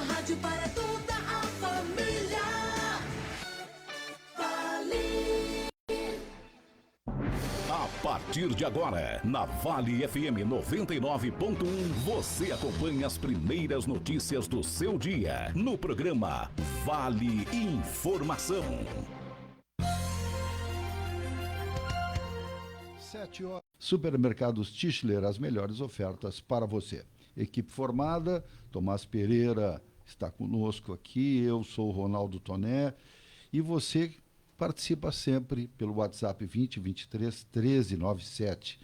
rádio para toda a família. Vale. A partir de agora, na Vale FM 99.1, você acompanha as primeiras notícias do seu dia, no programa Vale Informação. 7 horas. Supermercados Tischler, as melhores ofertas para você. Equipe formada, Tomás Pereira está conosco aqui, eu sou o Ronaldo Toné, e você participa sempre pelo WhatsApp 2023 1397.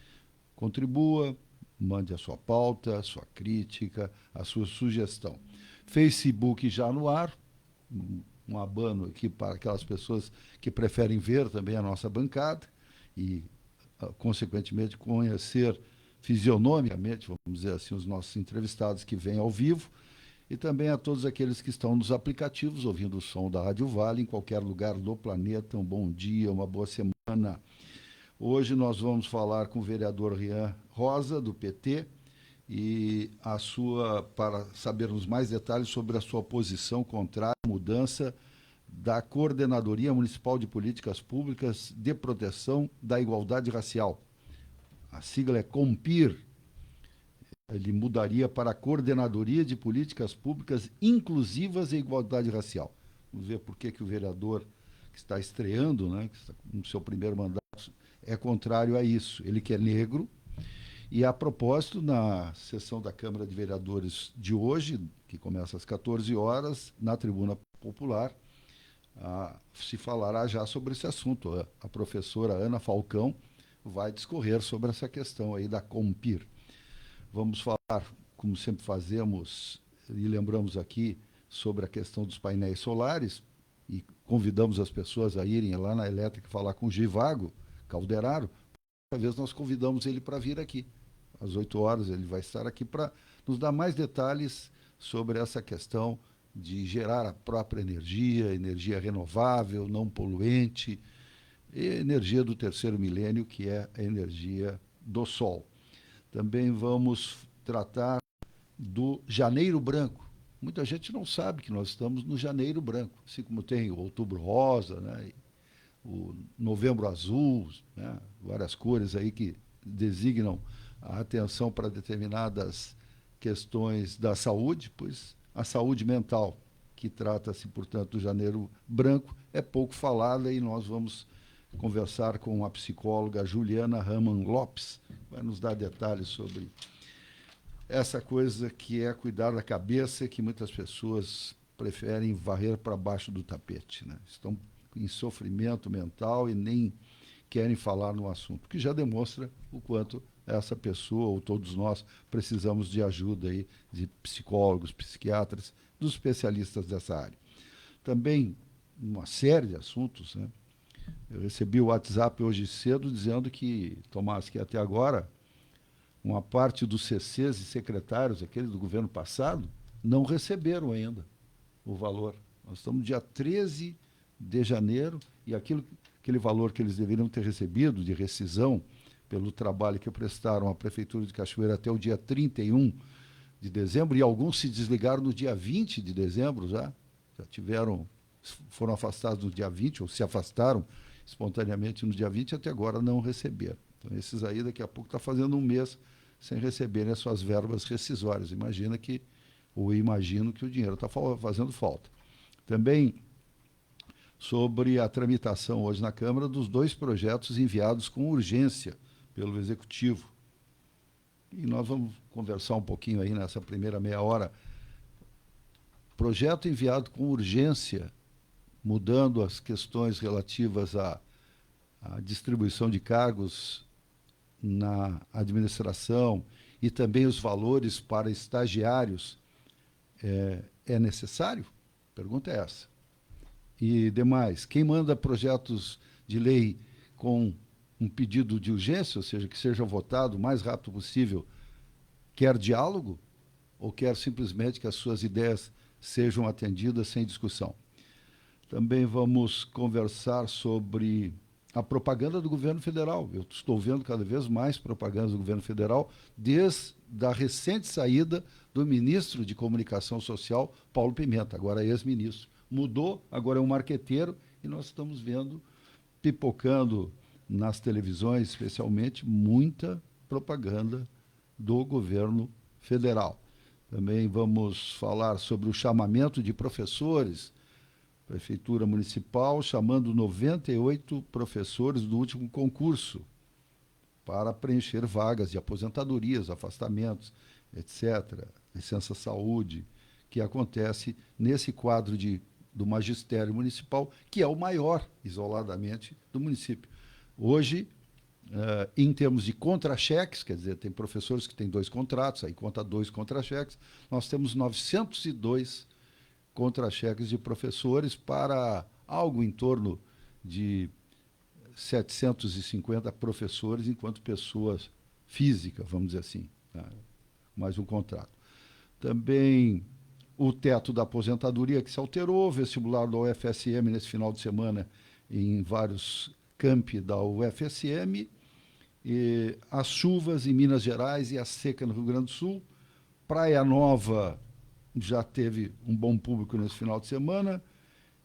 Contribua, mande a sua pauta, a sua crítica, a sua sugestão. Facebook já no ar, um abano aqui para aquelas pessoas que preferem ver também a nossa bancada e, consequentemente, conhecer fisionomicamente, vamos dizer assim, os nossos entrevistados que vêm ao vivo, e também a todos aqueles que estão nos aplicativos, ouvindo o som da Rádio Vale, em qualquer lugar do planeta. Um bom dia, uma boa semana. Hoje nós vamos falar com o vereador Rian Rosa, do PT, e para sabermos mais detalhes sobre a sua posição contrária à mudança da Coordenadoria Municipal de Políticas Públicas de Proteção da Igualdade Racial. A sigla é COMPIR. Ele mudaria para a Coordenadoria de Políticas Públicas Inclusivas e Igualdade Racial. Vamos ver por que o vereador que está estreando, né, que está no seu primeiro mandato, é contrário a isso. Ele que é negro, e a propósito, na sessão da Câmara de Vereadores de hoje, que começa às 14 horas, na Tribuna Popular, se falará já sobre esse assunto. A professora Ana Falcão vai discorrer sobre essa questão aí da COMPIR. Vamos falar, como sempre fazemos, e lembramos aqui, sobre a questão dos painéis solares, e convidamos as pessoas a irem lá na Elétrica falar com o Givago Calderaro. Dessa vez nós convidamos ele para vir aqui. Às 8 horas ele vai estar aqui para nos dar mais detalhes sobre essa questão de gerar a própria energia, energia renovável, não poluente, e energia do terceiro milênio, que é a energia do sol. Também vamos tratar do Janeiro Branco. Muita gente não sabe que nós estamos no Janeiro Branco, assim como tem o Outubro Rosa, né, o Novembro Azul, né, várias cores aí que designam a atenção para determinadas questões da saúde, pois a saúde mental, que trata-se, portanto, do Janeiro Branco, é pouco falada, e nós vamos conversar com a psicóloga Juliana Raman Lopes, que vai nos dar detalhes sobre essa coisa que é cuidar da cabeça, que muitas pessoas preferem varrer para baixo do tapete, né? Estão em sofrimento mental e nem querem falar no assunto, que já demonstra o quanto essa pessoa, ou todos nós, precisamos de ajuda aí, de psicólogos, psiquiatras, dos especialistas dessa área. Também uma série de assuntos, né? Eu recebi o WhatsApp hoje cedo dizendo que, Tomás, que até agora uma parte dos CCs e secretários, aqueles do governo passado, não receberam ainda o valor. Nós estamos no dia 13 de janeiro e aquele valor que eles deveriam ter recebido de rescisão pelo trabalho que prestaram à Prefeitura de Cachoeira até o dia 31 de dezembro, e alguns se desligaram no dia 20 de dezembro já foram afastados no dia 20, ou se afastaram espontaneamente no dia 20, até agora não receberam. Então, esses aí, daqui a pouco, está fazendo um mês sem receberem as suas verbas rescisórias. Imagino que o dinheiro está fazendo falta. Também sobre a tramitação hoje na Câmara dos 2 projetos enviados com urgência pelo Executivo. E nós vamos conversar um pouquinho aí nessa primeira meia hora. Projeto enviado com urgência, mudando as questões relativas à distribuição de cargos na administração e também os valores para estagiários, é necessário? A pergunta é essa. E demais, quem manda projetos de lei com um pedido de urgência, ou seja, que seja votado o mais rápido possível, quer diálogo ou quer simplesmente que as suas ideias sejam atendidas sem discussão? Também vamos conversar sobre a propaganda do governo federal. Eu estou vendo cada vez mais propagandas do governo federal, desde a recente saída do ministro de Comunicação Social, Paulo Pimenta, agora ex-ministro. Mudou, agora é um marqueteiro, e nós estamos vendo, pipocando nas televisões, especialmente, muita propaganda do governo federal. Também vamos falar sobre o chamamento de professores. Prefeitura Municipal chamando 98 professores do último concurso para preencher vagas de aposentadorias, afastamentos, etc., licença saúde, que acontece nesse quadro do magistério municipal, que é o maior, isoladamente, do município. Hoje, em termos de contra-cheques, quer dizer, tem professores que têm 2 contratos, aí conta 2 contra-cheques, nós temos 902 contra-cheques de professores para algo em torno de 750 professores enquanto pessoas físicas, vamos dizer assim, né? Mais um contrato. Também o teto da aposentadoria que se alterou, o vestibular da UFSM nesse final de semana em vários campi da UFSM, e as chuvas em Minas Gerais e a seca no Rio Grande do Sul. Praia Nova já teve um bom público nesse final de semana,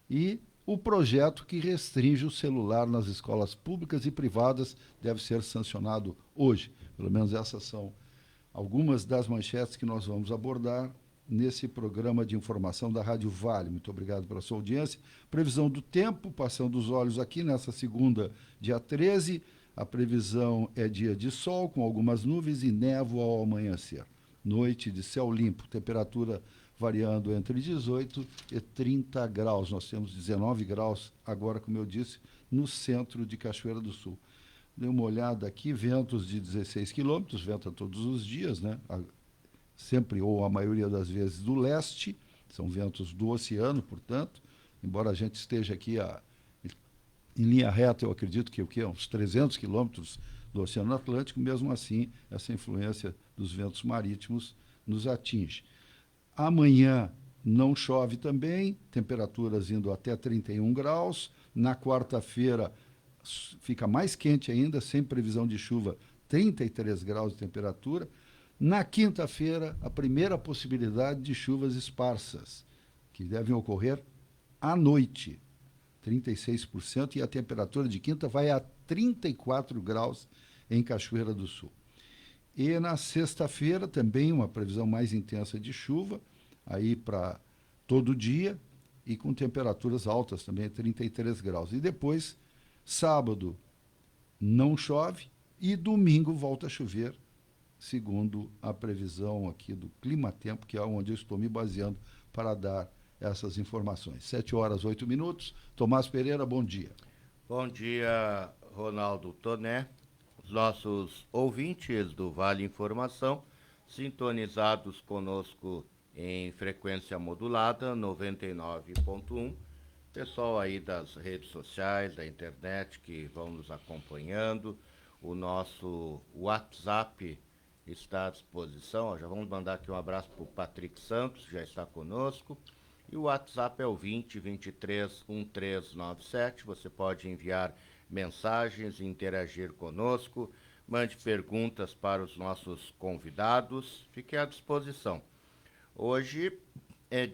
e o projeto que restringe o celular nas escolas públicas e privadas deve ser sancionado hoje. Pelo menos essas são algumas das manchetes que nós vamos abordar nesse programa de informação da Rádio Vale. Muito obrigado pela sua audiência. Previsão do tempo, passando os olhos aqui nessa segunda, dia 13, a previsão é dia de sol, com algumas nuvens e névoa ao amanhecer. Noite de céu limpo, temperatura variando entre 18 e 30 graus. Nós temos 19 graus agora, como eu disse, no centro de Cachoeira do Sul. Dei uma olhada aqui, ventos de 16 quilômetros, venta todos os dias, né? Sempre ou a maioria das vezes do leste, são ventos do oceano, portanto, embora a gente esteja aqui em linha reta, eu acredito que uns 300 quilômetros do Oceano Atlântico, mesmo assim, essa influência dos ventos marítimos nos atinge. Amanhã não chove também, temperaturas indo até 31 graus. Na quarta-feira fica mais quente ainda, sem previsão de chuva, 33 graus de temperatura. Na quinta-feira, a primeira possibilidade de chuvas esparsas, que devem ocorrer à noite, 36%, e a temperatura de quinta vai a 34 graus em Cachoeira do Sul. E na sexta-feira também uma previsão mais intensa de chuva, aí para todo dia, e com temperaturas altas também, 33 graus. E depois, sábado, não chove, e domingo volta a chover, segundo a previsão aqui do Climatempo, que é onde eu estou me baseando para dar essas informações. 7h08. Tomás Pereira, bom dia. Bom dia, Ronaldo Toné. Os nossos ouvintes do Vale Informação, sintonizados conosco em frequência modulada, 99.1. Pessoal aí das redes sociais, da internet, que vão nos acompanhando. O nosso WhatsApp está à disposição. Já vamos mandar aqui um abraço para o Patrick Santos, que já está conosco. E o WhatsApp é o 20231397. Você pode enviar mensagens, interagir conosco, mande perguntas para os nossos convidados. Fique à disposição. Hoje é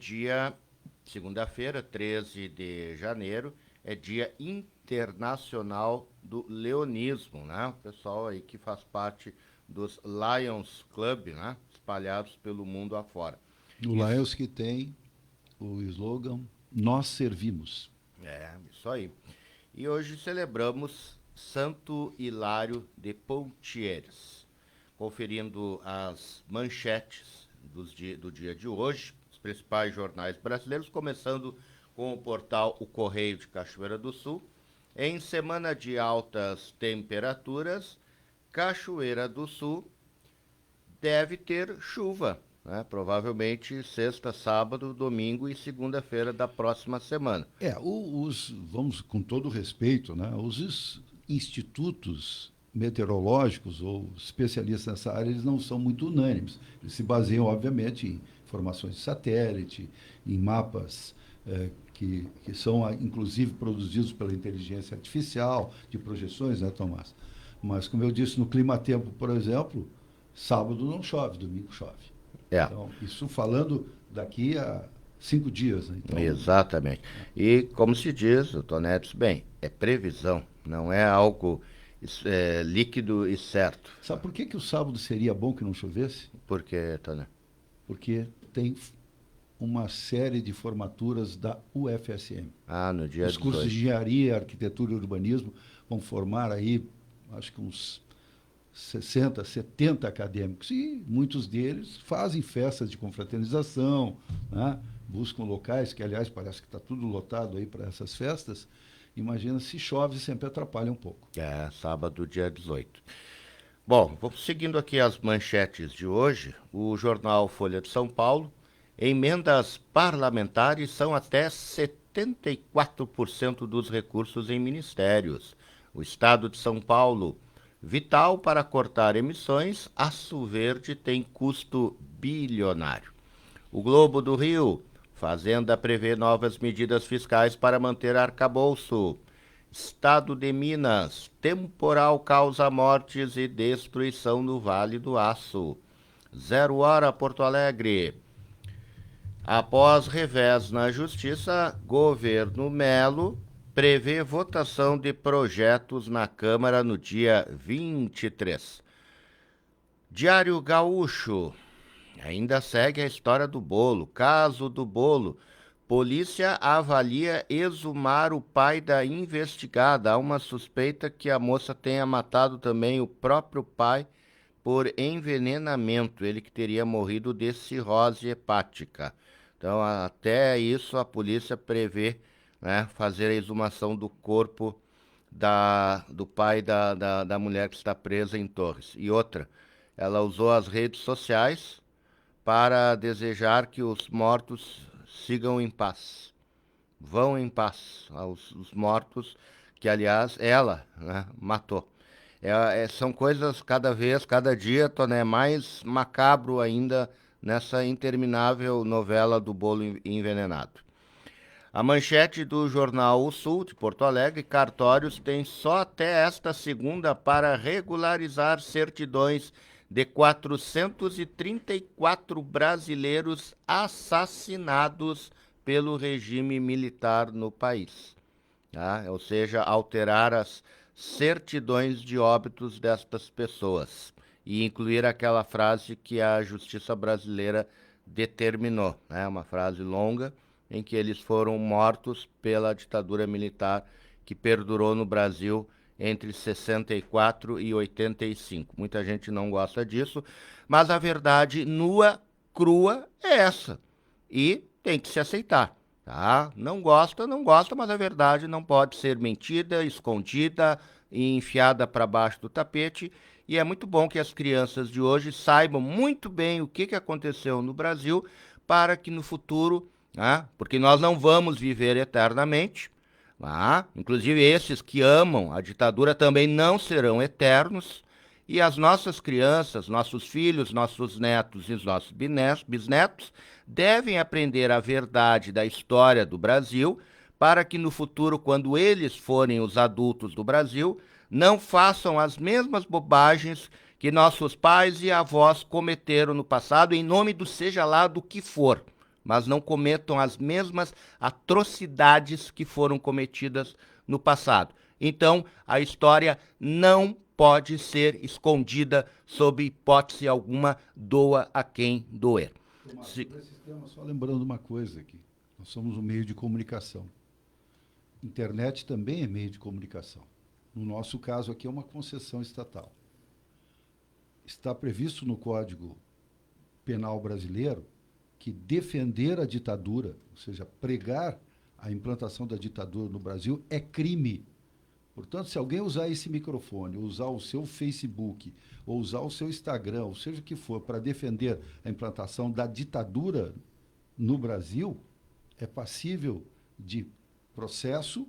segunda-feira, 13 de janeiro, é Dia Internacional do Leonismo, né? O pessoal aí que faz parte dos Lions Club, né? Espalhados pelo mundo afora. O Lions que tem o slogan Nós Servimos. Isso aí. E hoje celebramos Santo Hilário de Poitiers. Conferindo as manchetes do dia de hoje, os principais jornais brasileiros, começando com o portal O Correio de Cachoeira do Sul. Em semana de altas temperaturas, Cachoeira do Sul deve ter chuva, né? Provavelmente sexta, sábado, domingo e segunda-feira da próxima semana. Vamos com todo respeito, né? Os institutos meteorológicos ou especialistas nessa área, eles não são muito unânimes. Eles se baseiam, obviamente, em informações de satélite, em mapas que são, inclusive, produzidos pela inteligência artificial, de projeções, né, Tomás? Mas, como eu disse, no clima-tempo, por exemplo, sábado não chove, domingo chove. É. Então, isso falando daqui a 5 dias. Né? Então, Exatamente. E, como se diz, o Toné disse bem, é previsão, não é algo líquido e certo. sabe por que o sábado seria bom que não chovesse? Por quê, Toné? Porque tem uma série de formaturas da UFSM. No dia Os cursos 18. de engenharia, arquitetura e urbanismo vão formar aí, acho que uns 60, 70 acadêmicos. E muitos deles fazem festas de confraternização, né? Buscam locais, que aliás parece que está tudo lotado aí para essas festas. Imagina, se chove, sempre atrapalha um pouco. Sábado, dia 18. Bom, vamos seguindo aqui as manchetes de hoje. O jornal Folha de São Paulo, emendas parlamentares são até 74% dos recursos em ministérios. O Estado de São Paulo, vital para cortar emissões, Aço Verde tem custo bilionário. O Globo do Rio, Fazenda prevê novas medidas fiscais para manter arcabouço. Estado de Minas, temporal causa mortes e destruição no Vale do Aço. 0 Hora, Porto Alegre. Após revés na Justiça, governo Melo prevê votação de projetos na Câmara no dia 23. Diário Gaúcho. Ainda segue a história do bolo. Caso do bolo. Polícia avalia exumar o pai da investigada. Há uma suspeita que a moça tenha matado também o próprio pai por envenenamento. Ele que teria morrido de cirrose hepática. Então, até isso, a polícia prevê, né, fazer a exumação do corpo do pai da mulher que está presa em Torres. E outra, ela usou as redes sociais para desejar que os mortos sigam em paz. Vão em paz. Os mortos que, aliás, ela, né, matou. São coisas cada dia, Toné, mais macabro ainda nessa interminável novela do bolo envenenado. A manchete do jornal O Sul, de Porto Alegre, cartórios têm só até esta segunda para regularizar certidões de 434 brasileiros assassinados pelo regime militar no país. Ou seja, alterar as certidões de óbitos destas pessoas e incluir aquela frase que a justiça brasileira determinou, né? Uma frase longa em que eles foram mortos pela ditadura militar que perdurou no Brasil entre 64 e 85. Muita gente não gosta disso, mas a verdade nua, crua é essa. E tem que se aceitar, tá? Não gosta, mas a verdade não pode ser mentida, escondida e enfiada para baixo do tapete. E é muito bom que as crianças de hoje saibam muito bem o que aconteceu no Brasil para que no futuro, porque nós não vamos viver eternamente, inclusive esses que amam a ditadura também não serão eternos, e as nossas crianças, nossos filhos, nossos netos e os nossos bisnetos devem aprender a verdade da história do Brasil para que no futuro, quando eles forem os adultos do Brasil, não façam as mesmas bobagens que nossos pais e avós cometeram no passado, em nome do seja lá do que for, mas não cometam as mesmas atrocidades que foram cometidas no passado. Então, a história não pode ser escondida sob hipótese alguma, doa a quem doer. Só lembrando uma coisa aqui, nós somos um meio de comunicação. Internet também é meio de comunicação. No nosso caso aqui é uma concessão estatal. Está previsto no Código Penal brasileiro que defender a ditadura, ou seja, pregar a implantação da ditadura no Brasil é crime. Portanto, se alguém usar esse microfone, usar o seu Facebook, ou usar o seu Instagram, ou seja o que for, para defender a implantação da ditadura no Brasil, é passível de processo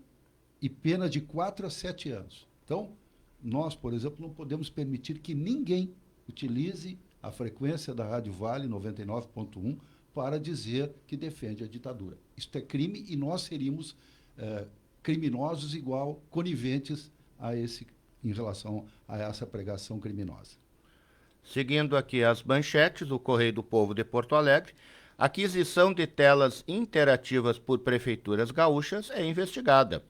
e pena de 4 a 7 anos. Então, nós, por exemplo, não podemos permitir que ninguém utilize a frequência da Rádio Vale 99.1 para dizer que defende a ditadura. Isto é crime e nós seríamos criminosos igual, coniventes em relação a essa pregação criminosa. Seguindo aqui as manchetes, o Correio do Povo de Porto Alegre. Aquisição de telas interativas por prefeituras gaúchas é investigada.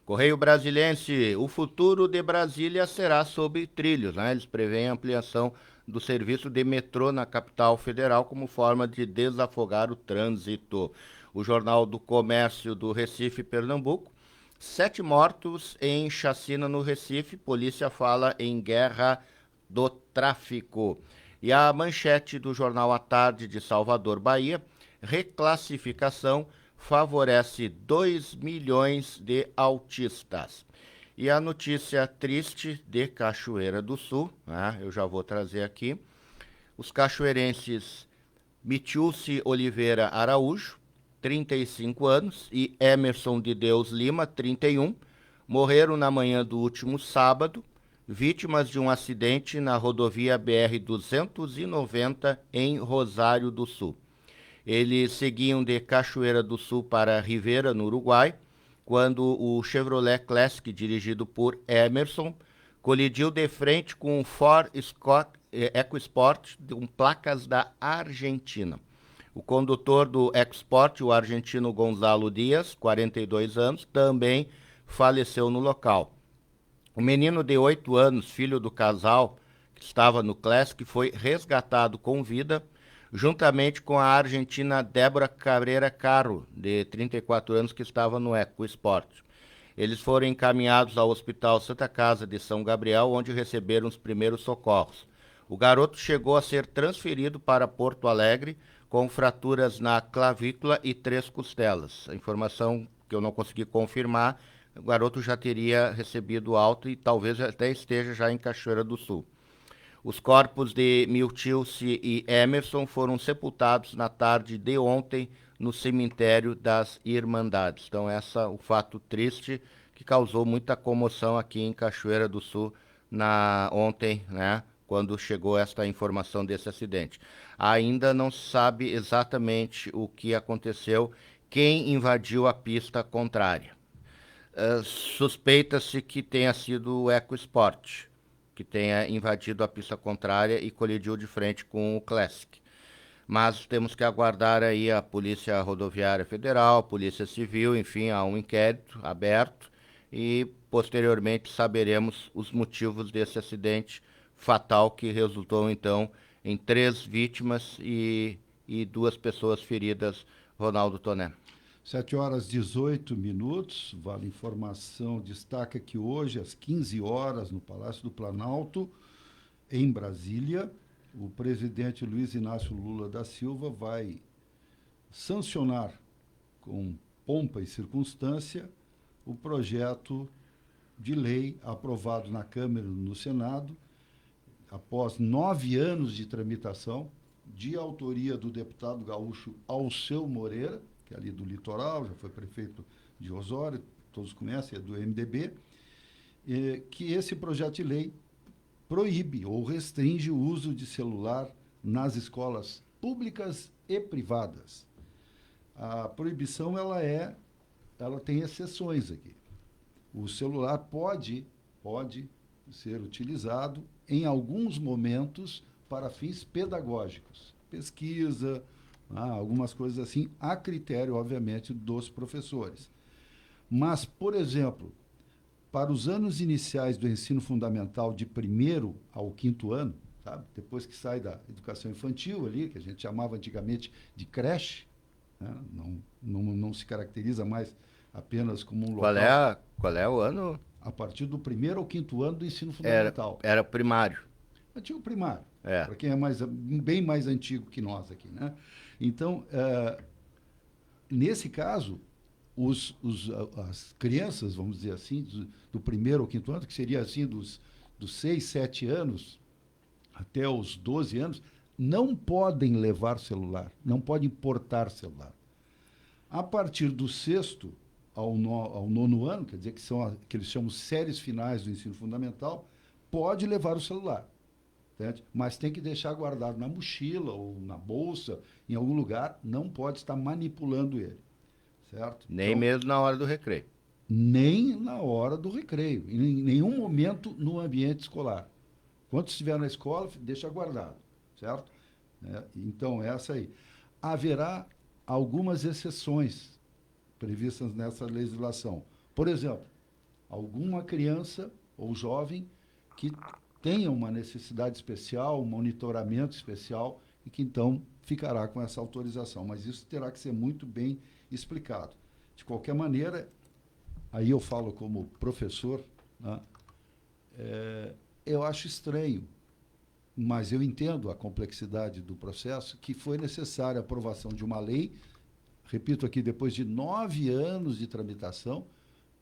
Correio Brasiliense, o futuro de Brasília será sob trilhos, né? Eles prevêem ampliação do serviço de metrô na capital federal como forma de desafogar o trânsito. O Jornal do Comércio do Recife, Pernambuco. 7 mortos em chacina no Recife. Polícia fala em guerra do tráfico. E a manchete do Jornal à Tarde de Salvador, Bahia. Reclassificação favorece 2 milhões de autistas. E a notícia triste de Cachoeira do Sul, né? Eu já vou trazer aqui. Os cachoeirenses Mitiúce Oliveira Araújo, 35 anos, e Emerson de Deus Lima, 31, morreram na manhã do último sábado, vítimas de um acidente na rodovia BR-290 em Rosário do Sul. Eles seguiam de Cachoeira do Sul para Rivera, no Uruguai, quando o Chevrolet Classic, dirigido por Emerson, colidiu de frente com um Ford EcoSport com placas da Argentina. O condutor do EcoSport, o argentino Gonzalo Dias, 42 anos, também faleceu no local. O menino de 8 anos, filho do casal que estava no Classic, foi resgatado com vida, juntamente com a argentina Débora Cabreira Carro, de 34 anos, que estava no EcoSport. Eles foram encaminhados ao Hospital Santa Casa de São Gabriel, onde receberam os primeiros socorros. O garoto chegou a ser transferido para Porto Alegre, com fraturas na clavícula e 3 costelas. A informação que eu não consegui confirmar, o garoto já teria recebido alta e talvez até esteja já em Cachoeira do Sul. Os corpos de Miltilce e Emerson foram sepultados na tarde de ontem no cemitério das Irmandades. Então, o fato triste que causou muita comoção aqui em Cachoeira do Sul ontem, né, quando chegou esta informação desse acidente. Ainda não se sabe exatamente o que aconteceu, quem invadiu a pista contrária. Suspeita-se que tenha sido o EcoSport, que tenha invadido a pista contrária e colidiu de frente com o Classic. Mas temos que aguardar aí a Polícia Rodoviária Federal, Polícia Civil, enfim, há um inquérito aberto e posteriormente saberemos os motivos desse acidente fatal que resultou então em 3 vítimas e 2 pessoas feridas, Ronaldo Toné. 7h18, vale informação, destaca que hoje, às 15 horas, no Palácio do Planalto, em Brasília, o presidente Luiz Inácio Lula da Silva vai sancionar, com pompa e circunstância, o projeto de lei aprovado na Câmara e no Senado, após 9 anos de tramitação, de autoria do deputado gaúcho Alceu Moreira, que é ali do litoral, já foi prefeito de Osório, todos conhecem, é do MDB, que esse projeto de lei proíbe ou restringe o uso de celular nas escolas públicas e privadas. A proibição ela tem exceções aqui. O celular pode ser utilizado em alguns momentos para fins pedagógicos, pesquisa, algumas coisas assim, a critério, obviamente, dos professores. Mas, por exemplo, para os anos iniciais do ensino fundamental, de 1º ao 5º ano, sabe? Depois que sai da educação infantil ali, que a gente chamava antigamente de creche, né? Não se caracteriza mais apenas como um local. Qual é o ano? A partir do 1º ao 5º ano do ensino fundamental. Era primário. Tinha o primário, para quem é bem mais antigo que nós aqui, né? Então, nesse caso, as crianças, vamos dizer assim, do 1º ao 5º ano, que seria assim dos 6, 7 anos até os 12 anos, não podem levar celular, não podem portar celular. A partir do 6º ao 9º ano, quer dizer que são que eles chamam séries finais do ensino fundamental, pode levar o celular. entende? Mas tem que deixar guardado na mochila ou na bolsa, em algum lugar, não pode estar manipulando ele, certo? Nem Então, mesmo na hora do recreio. nem na hora do recreio, em nenhum momento no ambiente escolar. Quando estiver na escola, deixa guardado, certo? Então, essa aí. Haverá algumas exceções previstas nessa legislação. Por exemplo, alguma criança ou jovem que tenha uma necessidade especial, um monitoramento especial, e que então ficará com essa autorização. Mas isso terá que ser muito bem explicado. De qualquer maneira, aí eu falo como professor, né? Eu acho estranho, mas eu entendo a complexidade do processo, que foi necessária a aprovação de uma lei, repito aqui, depois de 9 anos de tramitação,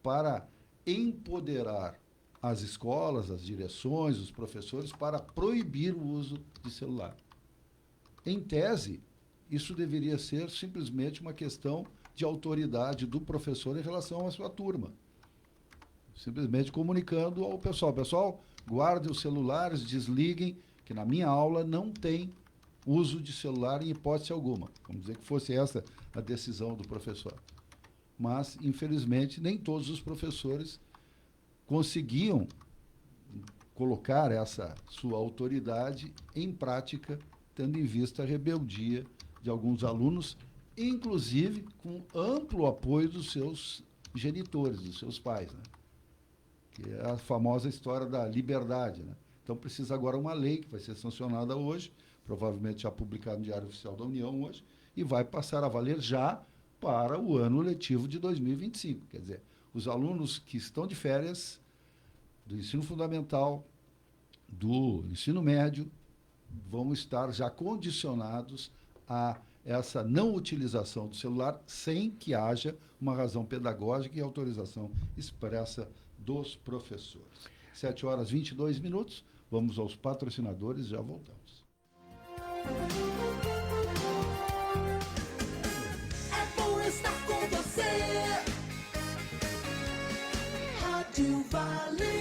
para empoderar as escolas, as direções, os professores, para proibir o uso de celular. Em tese, isso deveria ser simplesmente uma questão de autoridade do professor em relação à sua turma. Simplesmente comunicando ao pessoal. Pessoal, guardem os celulares, desliguem, que na minha aula não tem uso de celular em hipótese alguma. Vamos dizer que fosse essa a decisão do professor. Mas, infelizmente, nem todos os professores conseguiam colocar essa sua autoridade em prática, tendo em vista a rebeldia de alguns alunos, inclusive com amplo apoio dos seus genitores, dos seus pais, né? Que é a famosa história da liberdade, né? Então precisa agora uma lei que vai ser sancionada hoje, provavelmente já publicada no Diário Oficial da União hoje, e vai passar a valer já para o ano letivo de 2025. Quer dizer, os alunos que estão de férias do ensino fundamental, do ensino médio, vão estar já condicionados a essa não utilização do celular sem que haja uma razão pedagógica e autorização expressa dos professores. 7h22, vamos aos patrocinadores, já voltamos. É bom estar com você. Rádio Vale.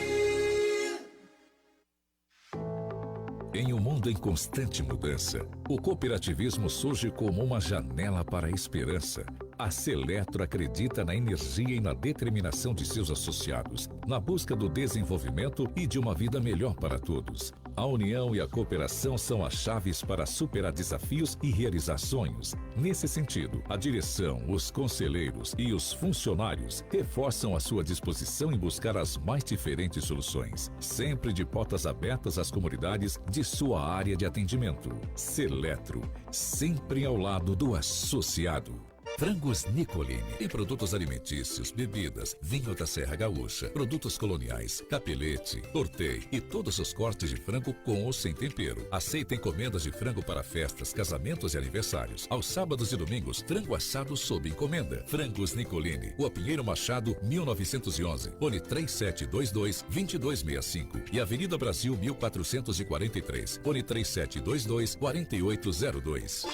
Em um mundo em constante mudança, o cooperativismo surge como uma janela para a esperança. A Seletro acredita na energia e na determinação de seus associados, na busca do desenvolvimento e de uma vida melhor para todos. A união e a cooperação são as chaves para superar desafios e realizar sonhos. Nesse sentido, a direção, os conselheiros e os funcionários reforçam a sua disposição em buscar as mais diferentes soluções, sempre de portas abertas às comunidades de sua área de atendimento. Seletro, sempre ao lado do associado. Frangos Nicolini. Tem produtos alimentícios, bebidas, vinho da Serra Gaúcha, produtos coloniais, capelete, tortei e todos os cortes de frango com ou sem tempero. Aceita encomendas de frango para festas, casamentos e aniversários. Aos sábados e domingos, frango assado sob encomenda. Frangos Nicolini, Rua Pinheiro Machado, 1911, fone 3722-2265 e Avenida Brasil 1443, fone 3722-4802.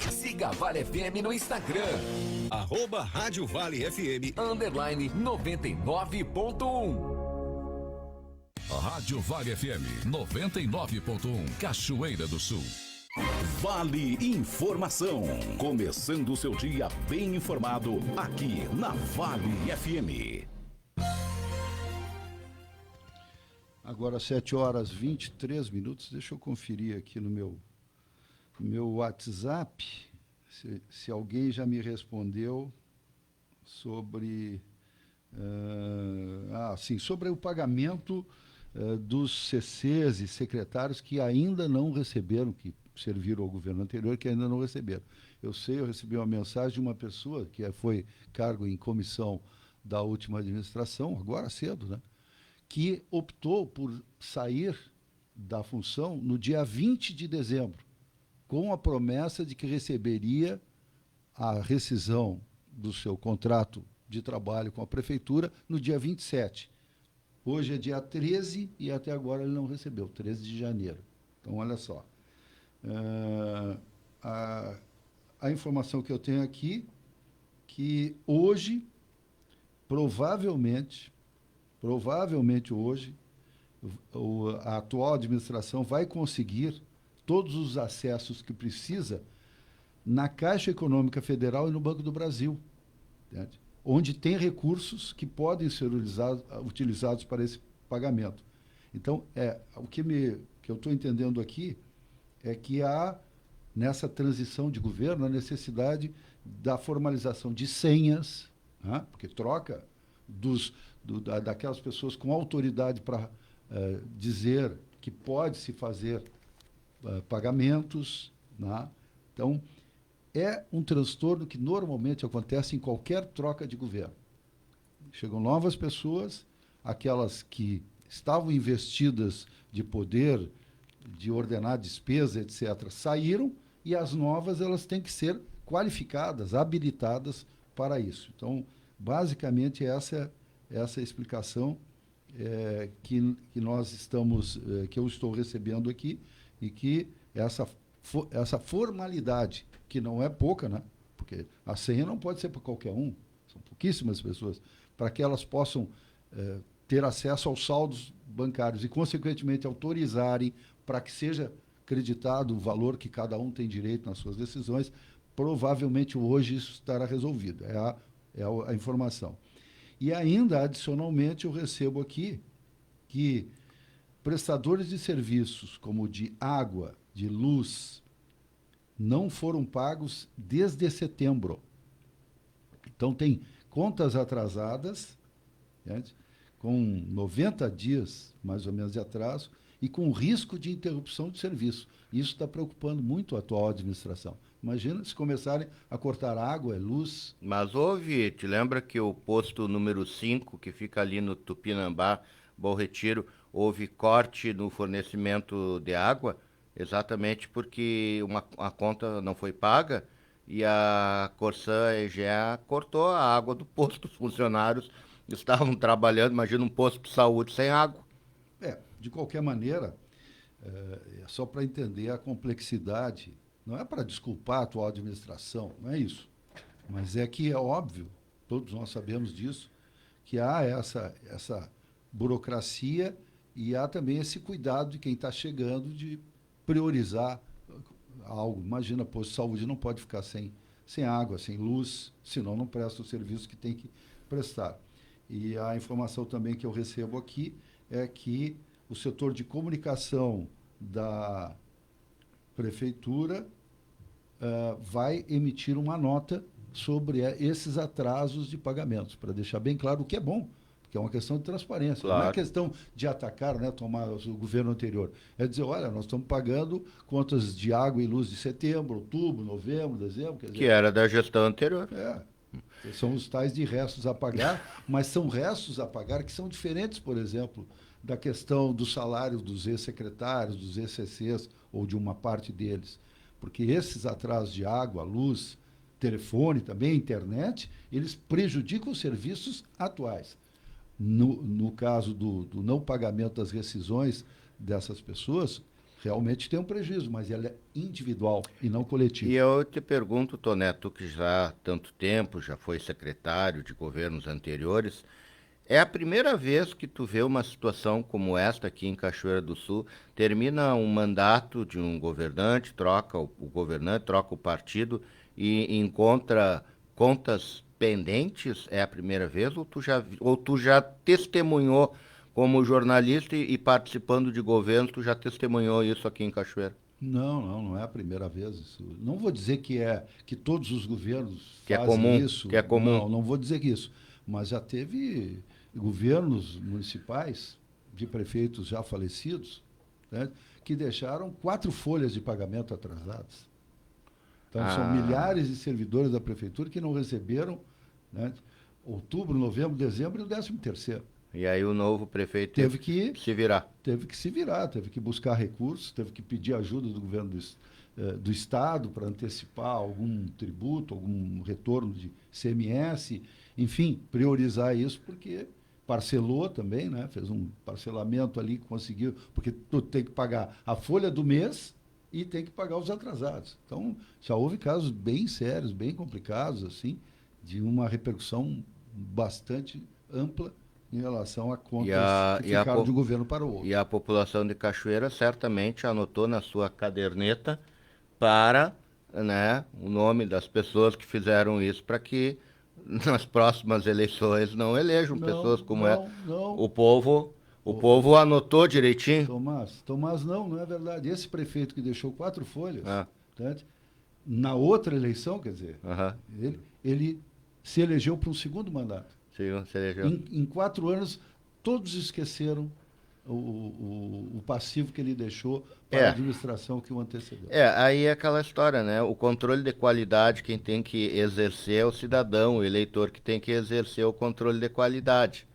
Siga a Vale FM no Instagram, @Rádio Vale FM. _ 99.1. Rádio Vale FM 99.1, Cachoeira do Sul. Vale Informação. Começando o seu dia bem informado aqui na Vale FM. Agora 7h23, deixa eu conferir aqui no meu WhatsApp se alguém já me respondeu sobre sobre o pagamento dos CCs e secretários que ainda não receberam, que serviram ao governo anterior, que ainda não receberam. Eu recebi uma mensagem de uma pessoa que foi cargo em comissão da última administração, agora cedo, né, que optou por sair da função no dia 20 de dezembro, com a promessa de que receberia a rescisão do seu contrato de trabalho com a prefeitura no dia 27. Hoje é dia 13 e até agora ele não recebeu, 13 de janeiro. Então, olha só. A informação que eu tenho aqui, que hoje, provavelmente hoje, a atual administração vai conseguir todos os acessos que precisa na Caixa Econômica Federal e no Banco do Brasil, entende? Onde tem recursos que podem ser utilizados para esse pagamento. Então, o que eu estou entendendo aqui é que há, nessa transição de governo, a necessidade da formalização de senhas, né? Porque troca daquelas pessoas com autoridade para dizer que pode-se fazer pagamentos, né? Então, é um transtorno que normalmente acontece em qualquer troca de governo. Chegam novas pessoas, aquelas que estavam investidas de poder, de ordenar despesa, etc., saíram, e as novas elas têm que ser qualificadas, habilitadas para isso. Então, basicamente, essa é a explicação que nós estamos, que eu estou recebendo aqui, e que essa formalidade, que não é pouca, né? Porque a senha não pode ser para qualquer um, são pouquíssimas pessoas, para que elas possam ter acesso aos saldos bancários e, consequentemente, autorizarem para que seja acreditado o valor que cada um tem direito nas suas decisões. Provavelmente hoje isso estará resolvido, é a informação. E ainda, adicionalmente, eu recebo aqui que prestadores de serviços como de água, de luz, não foram pagos desde setembro. Então, tem contas atrasadas, gente, com 90 dias, mais ou menos, de atraso, e com risco de interrupção de serviço. Isso está preocupando muito a atual administração. Imagina se começarem a cortar água, luz. Mas te lembra que o posto número 5, que fica ali no Tupinambá, Bom Retiro, houve corte no fornecimento de água, exatamente porque a conta não foi paga e a Corsã EGA cortou a água do posto. Os funcionários estavam trabalhando, imagina um posto de saúde sem água. De qualquer maneira, é só para entender a complexidade, não é para desculpar a atual administração, não é isso. Mas é que é óbvio, todos nós sabemos disso, que há essa burocracia e há também esse cuidado de quem está chegando de priorizar algo. Imagina, posto de saúde não pode ficar sem água, sem luz, senão não presta o serviço que tem que prestar. E a informação também que eu recebo aqui é que o setor de comunicação da prefeitura vai emitir uma nota sobre esses atrasos de pagamentos, para deixar bem claro o que é bom, porque é uma questão de transparência. Claro. Não é questão de atacar, né, tomar o governo anterior. É dizer, olha, nós estamos pagando contas de água e luz de setembro, outubro, novembro, dezembro. Quer dizer, que era da gestão anterior. São os tais de restos a pagar, mas são restos a pagar que são diferentes, por exemplo, da questão do salário dos ex-secretários, dos ex-CCs, ou de uma parte deles. Porque esses atrasos de água, luz, telefone também, internet, eles prejudicam os serviços atuais. No caso do não pagamento das rescisões dessas pessoas, realmente tem um prejuízo, mas ele é individual e não coletivo. E eu te pergunto, Toné, tu que já há tanto tempo já foi secretário de governos anteriores, é a primeira vez que tu vê uma situação como esta aqui em Cachoeira do Sul? Termina um mandato de um governante, troca o governante, troca o partido e encontra contas pendentes? É a primeira vez ou tu já testemunhou como jornalista e participando de governos, tu já testemunhou isso aqui em Cachoeira? Não é a primeira vez. Isso. Não vou dizer que todos os governos que fazem é comum, isso. Que é comum. Não vou dizer isso. Mas já teve governos municipais de prefeitos já falecidos, né, que deixaram 4 folhas de pagamento atrasadas. Então, são milhares de servidores da prefeitura que não receberam, né, outubro, novembro, dezembro e o 13º. E aí o novo prefeito teve que se virar. Teve que buscar recursos, teve que pedir ajuda do governo do Estado para antecipar algum tributo, algum retorno de CMS, enfim, priorizar isso, porque parcelou também, né? Fez um parcelamento ali, conseguiu, porque tu tem que pagar a folha do mês e tem que pagar os atrasados. Então, já houve casos bem sérios, bem complicados, assim, de uma repercussão bastante ampla em relação a contas que E a ficaram po- de um governo para o outro. E a população de Cachoeira certamente anotou na sua caderneta para, né, o nome das pessoas que fizeram isso para que nas próximas eleições não elejam Não, pessoas como não. o povo anotou direitinho. Tomás, não é verdade. Esse prefeito que deixou 4 folhas, Ah. entende? Na outra eleição, quer dizer, Aham. ele se elegeu para um segundo mandato. Sim, você elegeu. Em 4 anos, todos esqueceram o passivo que ele deixou para a administração que o antecedeu. Aí é aquela história, né? O controle de qualidade, quem tem que exercer é o cidadão, o eleitor que tem que exercer o controle de qualidade.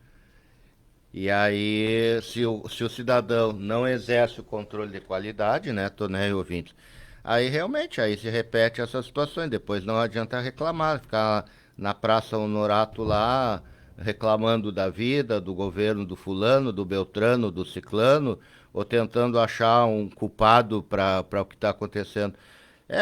E aí, se o cidadão não exerce o controle de qualidade, né, Toné e ouvintes, aí realmente, aí se repete essas situações, depois não adianta reclamar, ficar na Praça Honorato lá, reclamando da vida, do governo do fulano, do beltrano, do ciclano, ou tentando achar um culpado para o que está acontecendo.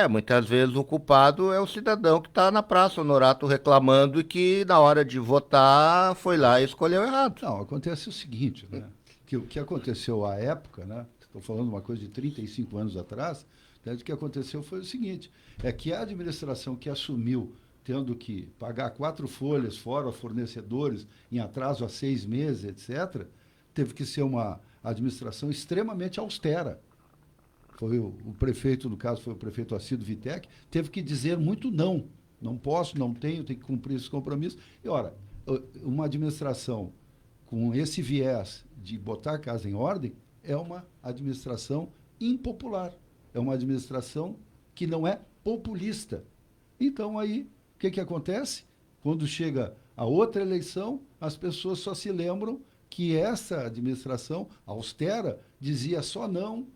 Muitas vezes o culpado é o cidadão que está na Praça Honorato reclamando e que na hora de votar foi lá e escolheu errado. Não, acontece o seguinte, né? Que o que aconteceu à época, né? Estou falando uma coisa de 35 anos atrás, né? O que aconteceu foi o seguinte, é que a administração que assumiu tendo que pagar 4 folhas fora fornecedores em atraso há 6 meses, etc., teve que ser uma administração extremamente austera. Foi o prefeito, no caso, foi o prefeito Alcido Vitec, teve que dizer muito não. Não posso, não tenho que cumprir esse compromisso. E, ora, uma administração com esse viés de botar a casa em ordem é uma administração impopular. É uma administração que não é populista. Então, aí, o que acontece? Quando chega a outra eleição, as pessoas só se lembram que essa administração austera dizia só não,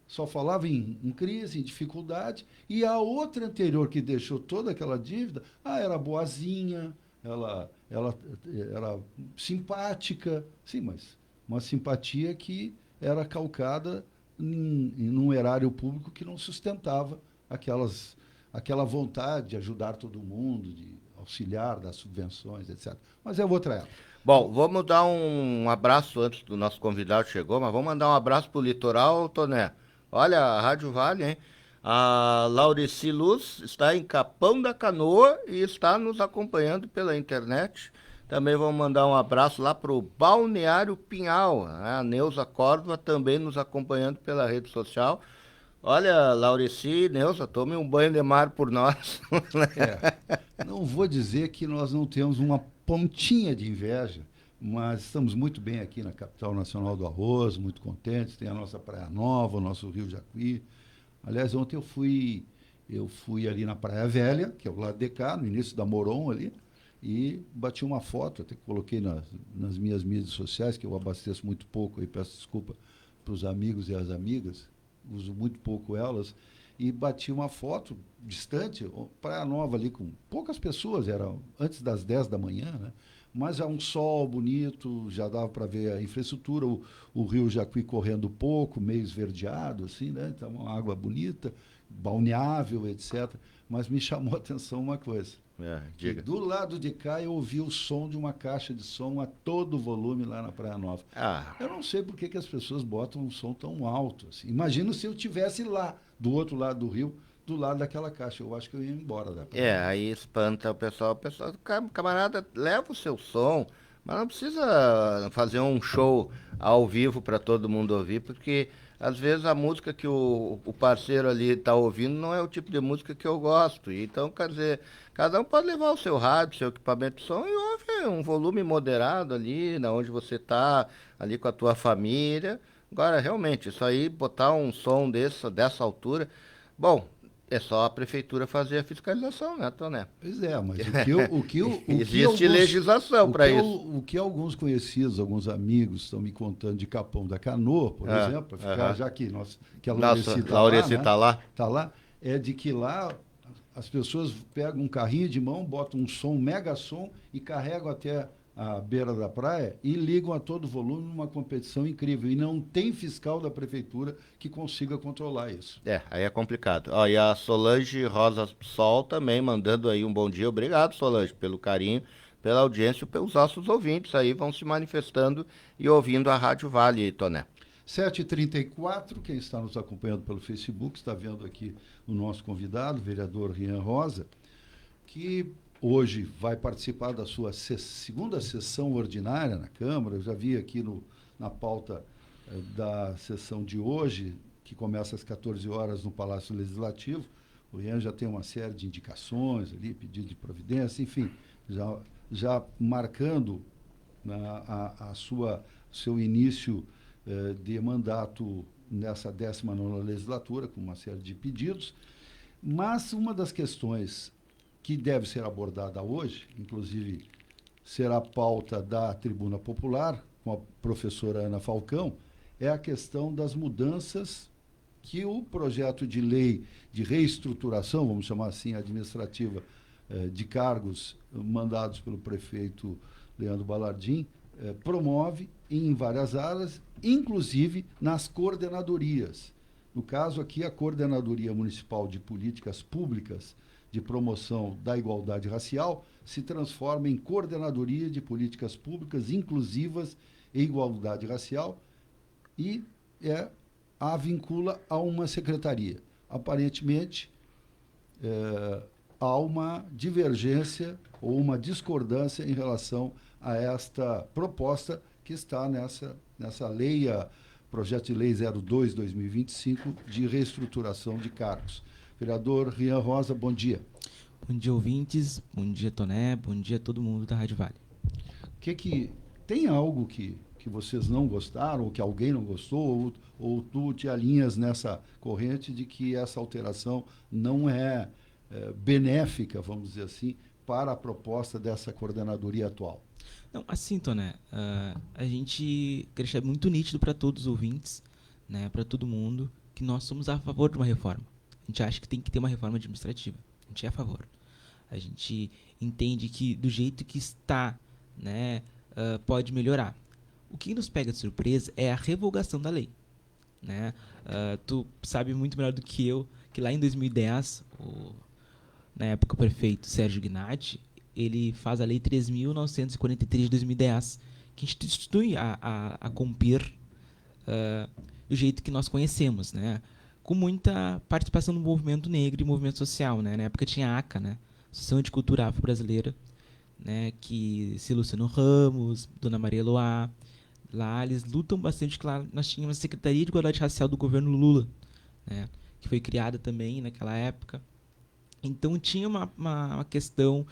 só falava em crise, em dificuldade, e a outra anterior que deixou toda aquela dívida, era boazinha, ela era simpática, sim, mas uma simpatia que era calcada num erário público que não sustentava aquela vontade de ajudar todo mundo, de auxiliar, dar subvenções, etc. Mas é outra época. Bom, vamos dar um abraço antes do nosso convidado chegou, mas vamos mandar um abraço pro litoral, Toné. Olha, a Rádio Vale, hein? A Laurici Luz está em Capão da Canoa e está nos acompanhando pela internet. Também vamos mandar um abraço lá para o Balneário Pinhal. A Neuza Córdova também nos acompanhando pela rede social. Olha, Laurici, Neuza, tome um banho de mar por nós. Não vou dizer que nós não temos uma pontinha de inveja, mas estamos muito bem aqui na capital nacional do arroz, muito contentes. Tem a nossa Praia Nova, o nosso Rio Jacuí. Aliás, ontem eu fui ali na Praia Velha, que é o lado de cá, no início da Moron ali, e bati uma foto, até que coloquei nas minhas mídias sociais, que eu abasteço muito pouco, e peço desculpa para os amigos e as amigas, uso muito pouco elas, e bati uma foto distante, Praia Nova ali com poucas pessoas, era antes das 10 da manhã, né? Mas é um sol bonito, já dava para ver a infraestrutura, o Rio Jacuí correndo pouco, meio esverdeado, assim, né? Então, uma água bonita, balneável, etc. Mas me chamou a atenção uma coisa. Diga. Do lado de cá eu ouvi o som de uma caixa de som a todo volume lá na Praia Nova. Eu não sei por que as pessoas botam um som tão alto. Assim. Imagino se eu estivesse lá, do outro lado do rio, do lado daquela caixa. Eu acho que eu ia embora da praia. Aí espanta o pessoal. Camarada, leva o seu som, mas não precisa fazer um show ao vivo para todo mundo ouvir, porque às vezes a música que o parceiro ali está ouvindo não é o tipo de música que eu gosto. Então, quer dizer, cada um pode levar o seu rádio, seu equipamento de som e ouve um volume moderado ali, na onde você está, ali com a tua família. Agora, realmente, isso aí, botar um som dessa altura, bom, é só a prefeitura fazer a fiscalização, né, Toné? Pois é, mas existe legislação para isso. O que alguns conhecidos, alguns amigos estão me contando de Capão da Canoa, por exemplo, ficar, já que a Laurici está lá, tá lá, é de que lá as pessoas pegam um carrinho de mão, botam um som, um mega som e carregam até à beira da praia e ligam a todo volume numa competição incrível. E não tem fiscal da prefeitura que consiga controlar isso. Aí é complicado. E a Solange Rosa Sol também mandando aí um bom dia. Obrigado, Solange, pelo carinho pela audiência e pelos nossos ouvintes aí vão se manifestando e ouvindo a Rádio Vale, Toné. 7h34, quem está nos acompanhando pelo Facebook está vendo aqui o nosso convidado, o vereador Rian Rosa, que hoje vai participar da sua segunda sessão ordinária na Câmara. Eu já vi aqui na pauta da sessão de hoje, que começa às 14 horas no Palácio Legislativo. O Rian já tem uma série de indicações ali, pedido de providência, enfim, já marcando seu início de mandato nessa 19ª legislatura, com uma série de pedidos. Mas uma das questões que deve ser abordada hoje, inclusive será pauta da Tribuna Popular, com a professora Ana Falcão, é a questão das mudanças que o projeto de lei de reestruturação, vamos chamar assim, administrativa, de cargos mandados pelo prefeito Leandro Balardim, promove em várias áreas, inclusive nas coordenadorias. No caso aqui, a Coordenadoria Municipal de Políticas Públicas de Promoção da Igualdade Racial se transforma em Coordenadoria de Políticas Públicas Inclusivas e Igualdade Racial e a vincula a uma secretaria. Aparentemente, há uma divergência ou uma discordância em relação a esta proposta que está nessa lei, projeto de lei 02/2025, de reestruturação de cargos. Vereador Rian Rosa, bom dia. Bom dia, ouvintes. Bom dia, Toné. Bom dia a todo mundo da Rádio Vale. Tem algo que vocês não gostaram, ou que alguém não gostou, ou tu te alinhas nessa corrente de que essa alteração não é benéfica, vamos dizer assim, para a proposta dessa coordenadoria atual? Não, assim, Toné, a gente quer deixar muito nítido para todos os ouvintes, né, para todo mundo, que nós somos a favor de uma reforma. A gente acha que tem que ter uma reforma administrativa. A gente é a favor. A gente entende que do jeito que está, né, pode melhorar. O que nos pega de surpresa é a revogação da lei, né? Tu sabe muito melhor do que eu que lá em 2010, na época o prefeito Sérgio Gnatti, ele faz a lei 3.943 de 2010, que institui a Compir do jeito que nós conhecemos, né? Com muita participação do movimento negro e movimento social, né? Na época tinha a ACA, né? Associação de Cultura Afro-Brasileira, né? Que se Luciano Ramos, Dona Maria Loá, lá eles lutam bastante, claro. Nós tínhamos a Secretaria de Igualdade Racial do governo Lula, né? Que foi criada também naquela época. Então tinha uma questão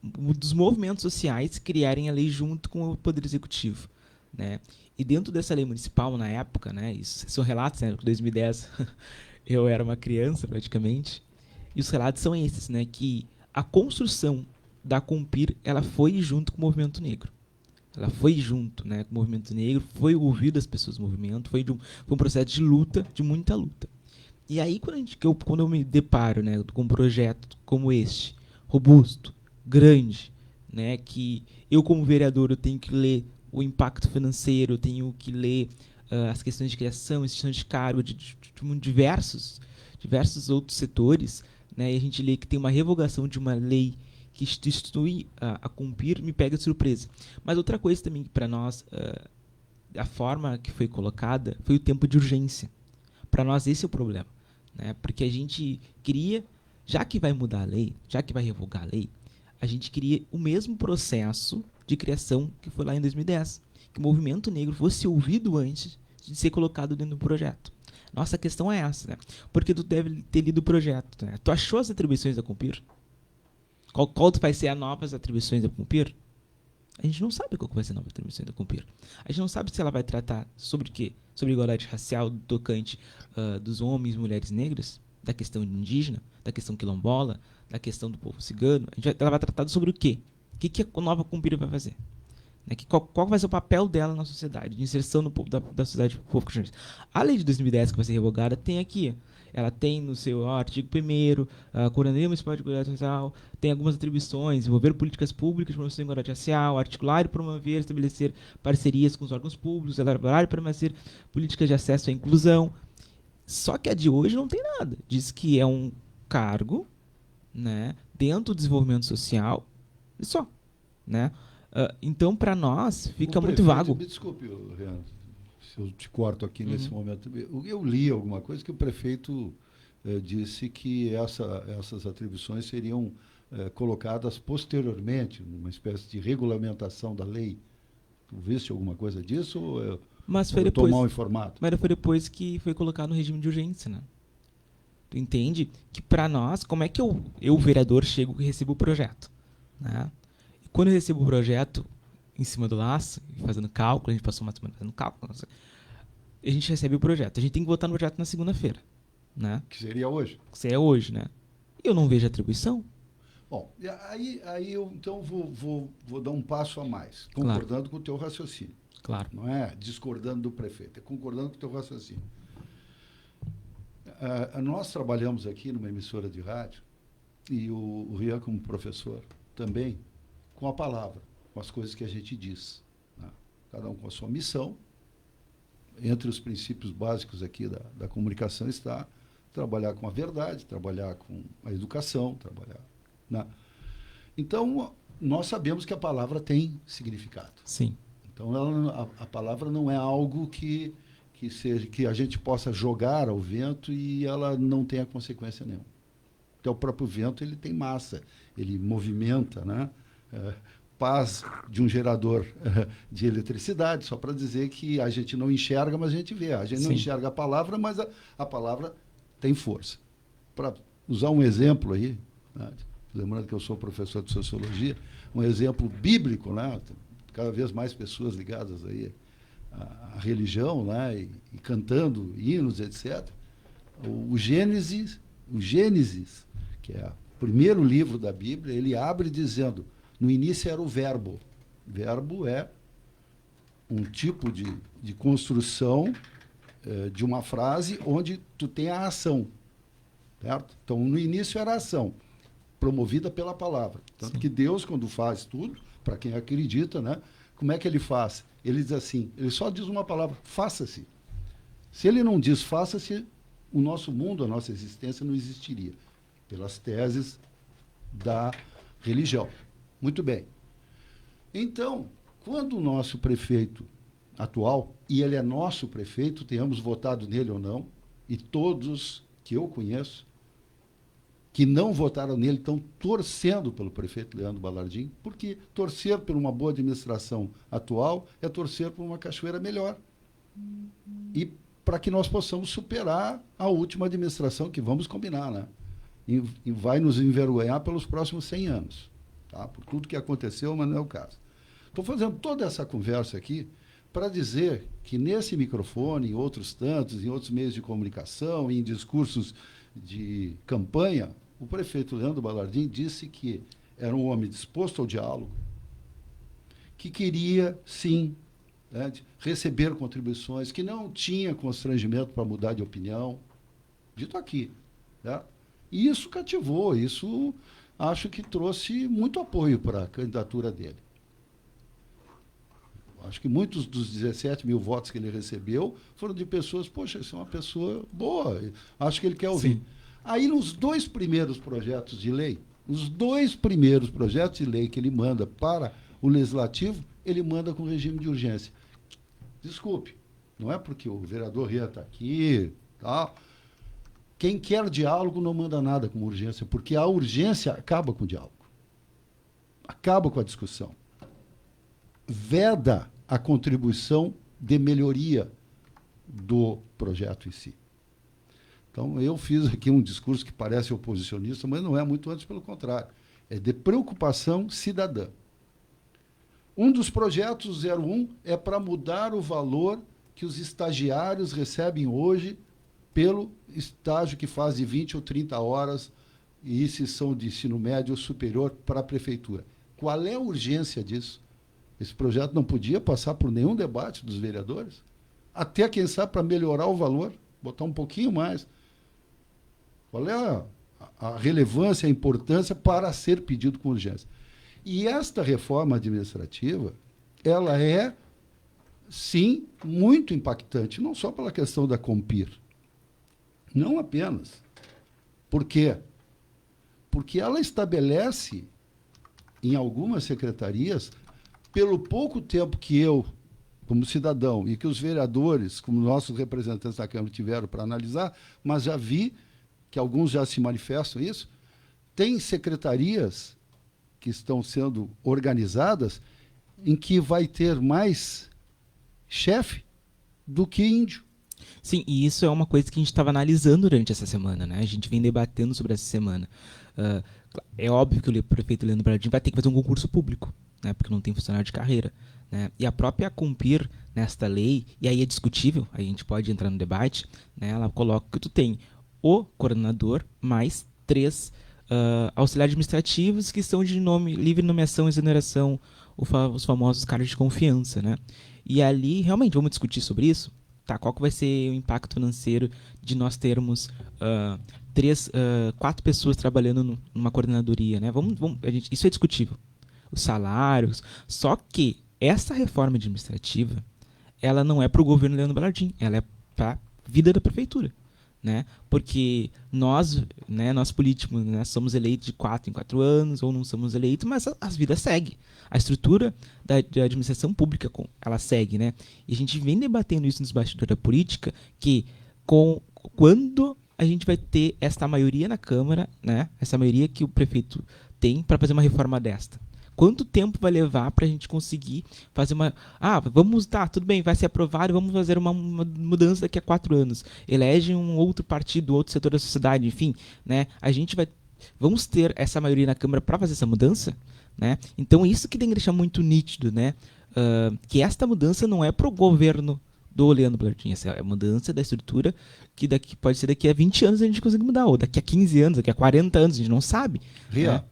dos movimentos sociais criarem a lei junto com o Poder Executivo, né? E dentro dessa lei municipal, na época, né, isso são relatos, né, em 2010 eu era uma criança praticamente, e os relatos são esses, né, que a construção da Compir, ela foi junto com o movimento negro. Ela foi junto, né, com o movimento negro, foi ouvido as pessoas do movimento, foi um processo de luta, de muita luta. E aí, quando eu me deparo, né, com um projeto como este, robusto, grande, né, que eu, como vereador, eu tenho que ler o impacto financeiro, eu tenho que ler as questões de criação, extinção de cargo, de diversos outros setores, né, e a gente lê que tem uma revogação de uma lei que institui a Compir, me pega de surpresa. Mas outra coisa também que para nós, a forma que foi colocada, foi o tempo de urgência. Para nós esse é o problema, né? Porque a gente queria, já que vai mudar a lei, já que vai revogar a lei, a gente queria o mesmo processo de criação que foi lá em 2010, que o movimento negro fosse ouvido antes de ser colocado dentro do projeto. Nossa questão é essa, né? Porque tu deve ter lido o projeto, né? Tu achou as atribuições da Compir? Qual vai ser as novas atribuições da Compir? A gente não sabe qual vai ser a nova atribuição da Compir. A gente não sabe se ela vai tratar sobre o quê? Sobre igualdade racial do tocante dos homens e mulheres negras, da questão indígena, da questão quilombola, da questão do povo cigano. Ela vai tratar sobre o quê? O que a nova Compir vai fazer? Né? Qual vai ser o papel dela na sociedade, de inserção da sociedade do povo chinês? A lei de 2010, que vai ser revogada, tem aqui. Ela tem no seu artigo 1º, a Coordenadoria Municipal de Igualdade Racial, tem algumas atribuições: envolver políticas públicas de promoção da igualdade racial, articular e promover, estabelecer parcerias com os órgãos públicos, elaborar e permanecer políticas de acesso à inclusão. Só que a de hoje não tem nada. Diz que é um cargo, né, dentro do desenvolvimento social e só. né? Então, para nós, fica O muito prefeito- vago. Me desculpe, Renan, se eu te corto aqui nesse momento. Eu li alguma coisa que o prefeito disse que essas atribuições seriam colocadas posteriormente, numa espécie de regulamentação da lei. Tu viste alguma coisa disso? Ou Mas ou foi eu estou depois. mal informado? Mas foi depois que foi colocado no regime de urgência, né? Tu entende que para nós, como é que eu, vereador, chego e recebo o projeto, né? E quando eu recebo o projeto em cima do laço, fazendo cálculo, a gente passou uma semana fazendo cálculo, a gente recebe o projeto. A gente tem que votar no projeto na segunda-feira, né? Que seria hoje? Que é hoje, né? E eu não vejo atribuição. Bom, e aí eu então vou dar um passo a mais, Claro. concordando com o teu raciocínio. Claro. Não é discordando do prefeito, é concordando com o teu raciocínio. Nós trabalhamos aqui numa emissora de rádio, e o Rian, como professor, também, com a palavra, com as coisas que a gente diz, né? Cada um com a sua missão. Entre os princípios básicos aqui da comunicação está trabalhar com a verdade, trabalhar com a educação, trabalhar... né? Então, nós sabemos que a palavra tem significado. Sim. Então, a palavra não é algo que a gente possa jogar ao vento e ela não tenha consequência nenhuma. Até o próprio vento ele tem massa, ele movimenta, né? Paz de um gerador de eletricidade, só para dizer que a gente não enxerga, mas a gente vê. A gente não Sim. enxerga a palavra, mas a palavra tem força. Para usar um exemplo aí, né? Lembrando que eu sou professor de sociologia, um exemplo bíblico, né? Cada vez mais pessoas ligadas aí à religião, né? E cantando hinos, etc. O Gênesis, que é o primeiro livro da Bíblia, ele abre dizendo, no início era o verbo. Verbo é um tipo de construção de uma frase onde tu tem a ação, certo? Então, no início era a ação, promovida pela palavra. Tanto Sim. que Deus, quando faz tudo, para quem acredita, né? Como é que ele faz? Ele diz assim, ele só diz uma palavra, faça-se. Se ele não diz faça-se, o nosso mundo, a nossa existência não existiria, pelas teses da religião. Muito bem. Então, quando o nosso prefeito atual, e ele é nosso prefeito, tenhamos votado nele ou não, e todos que eu conheço, que não votaram nele, estão torcendo pelo prefeito Leandro Balardim, porque torcer por uma boa administração atual é torcer por uma cachoeira melhor. E para que nós possamos superar a última administração, que vamos combinar, né? E vai nos envergonhar pelos próximos 100 anos. Tá? Por tudo que aconteceu, mas não é o caso. Estou fazendo toda essa conversa aqui para dizer que nesse microfone, em outros tantos, em outros meios de comunicação, em discursos de campanha, o prefeito Leandro Balardim disse que era um homem disposto ao diálogo, que queria, sim, né, receber contribuições, que não tinha constrangimento para mudar de opinião. Dito aqui. Né? E isso cativou, isso acho que trouxe muito apoio para a candidatura dele. Acho que muitos dos 17 mil votos que ele recebeu foram de pessoas, poxa, isso é uma pessoa boa, acho que ele quer ouvir. Sim. Aí, nos dois primeiros projetos de lei que ele manda para o Legislativo, ele manda com regime de urgência. Desculpe, não é porque o vereador Ria está aqui, tal. Quem quer diálogo não manda nada com urgência, porque a urgência acaba com o diálogo, acaba com a discussão, veda a contribuição de melhoria do projeto em si. Então, eu fiz aqui um discurso que parece oposicionista, mas não é, muito antes, pelo contrário. É de preocupação cidadã. Um dos projetos 01 é para mudar o valor que os estagiários recebem hoje pelo estágio que faz de 20 ou 30 horas, e esses são de ensino médio ou superior para a prefeitura. Qual é a urgência disso? Esse projeto não podia passar por nenhum debate dos vereadores? Até, quem sabe, para melhorar o valor, botar um pouquinho mais. Qual é a relevância, a importância para ser pedido com urgência? E esta reforma administrativa, ela é, sim, muito impactante, não só pela questão da Compir. Não apenas. Por quê? Porque ela estabelece, em algumas secretarias, pelo pouco tempo que eu, como cidadão, e que os vereadores, como nossos representantes da Câmara, tiveram para analisar, mas já vi que alguns já se manifestam isso, tem secretarias que estão sendo organizadas em que vai ter mais chefe do que índio. Sim, e isso é uma coisa que a gente estava analisando durante essa semana, né? A gente vem debatendo sobre essa semana. É óbvio que o prefeito Leandro Brandin vai ter que fazer um concurso público, né? Porque não tem funcionário de carreira, né? E a própria Compir, nesta lei, e aí é discutível, aí a gente pode entrar no debate, né? Ela coloca que tu tem o coordenador mais 3 auxiliares administrativos que são de livre nomeação e exoneração, os famosos cargos de confiança, né? E ali, realmente, vamos discutir sobre isso? Tá, qual que vai ser o impacto financeiro de nós termos 4 pessoas trabalhando numa coordenadoria, né? Isso é discutível. Os salários. Só que essa reforma administrativa, ela não é para o governo Leandro Brandin, ela é para a vida da prefeitura, né? Porque nós políticos, né, somos eleitos de 4 em 4 anos, ou não somos eleitos, mas as vidas seguem. A estrutura da administração pública, ela segue, né? E a gente vem debatendo isso nos bastidores da política, que quando a gente vai ter esta maioria na Câmara, né? Essa maioria que o prefeito tem para fazer uma reforma desta. Quanto tempo vai levar para a gente conseguir fazer uma... tudo bem, vai ser aprovado, vamos fazer uma mudança daqui a 4 anos. Elege um outro partido, outro setor da sociedade, enfim, né? Vamos ter essa maioria na Câmara para fazer essa mudança, né? Então isso que tem que deixar muito nítido, né? Que esta mudança não é para o governo do Leandro Brandin, essa é a mudança da estrutura que pode ser daqui a 20 anos a gente consegue mudar, ou daqui a 15 anos, daqui a 40 anos, a gente não sabe. Ria, né?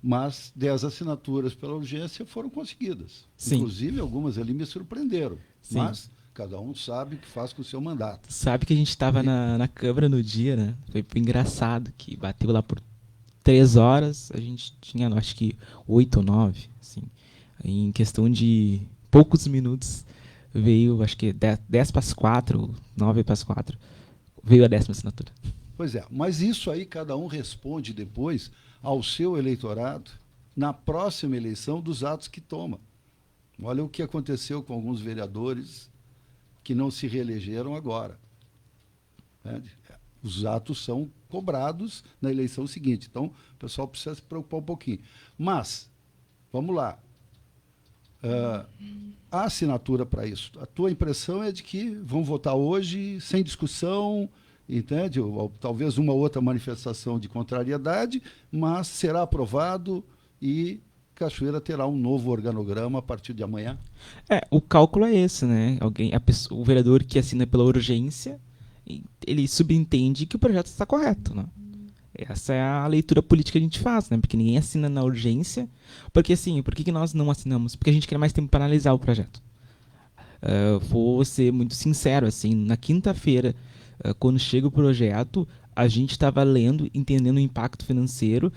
Mas 10 assinaturas pela urgência foram conseguidas. Sim. Inclusive, algumas ali me surpreenderam. Sim. Mas cada um sabe o que faz com o seu mandato. Sabe que a gente estava na Câmara no dia, né? Foi engraçado que bateu lá por 3 horas, a gente tinha, acho que 8 ou 9, assim. Em questão de poucos minutos, veio, acho que 10 para as 4, 9 para as 4, veio a 10ª assinatura. Pois é, mas isso aí cada um responde depois ao seu eleitorado na próxima eleição dos atos que toma. Olha o que aconteceu com alguns vereadores que não se reelegeram agora. Né? Os atos são cobrados na eleição seguinte. Então, o pessoal precisa se preocupar um pouquinho. Mas, vamos lá. Há assinatura para isso. A tua impressão é de que vão votar hoje sem discussão, entende? Ou talvez uma outra manifestação de contrariedade, mas será aprovado e Cachoeira terá um novo organograma a partir de amanhã? O cálculo é esse, né? O vereador que assina pela urgência, ele subentende que o projeto está correto, né? Essa é a leitura política que a gente faz, né? Porque ninguém assina na urgência. Porque assim, por que nós não assinamos? Porque a gente quer mais tempo para analisar o projeto. Vou ser muito sincero, assim, na quinta-feira, quando chega o projeto, a gente estava lendo, entendendo o impacto financeiro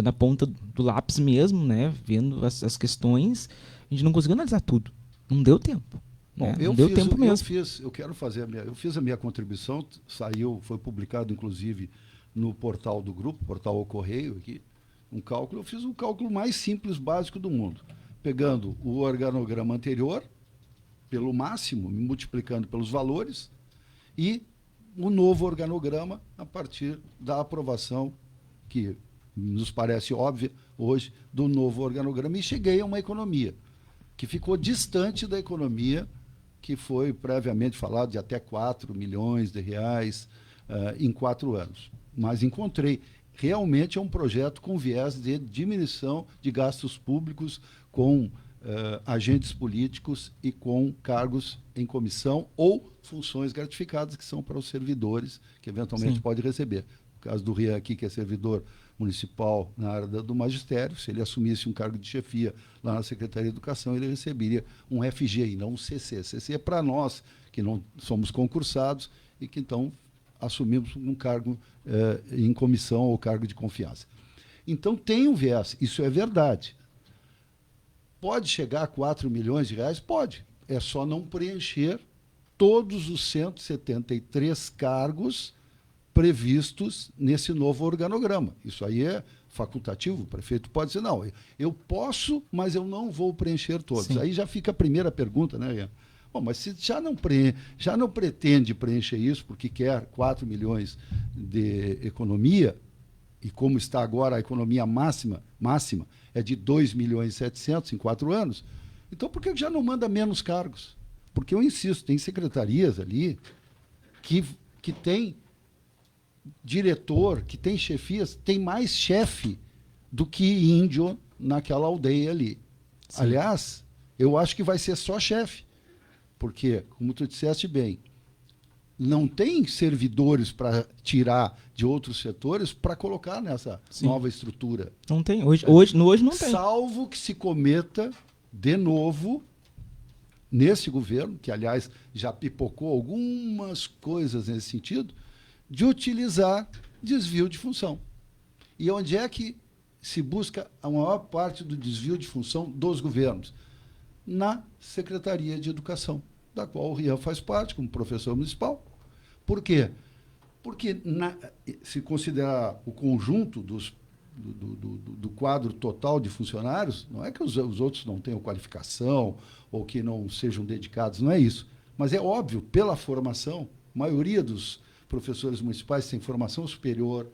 na ponta do lápis mesmo, né? Vendo as questões. A gente não conseguiu analisar tudo. Não deu tempo. Bom, Não deu tempo mesmo. Eu fiz a minha contribuição, foi publicado, inclusive, no portal do grupo, portal O Correio, aqui, eu fiz um cálculo mais simples, básico do mundo. Pegando o organograma anterior, pelo máximo, multiplicando pelos valores, e o novo organograma a partir da aprovação, que nos parece óbvia hoje, do novo organograma, e cheguei a uma economia que ficou distante da economia que foi previamente falado de até 4 milhões de reais em 4 anos. Mas encontrei, realmente é um projeto com viés de diminuição de gastos públicos, com agentes políticos e com cargos em comissão ou funções gratificadas que são para os servidores que eventualmente Sim. pode receber. No caso do Ria aqui, que é servidor municipal na área do magistério, se ele assumisse um cargo de chefia lá na Secretaria de Educação, ele receberia um FGI, não um CC. CC é para nós, que não somos concursados e que então assumimos um cargo em comissão ou cargo de confiança. Então tem um viés, isso é verdade. Pode chegar a 4 milhões de reais? Pode. É só não preencher todos os 173 cargos previstos nesse novo organograma. Isso aí é facultativo, o prefeito pode dizer, não, eu posso, mas eu não vou preencher todos. Sim. Aí já fica a primeira pergunta, né, Ian? Bom, mas se já não pretende preencher isso porque quer 4 milhões de economia, e como está agora a economia máxima é de 2 milhões e 700 em 4 anos, então por que já não manda menos cargos? Porque eu insisto, tem secretarias ali que tem diretor, que tem chefias, tem mais chefe do que índio naquela aldeia ali. Sim. Aliás, eu acho que vai ser só chefe. Porque, como tu disseste bem, não tem servidores para tirar de outros setores para colocar nessa Sim. nova estrutura. Não tem. Hoje não tem. Salvo que se cometa, de novo, nesse governo, que, aliás, já pipocou algumas coisas nesse sentido, de utilizar desvio de função. E onde é que se busca a maior parte do desvio de função dos governos? Na Secretaria de Educação, da qual o Rian faz parte, como professor municipal. Por quê? Porque, se considerar o conjunto do quadro total de funcionários, não é que os outros não tenham qualificação ou que não sejam dedicados, não é isso. Mas é óbvio, pela formação, a maioria dos professores municipais tem formação superior,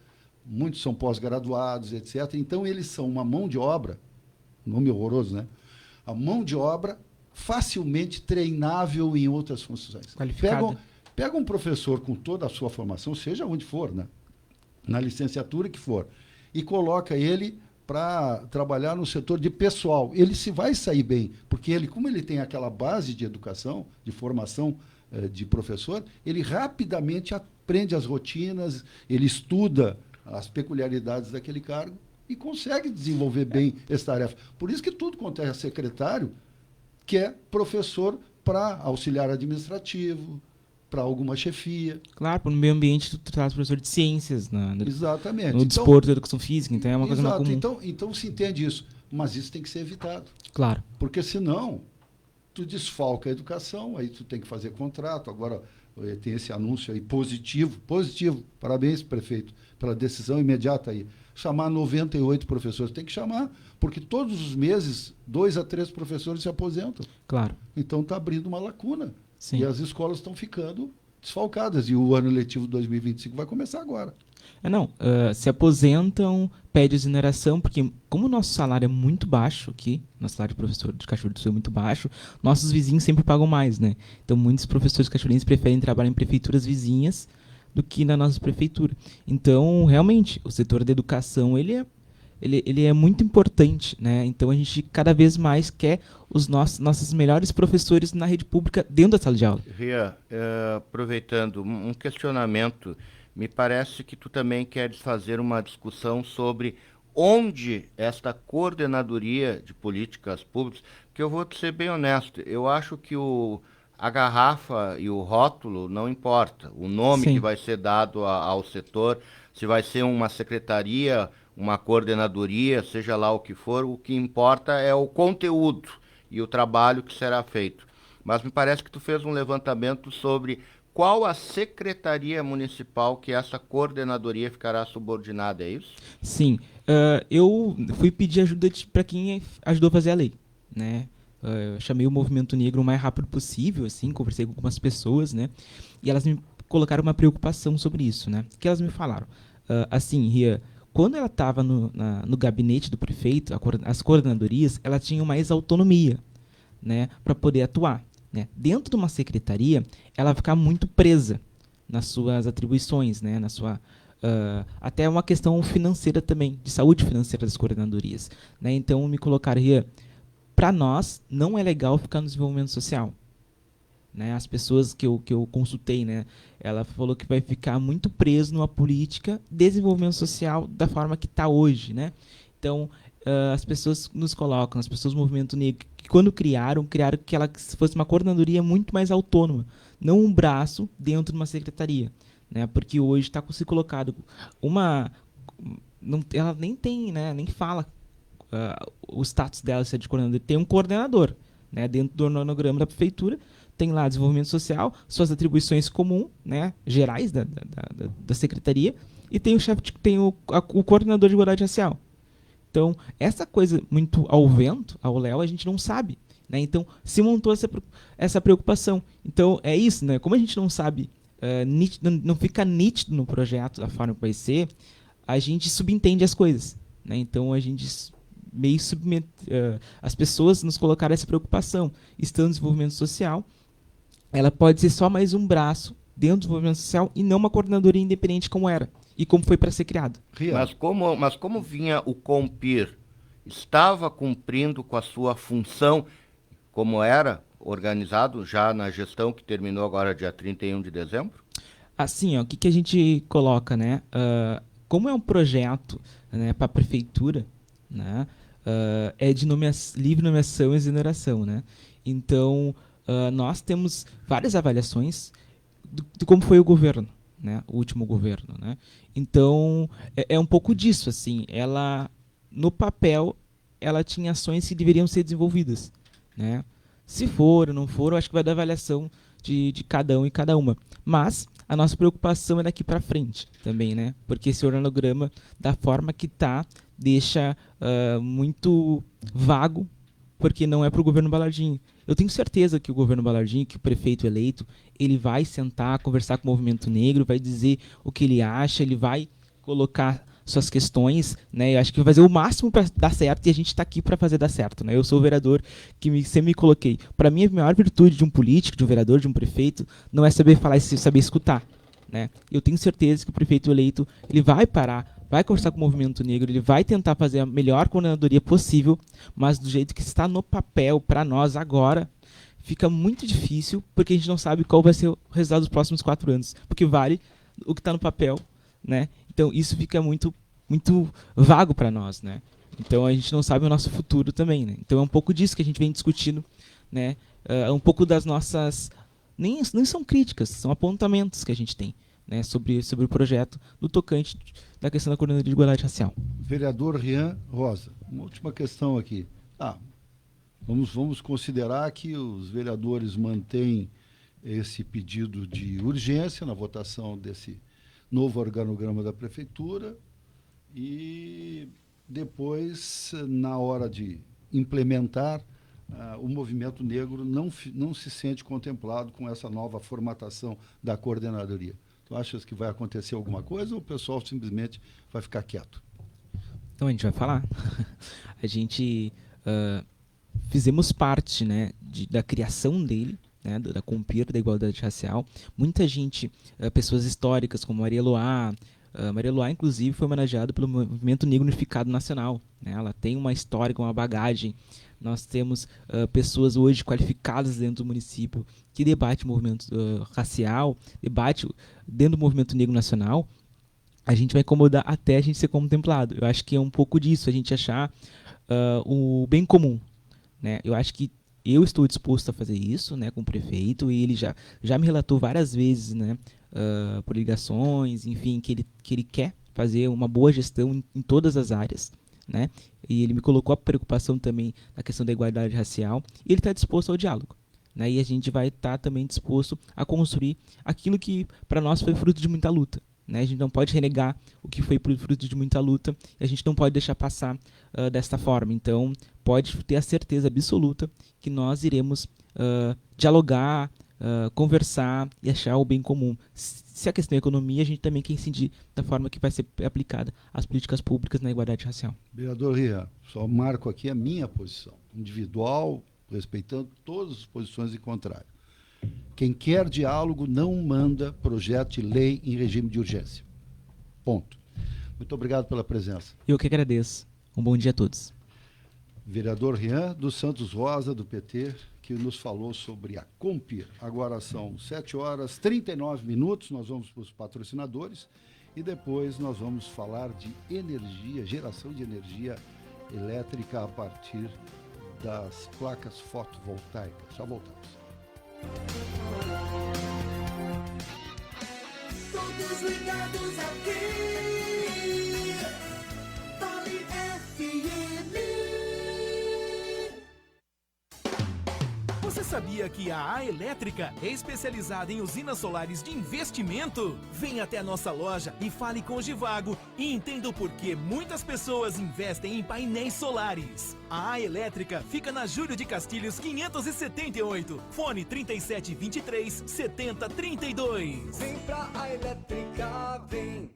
muitos são pós-graduados, etc. Então, eles são uma mão de obra, nome horroroso, né? A mão de obra facilmente treinável em outras funções. Qualificada. Pega um professor com toda a sua formação, seja onde for, né? Na licenciatura que for, e coloca ele para trabalhar no setor de pessoal. Ele se vai sair bem, porque ele, como ele tem aquela base de educação, de formação de professor, ele rapidamente aprende as rotinas, ele estuda as peculiaridades daquele cargo e consegue desenvolver bem essa tarefa. Por isso que tudo quanto é secretário quer professor para auxiliar administrativo, para alguma chefia. Claro, no meio ambiente tu traz professor de ciências, Exatamente. no desporto, educação física, então é uma coisa mais comum. Então se entende isso. Mas isso tem que ser evitado. Claro. Porque senão tu desfalca a educação, aí tu tem que fazer contrato. Agora tem esse anúncio aí positivo. Parabéns, prefeito, pela decisão imediata aí. Chamar 98 professores. Tem que chamar, porque todos os meses 2 a 3 professores se aposentam. Claro. Então está abrindo uma lacuna. Sim. E as escolas estão ficando desfalcadas. E o ano letivo 2025 vai começar agora. Se aposentam, pede exoneração, porque como o nosso salário é muito baixo aqui, nosso salário de professor de Cachoeiro do Sul é muito baixo, nossos vizinhos sempre pagam mais, né? Então muitos professores cachoeirenses preferem trabalhar em prefeituras vizinhas do que na nossa prefeitura. Então, realmente, o setor da educação, ele é muito importante, né? Então a gente cada vez mais quer os nossos melhores professores na rede pública dentro da sala de aula. Ria, aproveitando, um questionamento, me parece que tu também queres fazer uma discussão sobre onde esta coordenadoria de políticas públicas, porque eu vou te ser bem honesto, eu acho que a garrafa e o rótulo não importa, o nome Sim. que vai ser dado ao setor, se vai ser uma secretaria, uma coordenadoria, seja lá o que importa é o conteúdo e o trabalho que será feito. Mas me parece que tu fez um levantamento sobre qual a secretaria municipal que essa coordenadoria ficará subordinada, é isso? Sim. Eu fui pedir ajuda para quem ajudou a fazer a lei, né? Eu chamei o Movimento Negro o mais rápido possível, assim, conversei com algumas pessoas, né? E elas me colocaram uma preocupação sobre isso, né? O que elas me falaram? Assim, Ria, quando ela estava no gabinete do prefeito, as coordenadorias, elas tinham mais autonomia, né, para poder atuar, né? Dentro de uma secretaria, ela fica muito presa nas suas atribuições, né, até uma questão financeira também, de saúde financeira das coordenadorias, né? Então, me colocaram, para nós, não é legal ficar no desenvolvimento social, né? As pessoas que eu consultei, né, ela falou que vai ficar muito preso numa política de desenvolvimento social da forma que está hoje, né? Então, as pessoas nos colocam, as pessoas do Movimento Negro, que quando criaram que ela fosse uma coordenadoria muito mais autônoma, não um braço dentro de uma secretaria, né? Porque hoje está se colocado ela nem tem, né, nem fala o status dela ser de coordenador, tem um coordenador, né, dentro do organograma da prefeitura, tem lá desenvolvimento social, suas atribuições comuns, né, gerais da secretaria, e tem o chefe, tem o coordenador de igualdade racial, Então, essa coisa muito ao vento, ao léu, a gente não sabe, né? Então, se montou essa preocupação. Então, é isso, né? Como a gente não sabe, não fica nítido no projeto da forma que vai ser, a gente subentende as coisas, né? Então, a gente meio as pessoas nos colocaram essa preocupação. Estando no desenvolvimento social, ela pode ser só mais um braço dentro do desenvolvimento social e não uma coordenadoria independente como era e como foi para ser criado. Mas como vinha o Compir? Estava cumprindo com a sua função como era organizado já na gestão que terminou agora dia 31 de dezembro? Assim, ó, o que a gente coloca, né? Como é um projeto, né, para a prefeitura, né, é de livre nomeação e exoneração, né? Então, nós temos várias avaliações de como foi o governo, né? O último governo, né? Então, é um pouco disso, assim. Ela, no papel, ela tinha ações que deveriam ser desenvolvidas, né? Se for ou não for, eu acho que vai dar avaliação de cada um e cada uma. Mas a nossa preocupação é daqui para frente também, né? Porque esse organograma, da forma que tá, deixa muito vago, porque não é para o governo Balardim. Eu tenho certeza que o governo Balardim, que o prefeito eleito, ele vai sentar, conversar com o movimento negro, vai dizer o que ele acha, ele vai colocar suas questões, né? Eu acho que vai fazer o máximo para dar certo e a gente está aqui para fazer dar certo, né? Eu sou o vereador que sempre me coloquei. Para mim, a maior virtude de um político, de um vereador, de um prefeito, não é saber falar, é saber escutar, né? Eu tenho certeza que o prefeito eleito, ele vai parar, vai conversar com o movimento negro, ele vai tentar fazer a melhor coordenadoria possível, mas do jeito que está no papel para nós agora, fica muito difícil, porque a gente não sabe qual vai ser o resultado dos próximos 4 anos, porque vale o que está no papel, né? Então isso fica muito, muito vago para nós, né? Então a gente não sabe o nosso futuro também, né? Então é um pouco disso que a gente vem discutindo, né? Um pouco das nossas... Nem são críticas, são apontamentos que a gente tem, né, sobre o projeto do tocante da questão da coordenadoria de igualdade racial. Vereador Rian Rosa, uma última questão aqui. Vamos considerar que os vereadores mantêm esse pedido de urgência na votação desse novo organograma da prefeitura e depois, na hora de implementar, o movimento negro não se sente contemplado com essa nova formatação da coordenadoria. Tu achas que vai acontecer alguma coisa ou o pessoal simplesmente vai ficar quieto? Então a gente vai falar. A gente fizemos parte, né, da criação dele, né, da Compir, da igualdade racial. Muita gente, pessoas históricas como Maria Loá, inclusive, foi homenageada pelo Movimento Negro Unificado Nacional, né? Ela tem uma história, uma bagagem. Nós temos pessoas hoje qualificadas dentro do município que debatem o movimento racial, debate dentro do movimento negro nacional. A gente vai incomodar até a gente ser contemplado. Eu acho que é um pouco disso, a gente achar o bem comum, né? Eu acho que eu estou disposto a fazer isso, né, com o prefeito, e ele já me relatou várias vezes, né, por ligações, enfim, que ele quer fazer uma boa gestão em todas as áreas, né? E ele me colocou a preocupação também na questão da igualdade racial, e ele está disposto ao diálogo, né? E a gente vai estar também disposto a construir aquilo que para nós foi fruto de muita luta, né? A gente não pode renegar o que foi fruto de muita luta, e a gente não pode deixar passar desta forma. Então, pode ter a certeza absoluta que nós iremos dialogar, conversar e achar o bem comum. Se a questão é economia, a gente também quer incidir da forma que vai ser aplicada as políticas públicas na igualdade racial. Vereador Ria, só marco aqui a minha posição, individual, respeitando todas as posições em contrário. Quem quer diálogo não manda projeto de lei em regime de urgência. Ponto. Muito obrigado pela presença. Eu que agradeço. Um bom dia a todos. Vereador Rian dos Santos Rosa, do PT, que nos falou sobre a Compir. Agora são 7h39, nós vamos para os patrocinadores e depois nós vamos falar de energia, geração de energia elétrica a partir das placas fotovoltaicas. Já voltamos. Todos ligados aqui. Vale FM. Você sabia que a Elétrica é especializada em usinas solares de investimento? Venha até a nossa loja e fale com o Givago e entenda o porquê muitas pessoas investem em painéis solares. A Elétrica fica na Júlio de Castilhos 578. Fone 3723 7032. Vem pra a elétrica, vem.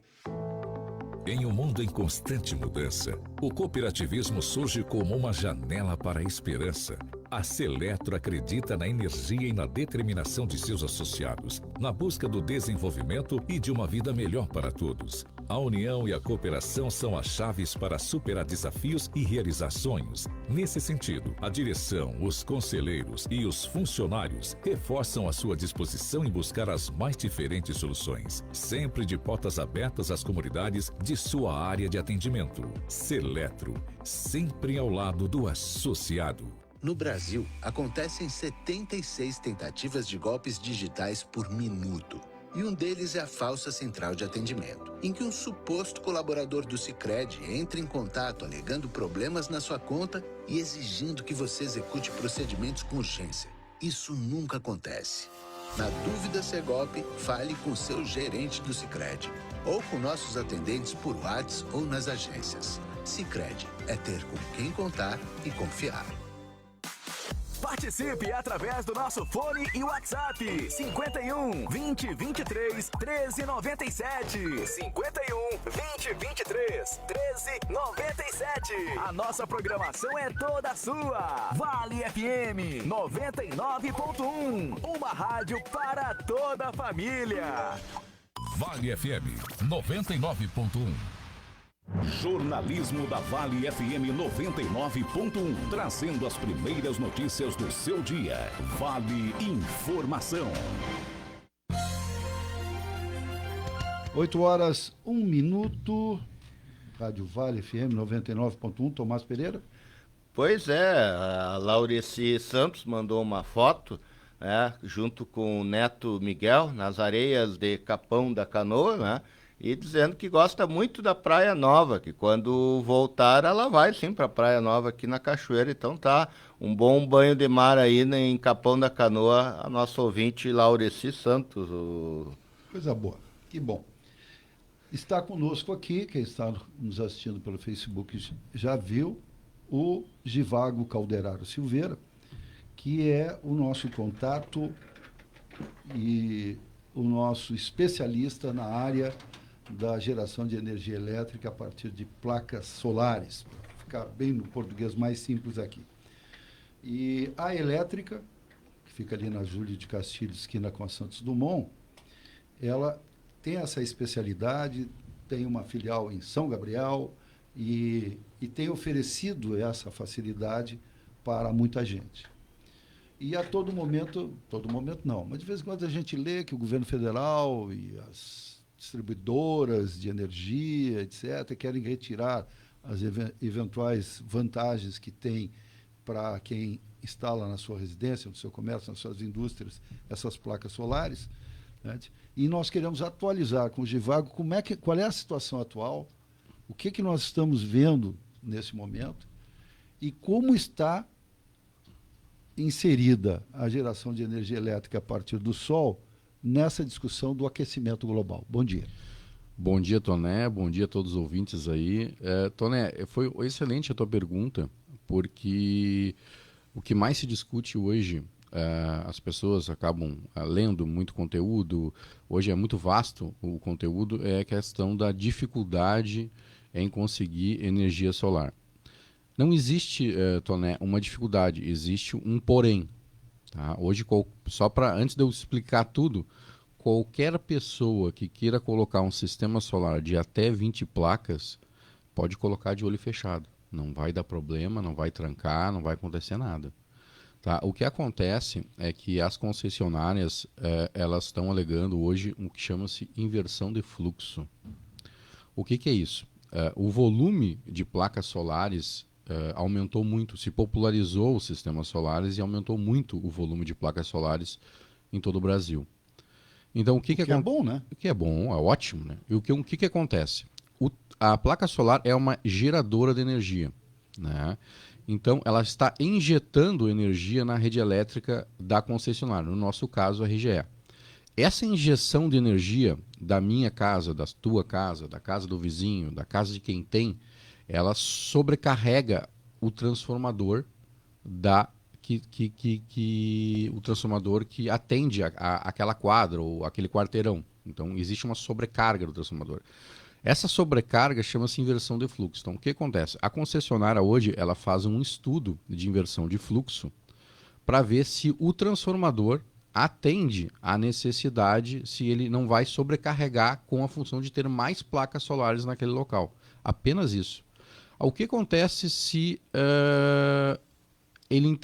Em um mundo em constante mudança, o cooperativismo surge como uma janela para a esperança. A Seletro acredita na energia e na determinação de seus associados, na busca do desenvolvimento e de uma vida melhor para todos. A união e a cooperação são as chaves para superar desafios e realizar sonhos. Nesse sentido, a direção, os conselheiros e os funcionários reforçam a sua disposição em buscar as mais diferentes soluções, sempre de portas abertas às comunidades de sua área de atendimento. Seletro, sempre ao lado do associado. No Brasil, acontecem 76 tentativas de golpes digitais por minuto. E um deles é a falsa central de atendimento, em que um suposto colaborador do Sicredi entra em contato alegando problemas na sua conta e exigindo que você execute procedimentos com urgência. Isso nunca acontece. Na dúvida se é golpe, fale com seu gerente do Sicredi ou com nossos atendentes por WhatsApp ou nas agências. Sicredi é ter com quem contar e confiar. Participe através do nosso fone e WhatsApp 51 20 23 13 97. 51 20 23 13 97. A nossa programação é toda sua. Vale FM 99.1. Uma rádio para toda a família. Vale FM 99.1. Jornalismo da Vale FM 99.1, trazendo as primeiras notícias do seu dia. Vale Informação. 8h01. Rádio Vale FM 99.1. Tomás Pereira. Pois é, a Laureci Santos mandou uma foto, né, junto com o neto Miguel, nas areias de Capão da Canoa, né? E dizendo que gosta muito da Praia Nova, que quando voltar ela vai sim para a Praia Nova aqui na Cachoeira. Então tá um bom banho de mar aí, né, em Capão da Canoa, a nossa ouvinte Laureci Santos. Coisa boa, que bom. Está conosco aqui, quem está nos assistindo pelo Facebook já viu, o Givago Calderaro Silveira, que é o nosso contato e o nosso especialista na área da geração de energia elétrica a partir de placas solares, para ficar bem no português mais simples aqui. E a elétrica, que fica ali na Júlio de Castilhos, esquina com a Santos Dumont, ela tem essa especialidade, tem uma filial em São Gabriel e tem oferecido essa facilidade para muita gente. E a todo momento não, mas de vez em quando a gente lê que o governo federal e as distribuidoras de energia, etc., querem retirar as eventuais vantagens que tem para quem instala na sua residência, no seu comércio, nas suas indústrias, essas placas solares, né? E nós queremos atualizar com o Givago qual é a situação atual, o que nós estamos vendo nesse momento e como está inserida a geração de energia elétrica a partir do sol nessa discussão do aquecimento global. Bom dia. Bom dia, Toné. Bom dia a todos os ouvintes aí. Toné, foi excelente a tua pergunta, porque o que mais se discute hoje, as pessoas acabam lendo muito conteúdo, hoje é muito vasto o conteúdo, é a questão da dificuldade em conseguir energia solar. Não existe, Toné, uma dificuldade, existe um porém. Tá? Hoje, antes de eu explicar tudo, qualquer pessoa que queira colocar um sistema solar de até 20 placas, pode colocar de olho fechado. Não vai dar problema, não vai trancar, não vai acontecer nada. Tá? O que acontece é que as concessionárias elas estão alegando hoje o que chama-se inversão de fluxo. O que é isso? O volume de placas solares aumentou muito, se popularizou os sistemas solares e aumentou muito o volume de placas solares em todo o Brasil. Então, o que é bom, né? O que é bom, é ótimo, né? E o que acontece? A placa solar é uma geradora de energia. né? Então, ela está injetando energia na rede elétrica da concessionária, no nosso caso, a RGE. Essa injeção de energia da minha casa, da tua casa, da casa do vizinho, da casa de quem tem, ela sobrecarrega o transformador o transformador que atende aquela quadra ou aquele quarteirão. Então, existe uma sobrecarga do transformador. Essa sobrecarga chama-se inversão de fluxo. Então, o que acontece? A concessionária hoje ela faz um estudo de inversão de fluxo para ver se o transformador atende à necessidade, se ele não vai sobrecarregar com a função de ter mais placas solares naquele local. Apenas isso. O que acontece se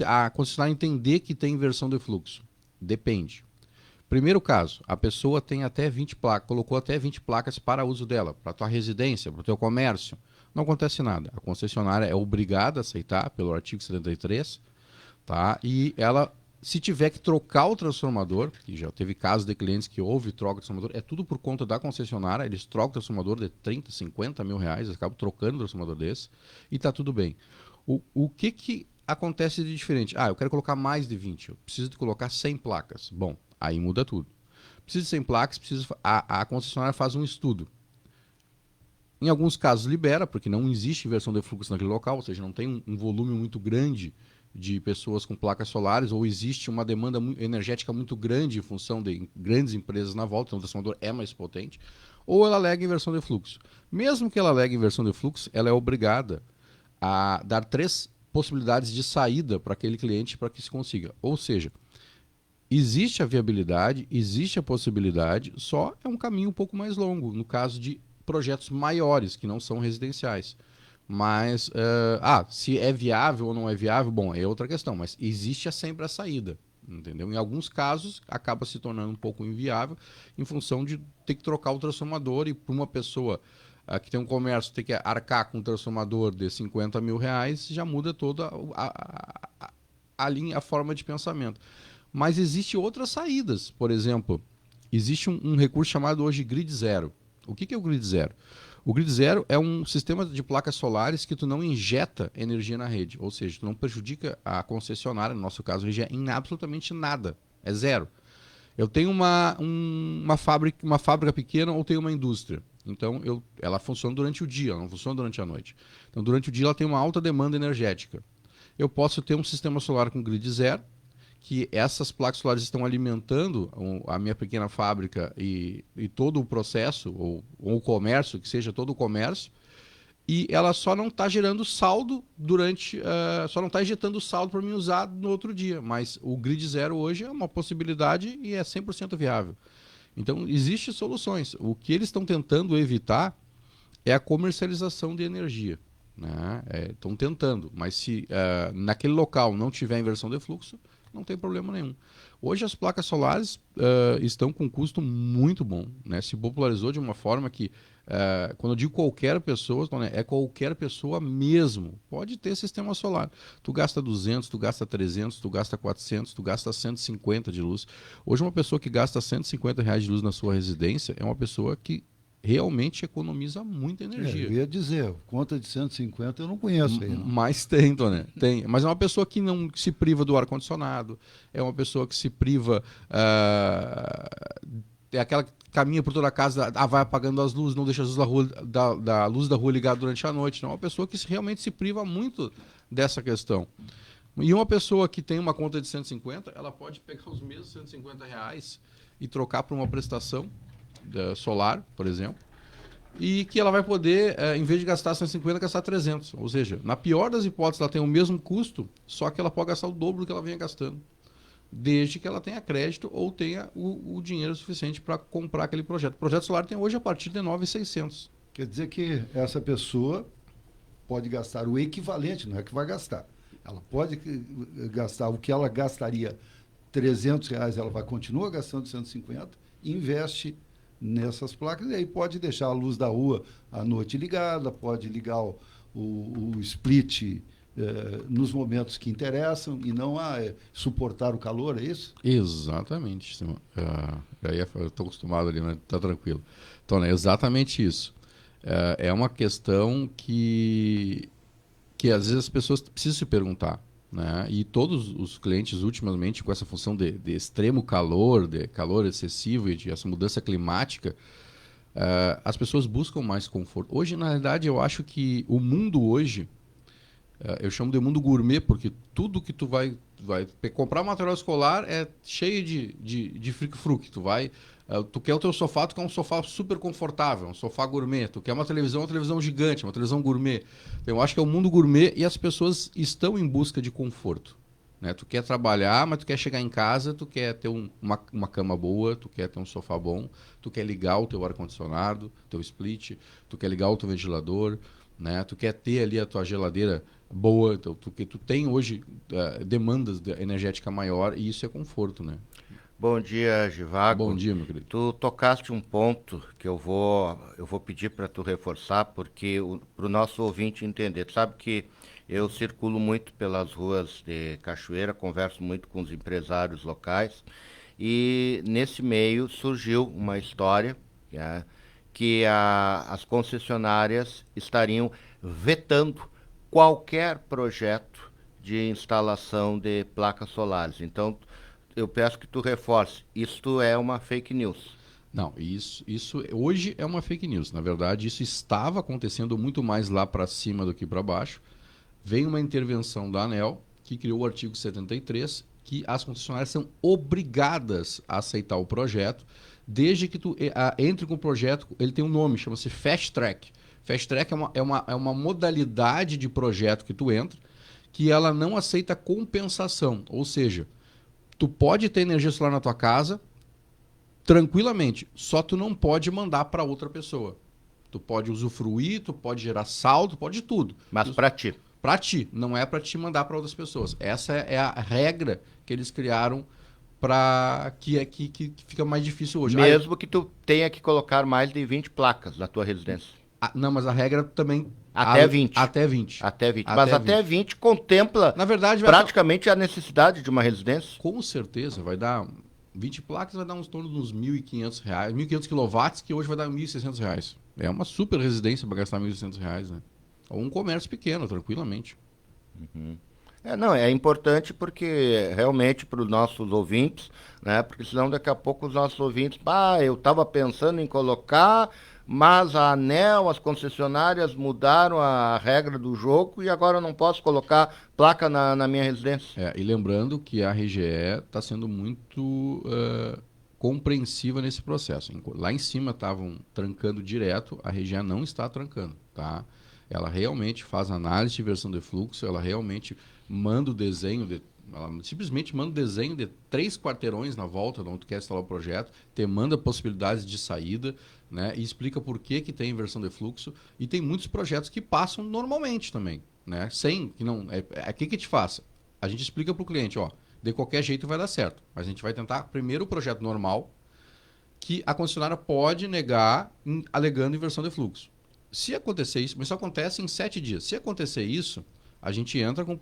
a concessionária entender que tem inversão de fluxo? Depende. Primeiro caso, a pessoa tem até 20 placas, colocou até 20 placas para uso dela, para a tua residência, para o teu comércio. Não acontece nada. A concessionária é obrigada a aceitar pelo artigo 73, tá? E ela, se tiver que trocar o transformador, que já teve casos de clientes que houve troca de transformador, é tudo por conta da concessionária, eles trocam o transformador de 30, 50 mil reais, eles acabam trocando o transformador desse, e está tudo bem. O que acontece de diferente? Eu quero colocar mais de 20, eu preciso de colocar 100 placas. Bom, aí muda tudo. Precisa de 100 placas, a concessionária faz um estudo. Em alguns casos libera, porque não existe inversão de fluxo naquele local, ou seja, não tem um volume muito grande de pessoas com placas solares, ou existe uma demanda energética muito grande em função de grandes empresas na volta, então o transformador é mais potente, ou ela alega inversão de fluxo. Mesmo que ela alega inversão de fluxo, ela é obrigada a dar 3 possibilidades de saída para aquele cliente para que se consiga. Ou seja, existe a viabilidade, existe a possibilidade, só é um caminho um pouco mais longo, no caso de projetos maiores, que não são residenciais. Mas, se é viável ou não é viável, bom, é outra questão, mas existe sempre a saída, entendeu? Em alguns casos, acaba se tornando um pouco inviável, em função de ter que trocar o transformador, e para uma pessoa que tem um comércio ter que arcar com um transformador de 50 mil reais, já muda toda a forma de pensamento. Mas existem outras saídas. Por exemplo, existe um recurso chamado hoje Grid Zero. O que é o Grid Zero? O Grid Zero é um sistema de placas solares que tu não injeta energia na rede. Ou seja, tu não prejudica a concessionária, no nosso caso, em absolutamente nada. É zero. Eu tenho uma fábrica pequena ou tenho uma indústria. Então, ela funciona durante o dia, ela não funciona durante a noite. Então, durante o dia ela tem uma alta demanda energética. Eu posso ter um sistema solar com Grid Zero, que essas placas solares estão alimentando a minha pequena fábrica e todo o processo, ou o comércio, que seja todo o comércio, e ela só não está gerando saldo só não está injetando saldo para mim usar no outro dia. Mas o Grid Zero hoje é uma possibilidade e é 100% viável. Então, existem soluções. O que eles estão tentando evitar é a comercialização de energia. Né? Estão tentando, mas se naquele local não tiver inversão de fluxo, não tem problema nenhum. Hoje as placas solares estão com um custo muito bom, né? Se popularizou de uma forma que, quando eu digo qualquer pessoa, é qualquer pessoa mesmo. Pode ter sistema solar. Tu gasta 200, tu gasta 300, tu gasta 400, tu gasta 150 de luz. Hoje uma pessoa que gasta 150 reais de luz na sua residência é uma pessoa que realmente economiza muita energia. Eu ia dizer, conta de 150 eu não conheço aí. Não. Mas tem, Toné, tem. Mas é uma pessoa que não se priva do ar-condicionado, é uma pessoa que se priva... é aquela que caminha por toda a casa, vai apagando as luzes, não deixa as luzes da luz da rua ligada durante a noite. Não, é uma pessoa que realmente se priva muito dessa questão. E uma pessoa que tem uma conta de 150, ela pode pegar os mesmos 150 reais e trocar por uma prestação solar, por exemplo, e que ela vai poder, em vez de gastar 150, gastar 300. Ou seja, na pior das hipóteses, ela tem o mesmo custo, só que ela pode gastar o dobro do que ela vinha gastando, desde que ela tenha crédito ou tenha o dinheiro suficiente para comprar aquele projeto. O projeto solar tem hoje a partir de 9.600. Quer dizer que essa pessoa pode gastar o equivalente, não é que vai gastar. Ela pode gastar o que ela gastaria 300 reais, ela vai continuar gastando 150, investe nessas placas, e aí pode deixar a luz da rua à noite ligada, pode ligar o split nos momentos que interessam e não suportar o calor, é isso? Exatamente. Eu estou acostumado ali, mas está tranquilo. Então, é exatamente isso. É uma questão que que às vezes as pessoas precisam se perguntar, né? E todos os clientes, ultimamente, com essa função de extremo calor, de calor excessivo e de essa mudança climática, as pessoas buscam mais conforto. Hoje, na realidade, eu acho que o mundo hoje, eu chamo de mundo gourmet, porque tudo que tu vai comprar material escolar é cheio de fric-fruc. Tu quer o teu sofá, tu quer um sofá super confortável, um sofá gourmet. Tu quer uma televisão gigante, uma televisão gourmet. Então, eu acho que é o mundo gourmet e as pessoas estão em busca de conforto, né? Tu quer trabalhar, mas tu quer chegar em casa, tu quer ter uma cama boa, tu quer ter um sofá bom, tu quer ligar o teu ar-condicionado, teu split, tu quer ligar o teu ventilador, né? Tu quer ter ali a tua geladeira boa, então, porque tu tem hoje demandas energética maior e isso é conforto, né? Bom dia, Givago. Bom dia, meu querido. Tu tocaste um ponto que eu vou pedir para tu reforçar, porque para o nosso ouvinte entender. Tu sabe que eu circulo muito pelas ruas de Cachoeira, converso muito com os empresários locais e nesse meio surgiu uma história que as concessionárias estariam vetando qualquer projeto de instalação de placas solares. Então, eu peço que tu reforce, isto é uma fake news. Não, isso hoje é uma fake news. Na verdade, isso estava acontecendo muito mais lá para cima do que para baixo. Veio uma intervenção da ANEEL, que criou o artigo 73, que as concessionárias são obrigadas a aceitar o projeto, desde que tu entre com o projeto. Ele tem um nome, chama-se Fast Track. Fast Track é uma modalidade de projeto que tu entra, que ela não aceita compensação, ou seja, tu pode ter energia solar na tua casa tranquilamente, só tu não pode mandar para outra pessoa. Tu pode usufruir, tu pode gerar saldo, pode tudo. Mas para ti? Para ti, não é para te mandar para outras pessoas. Essa é a regra que eles criaram para que fica mais difícil hoje. Mesmo que tu tenha que colocar mais de 20 placas na tua residência. Não, mas a regra também... Até 20. Até 20. Mas até 20 contempla, na verdade, praticamente a necessidade de uma residência. Com certeza, vai dar 20 placas, vai dar uns torno de uns R$ 1.500, 1.500 quilowatts, que hoje vai dar R$ 1.600. É uma super residência para gastar R$ 1.600, né? Ou um comércio pequeno, tranquilamente. Uhum. É importante porque realmente para os nossos ouvintes, né? Porque senão daqui a pouco os nossos ouvintes, eu estava pensando em colocar, mas a ANEEL, as concessionárias mudaram a regra do jogo e agora eu não posso colocar placa na minha residência. E lembrando que a RGE está sendo muito compreensiva nesse processo. Lá em cima estavam trancando direto, a RGE não está trancando, tá? Ela realmente faz análise de versão de fluxo, ela realmente manda o desenho, ela simplesmente manda o desenho de 3 quarteirões na volta de onde tu quer instalar o projeto, te manda possibilidades de saída, né, e explica por que tem inversão de fluxo. E tem muitos projetos que passam normalmente também, né, sem, que não, que te faça? A gente explica para o cliente, de qualquer jeito vai dar certo, mas a gente vai tentar primeiro o projeto normal, que a concessionária pode negar alegando inversão de fluxo. Se acontecer isso, mas isso acontece em 7 dias. Se acontecer isso, a gente entra com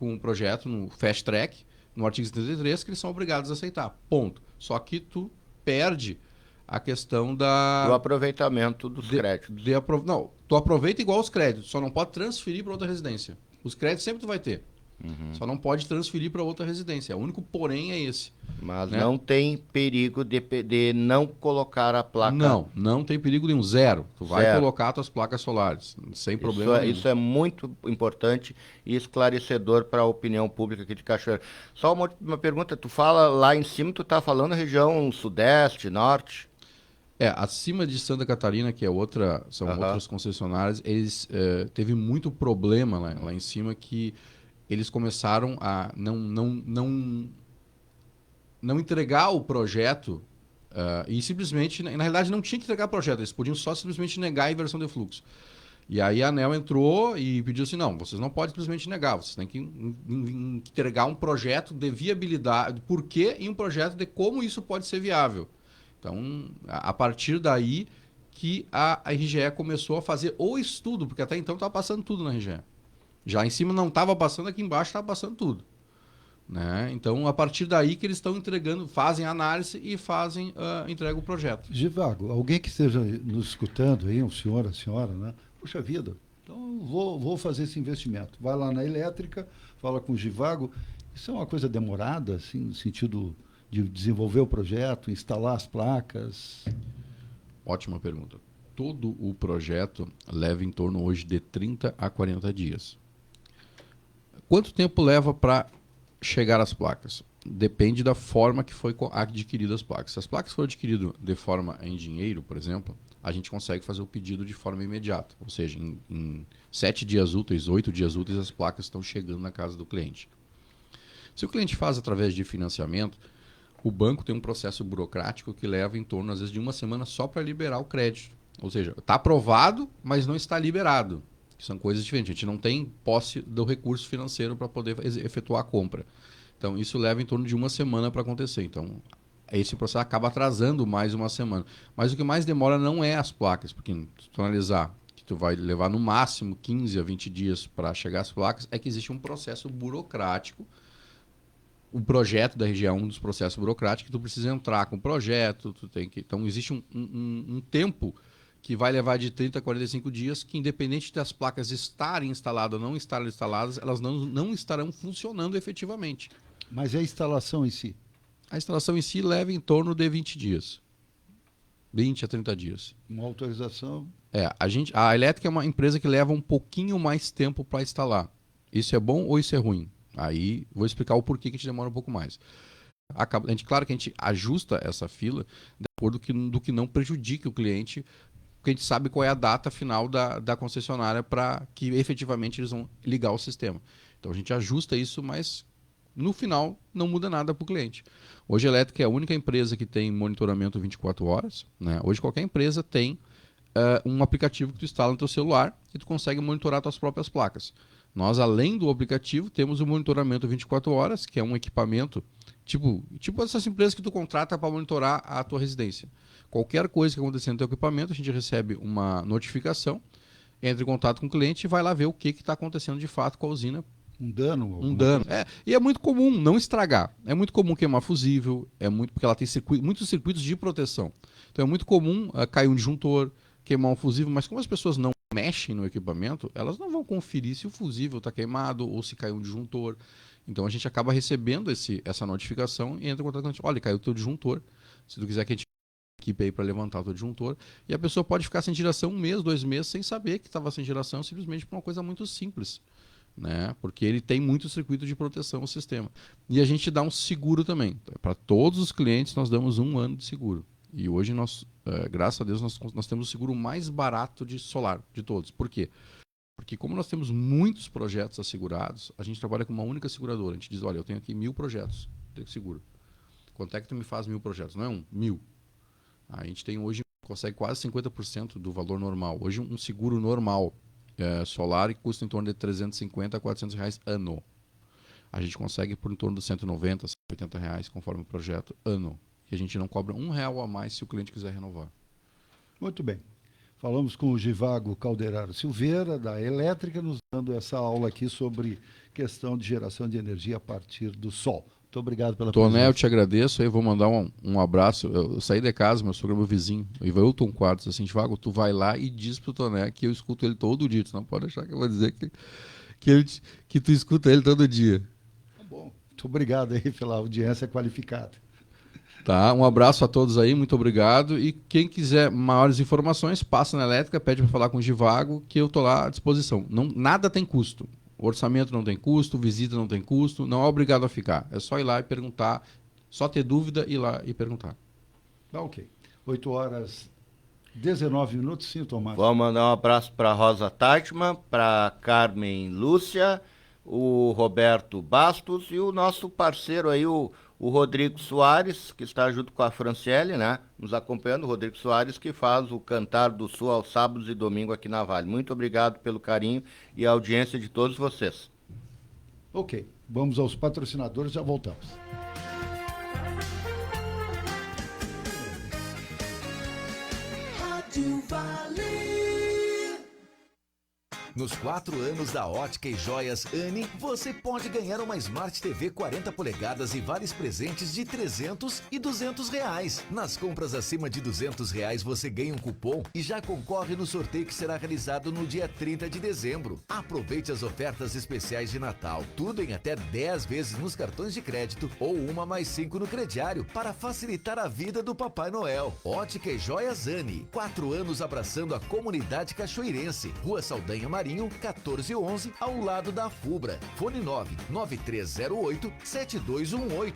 um projeto no Fast Track, no artigo 73, que eles são obrigados a aceitar. Ponto. Só que tu perde a questão do aproveitamento dos créditos. Não, tu aproveita igual os créditos, só não pode transferir para outra residência. Os créditos sempre tu vai ter. Uhum. Só não pode transferir para outra residência. O único porém é esse. Mas não tem perigo de não colocar a placa. Não tem perigo nenhum. Zero. Tu vai colocar as tuas placas solares, sem problema nenhum. Isso é muito importante e esclarecedor para a opinião pública aqui de Cachoeira. Só uma pergunta, tu fala lá em cima, tu está falando a região sudeste, norte? Acima de Santa Catarina, que são outras concessionárias, eles teve muito problema lá em cima, que eles começaram a não entregar o projeto e simplesmente, na realidade, não tinha que entregar o projeto, eles podiam só simplesmente negar a inversão de fluxo. E aí a ANEEL entrou e pediu assim, não, vocês não podem simplesmente negar, vocês têm que entregar um projeto de viabilidade, porquê, e um projeto de como isso pode ser viável. Então, a partir daí que a RGE começou a fazer o estudo, porque até então estava passando tudo na RGE. Já em cima não estava passando, aqui embaixo estava passando tudo. Né? Então, a partir daí que eles estão entregando, fazem análise e entregam o projeto. Givago, alguém que esteja nos escutando aí, um senhor, a senhora, né? Puxa vida, Então, vou fazer esse investimento. Vai lá na elétrica, fala com o Givago. Isso é uma coisa demorada, assim, no sentido de desenvolver o projeto, instalar as placas? Ótima pergunta. Todo o projeto leva em torno hoje de 30 a 40 dias. Quanto tempo leva para chegar às placas? Depende da forma que foi adquirida as placas. Se as placas foram adquiridas de forma em dinheiro, por exemplo, a gente consegue fazer o pedido de forma imediata. Ou seja, em 7 dias úteis, 8 dias úteis, as placas estão chegando na casa do cliente. Se o cliente faz através de financiamento, o banco tem um processo burocrático que leva em torno, às vezes, de uma semana só para liberar o crédito. Ou seja, está aprovado, mas não está liberado. São coisas diferentes. A gente não tem posse do recurso financeiro para poder efetuar a compra. Então, isso leva em torno de uma semana para acontecer. Então, esse processo acaba atrasando mais uma semana. Mas o que mais demora não é as placas, porque se tu analisar que tu vai levar no máximo 15 a 20 dias para chegar às placas, é que existe um processo burocrático. O projeto da região é um dos processos burocráticos que tu precisa entrar com o projeto, tu tem que... Então, existe um tempo que vai levar de 30 a 45 dias, que independente das placas estarem instaladas ou não estarem instaladas, elas não estarão funcionando efetivamente. Mas é a instalação em si? A instalação em si leva em torno de 20 dias. 20 a 30 dias. Uma autorização? A elétrica é uma empresa que leva um pouquinho mais tempo para instalar. Isso é bom ou isso é ruim? Aí vou explicar o porquê que a gente demora um pouco mais. Claro que a gente ajusta essa fila de acordo do que não prejudique o cliente, porque a gente sabe qual é a data final da concessionária para que efetivamente eles vão ligar o sistema. Então a gente ajusta isso, mas no final não muda nada para o cliente. Hoje a Elétrica é a única empresa que tem monitoramento 24 horas. Né? Hoje qualquer empresa tem um aplicativo que tu instala no teu celular e tu consegue monitorar tuas próprias placas. Nós, além do aplicativo, temos o monitoramento 24 horas, que é um equipamento tipo essas empresas que tu contrata para monitorar a tua residência. Qualquer coisa que acontecer no teu equipamento, a gente recebe uma notificação, entra em contato com o cliente e vai lá ver o que está acontecendo de fato com a usina. Um dano? Um dano. E é muito comum não estragar. É muito comum queimar fusível, porque ela tem muitos circuitos de proteção. Então é muito comum cair um disjuntor, queimar um fusível, mas como as pessoas não mexem no equipamento, elas não vão conferir se o fusível está queimado ou se caiu um disjuntor. Então a gente acaba recebendo essa notificação e entra em contato com a gente. Olha, caiu o teu disjuntor. Se tu quiser que a gente equipe aí para levantar o teu disjuntor. E a pessoa pode ficar sem geração 1 mês, 2 meses, sem saber que estava sem geração, simplesmente por uma coisa muito simples. Né? Porque ele tem muito circuito de proteção no sistema. E a gente dá um seguro também. Para todos os clientes nós damos 1 ano de seguro. E hoje nós, graças a Deus, nós temos o seguro mais barato de solar de todos. Por quê? Porque como nós temos muitos projetos assegurados, a gente trabalha com uma única seguradora. A gente diz, olha, eu tenho aqui 1000 projetos, tenho seguro. Quanto é que tu me faz 1000 projetos? Não é 1000. A gente tem hoje, consegue quase 50% do valor normal. Hoje um seguro normal solar custa em torno de 350 a 400 reais ano. A gente consegue por em torno de 190, 180 reais conforme o projeto ano. E a gente não cobra R$1 a mais se o cliente quiser renovar. Muito bem. Falamos com o Givago Calderaro Silveira, da Elétrica, nos dando essa aula aqui sobre questão de geração de energia a partir do sol. Muito obrigado pela presença. Toné, eu te agradeço. Aí vou mandar um abraço. Eu saí de casa, meu sogro é meu vizinho, o Ivailton Quartos, assim, Givago, tu vai lá e diz pro Toné que eu escuto ele todo dia. Tu não pode achar que eu vou dizer que tu escuta ele todo dia. Tá bom. Muito obrigado aí pela audiência qualificada. Tá, um abraço a todos aí, muito obrigado. E quem quiser maiores informações, passa na Elétrica, pede para falar com o Givago, que eu tô lá à disposição. Nada tem custo. O orçamento não tem custo, visita não tem custo, não é obrigado a ficar. É só ir lá e perguntar, só ter dúvida, ir lá e perguntar. Tá, ok. 8h19, sim, Tomás. Vamos mandar um abraço para Rosa Teichmann, para Carmen Lúcia, o Roberto Bastos e o nosso parceiro aí, o Rodrigo Soares, que está junto com a Franciele, né? Nos acompanhando, o Rodrigo Soares, que faz o Cantar do Sul aos sábados e domingo aqui na Vale. Muito obrigado pelo carinho e a audiência de todos vocês. Ok, vamos aos patrocinadores, já voltamos. Rádio Vale. Nos 4 anos da Ótica e Joias Anne, você pode ganhar uma Smart TV 40 polegadas e vários presentes de R$300 e R$200. Nas compras acima de R$200, você ganha um cupom e já concorre no sorteio que será realizado no dia 30 de dezembro. Aproveite as ofertas especiais de Natal, tudo em até 10 vezes nos cartões de crédito ou 1 mais 5 no crediário, para facilitar a vida do Papai Noel. Ótica e Joias Anne, 4 anos abraçando a comunidade cachoeirense. Rua Saldanha Marinho, 1411, ao lado da Fubra. Fone 99308-7218.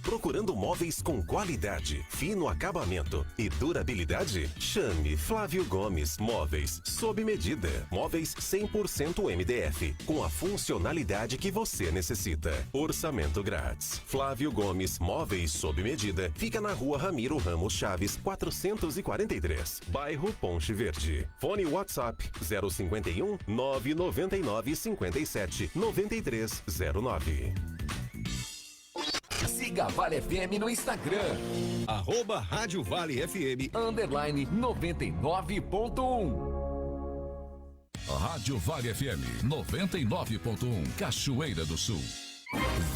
Procurando móveis com qualidade, fino acabamento e durabilidade? Chame Flávio Gomes Móveis sob medida. Móveis 100% MDF, com a funcionalidade que você necessita. Orçamento grátis. Flávio Gomes Móveis sob medida fica na Rua Ramiro Ramos Chaves, 443, bairro Ponte Verde. Fone WhatsApp 051 999 57 9309. Siga a Vale FM no Instagram. Rádio Vale FM _ 99.1. Rádio Vale FM 99.1, Cachoeira do Sul.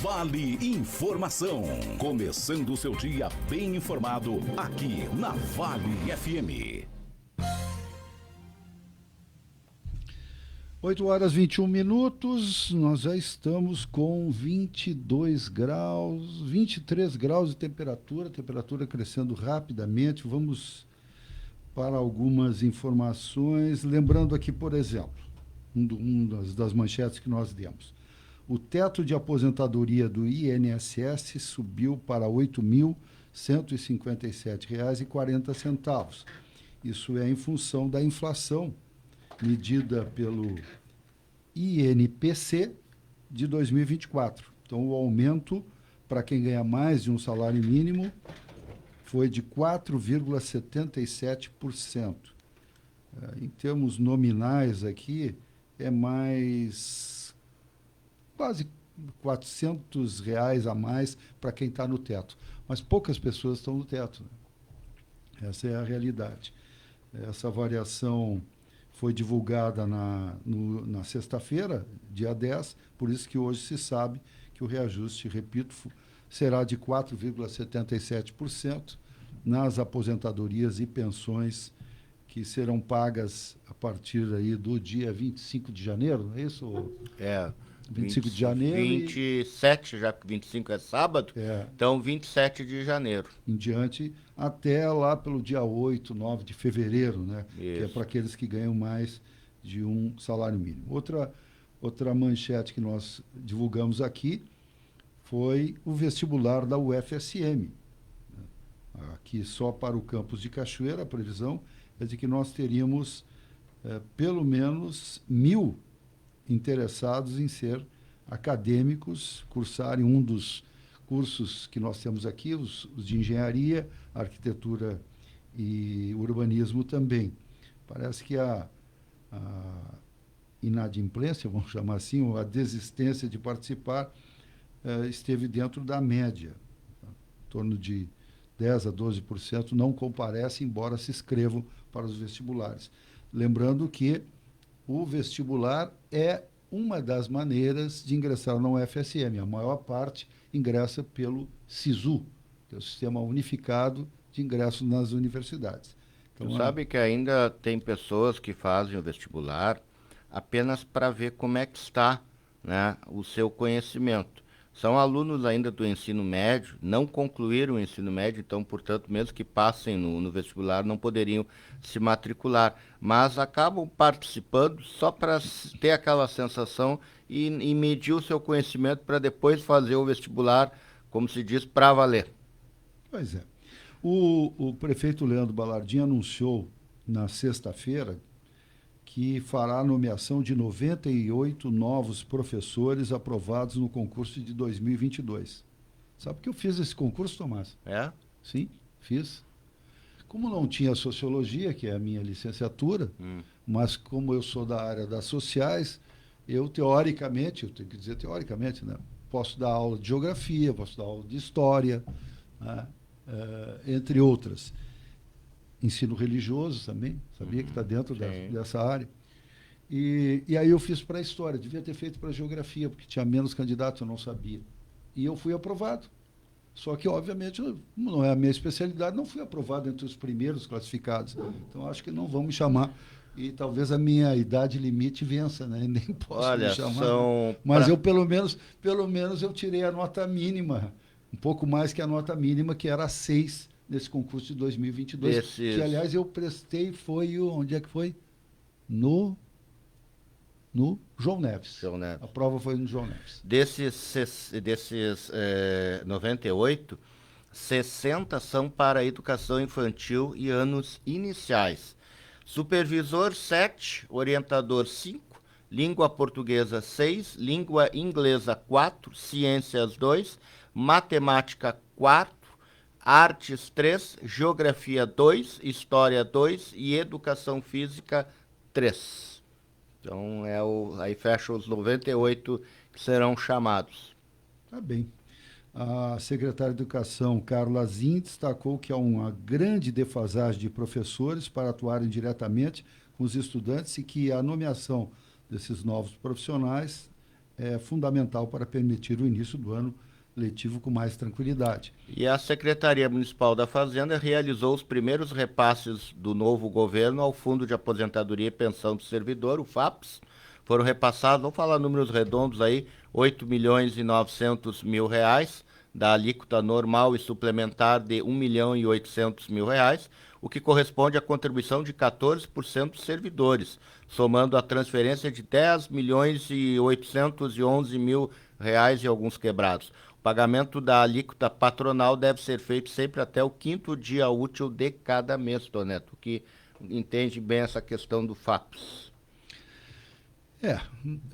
Vale Informação. Começando o seu dia bem informado aqui na Vale FM. 8 horas e 21 minutos, nós já estamos com 22 graus, 23 graus de temperatura crescendo rapidamente. Vamos para algumas informações. Lembrando aqui, por exemplo, das manchetes que nós demos. O teto de aposentadoria do INSS subiu para R$ 8.157,40. Isso é em função da inflação medida pelo INPC de 2024. Então, o aumento para quem ganha mais de um salário mínimo foi de 4,77%. Em termos nominais aqui, é mais quase R$400 a mais para quem está no teto. Mas poucas pessoas estão no teto, né? Essa é a realidade. Essa variação foi divulgada na sexta-feira, dia 10, por isso que hoje se sabe que o reajuste, repito, será de 4,77% nas aposentadorias e pensões que serão pagas a partir aí do dia 25 de janeiro, não é isso? 25 de janeiro. 27, já que 25 é sábado, então 27 de janeiro. Em diante, até lá pelo dia 8, 9 de fevereiro, né? Isso. Que é para aqueles que ganham mais de um salário mínimo. Outra manchete que nós divulgamos aqui foi o vestibular da UFSM. Aqui só para o campus de Cachoeira, a previsão é de que nós teríamos pelo menos 1.000 interessados em ser acadêmicos, cursarem um dos cursos que nós temos aqui, os de engenharia, arquitetura e urbanismo também. Parece que a inadimplência, vamos chamar assim, ou a desistência de participar, esteve dentro da média. Em torno de 10% a 12% não comparecem, embora se inscrevam para os vestibulares. Lembrando que o vestibular é uma das maneiras de ingressar na UFSM. A maior parte ingressa pelo SISU, que é o Sistema Unificado de Ingresso nas Universidades. Então, tu sabe que ainda tem pessoas que fazem o vestibular apenas para ver como é que está, né, o seu conhecimento. São alunos ainda do ensino médio, não concluíram o ensino médio, então, portanto, mesmo que passem no vestibular, não poderiam se matricular, mas acabam participando só para ter aquela sensação e medir o seu conhecimento para depois fazer o vestibular, como se diz, para valer. Pois é. O prefeito Leandro Balardim anunciou na sexta-feira que fará a nomeação de 98 novos professores aprovados no concurso de 2022. Sabe que eu fiz esse concurso, Tomás? É? Sim, fiz. Como não tinha sociologia, que é a minha licenciatura, mas como eu sou da área das sociais, eu teoricamente, eu tenho que dizer teoricamente, né, posso dar aula de geografia, posso dar aula de história, né, entre outras. ensino religioso também, sabia que está dentro dessa área. E aí eu fiz para a história, devia ter feito para geografia, porque tinha menos candidatos, eu não sabia. E eu fui aprovado. Só que, obviamente, não é a minha especialidade, não fui aprovado entre os primeiros classificados. Então, acho que não vão me chamar. E talvez a minha idade limite vença, né? Nem posso me chamar. Mas eu, pelo menos, eu tirei a nota mínima, um pouco mais que a nota mínima, que era 6 nesse concurso de 2022. Que, aliás, eu prestei, onde é que foi? No João Neves. A prova foi no João Neves. Desses 98, 60 são para educação infantil e anos iniciais. Supervisor 7, orientador 5, língua portuguesa 6, língua inglesa 4, ciências 2, matemática 4, artes 3, geografia 2, história 2 e educação física 3. Então, aí fecha os 98 que serão chamados. Tá bem. A secretária de Educação, Carla Zin, destacou que há uma grande defasagem de professores para atuarem diretamente com os estudantes e que a nomeação desses novos profissionais é fundamental para permitir o início do ano letivo com mais tranquilidade. E a Secretaria Municipal da Fazenda realizou os primeiros repasses do novo governo ao Fundo de Aposentadoria e Pensão do Servidor, o FAPES. Foram repassados, vamos falar números redondos aí, 8.900.000 reais, da alíquota normal e suplementar de 1.800.000 reais, o que corresponde à contribuição de 14% dos servidores, somando a transferência de 10.811.000 reais e alguns quebrados. O pagamento da alíquota patronal deve ser feito sempre até o 5º dia útil de cada mês, Toneto, que entende bem essa questão do FAPES.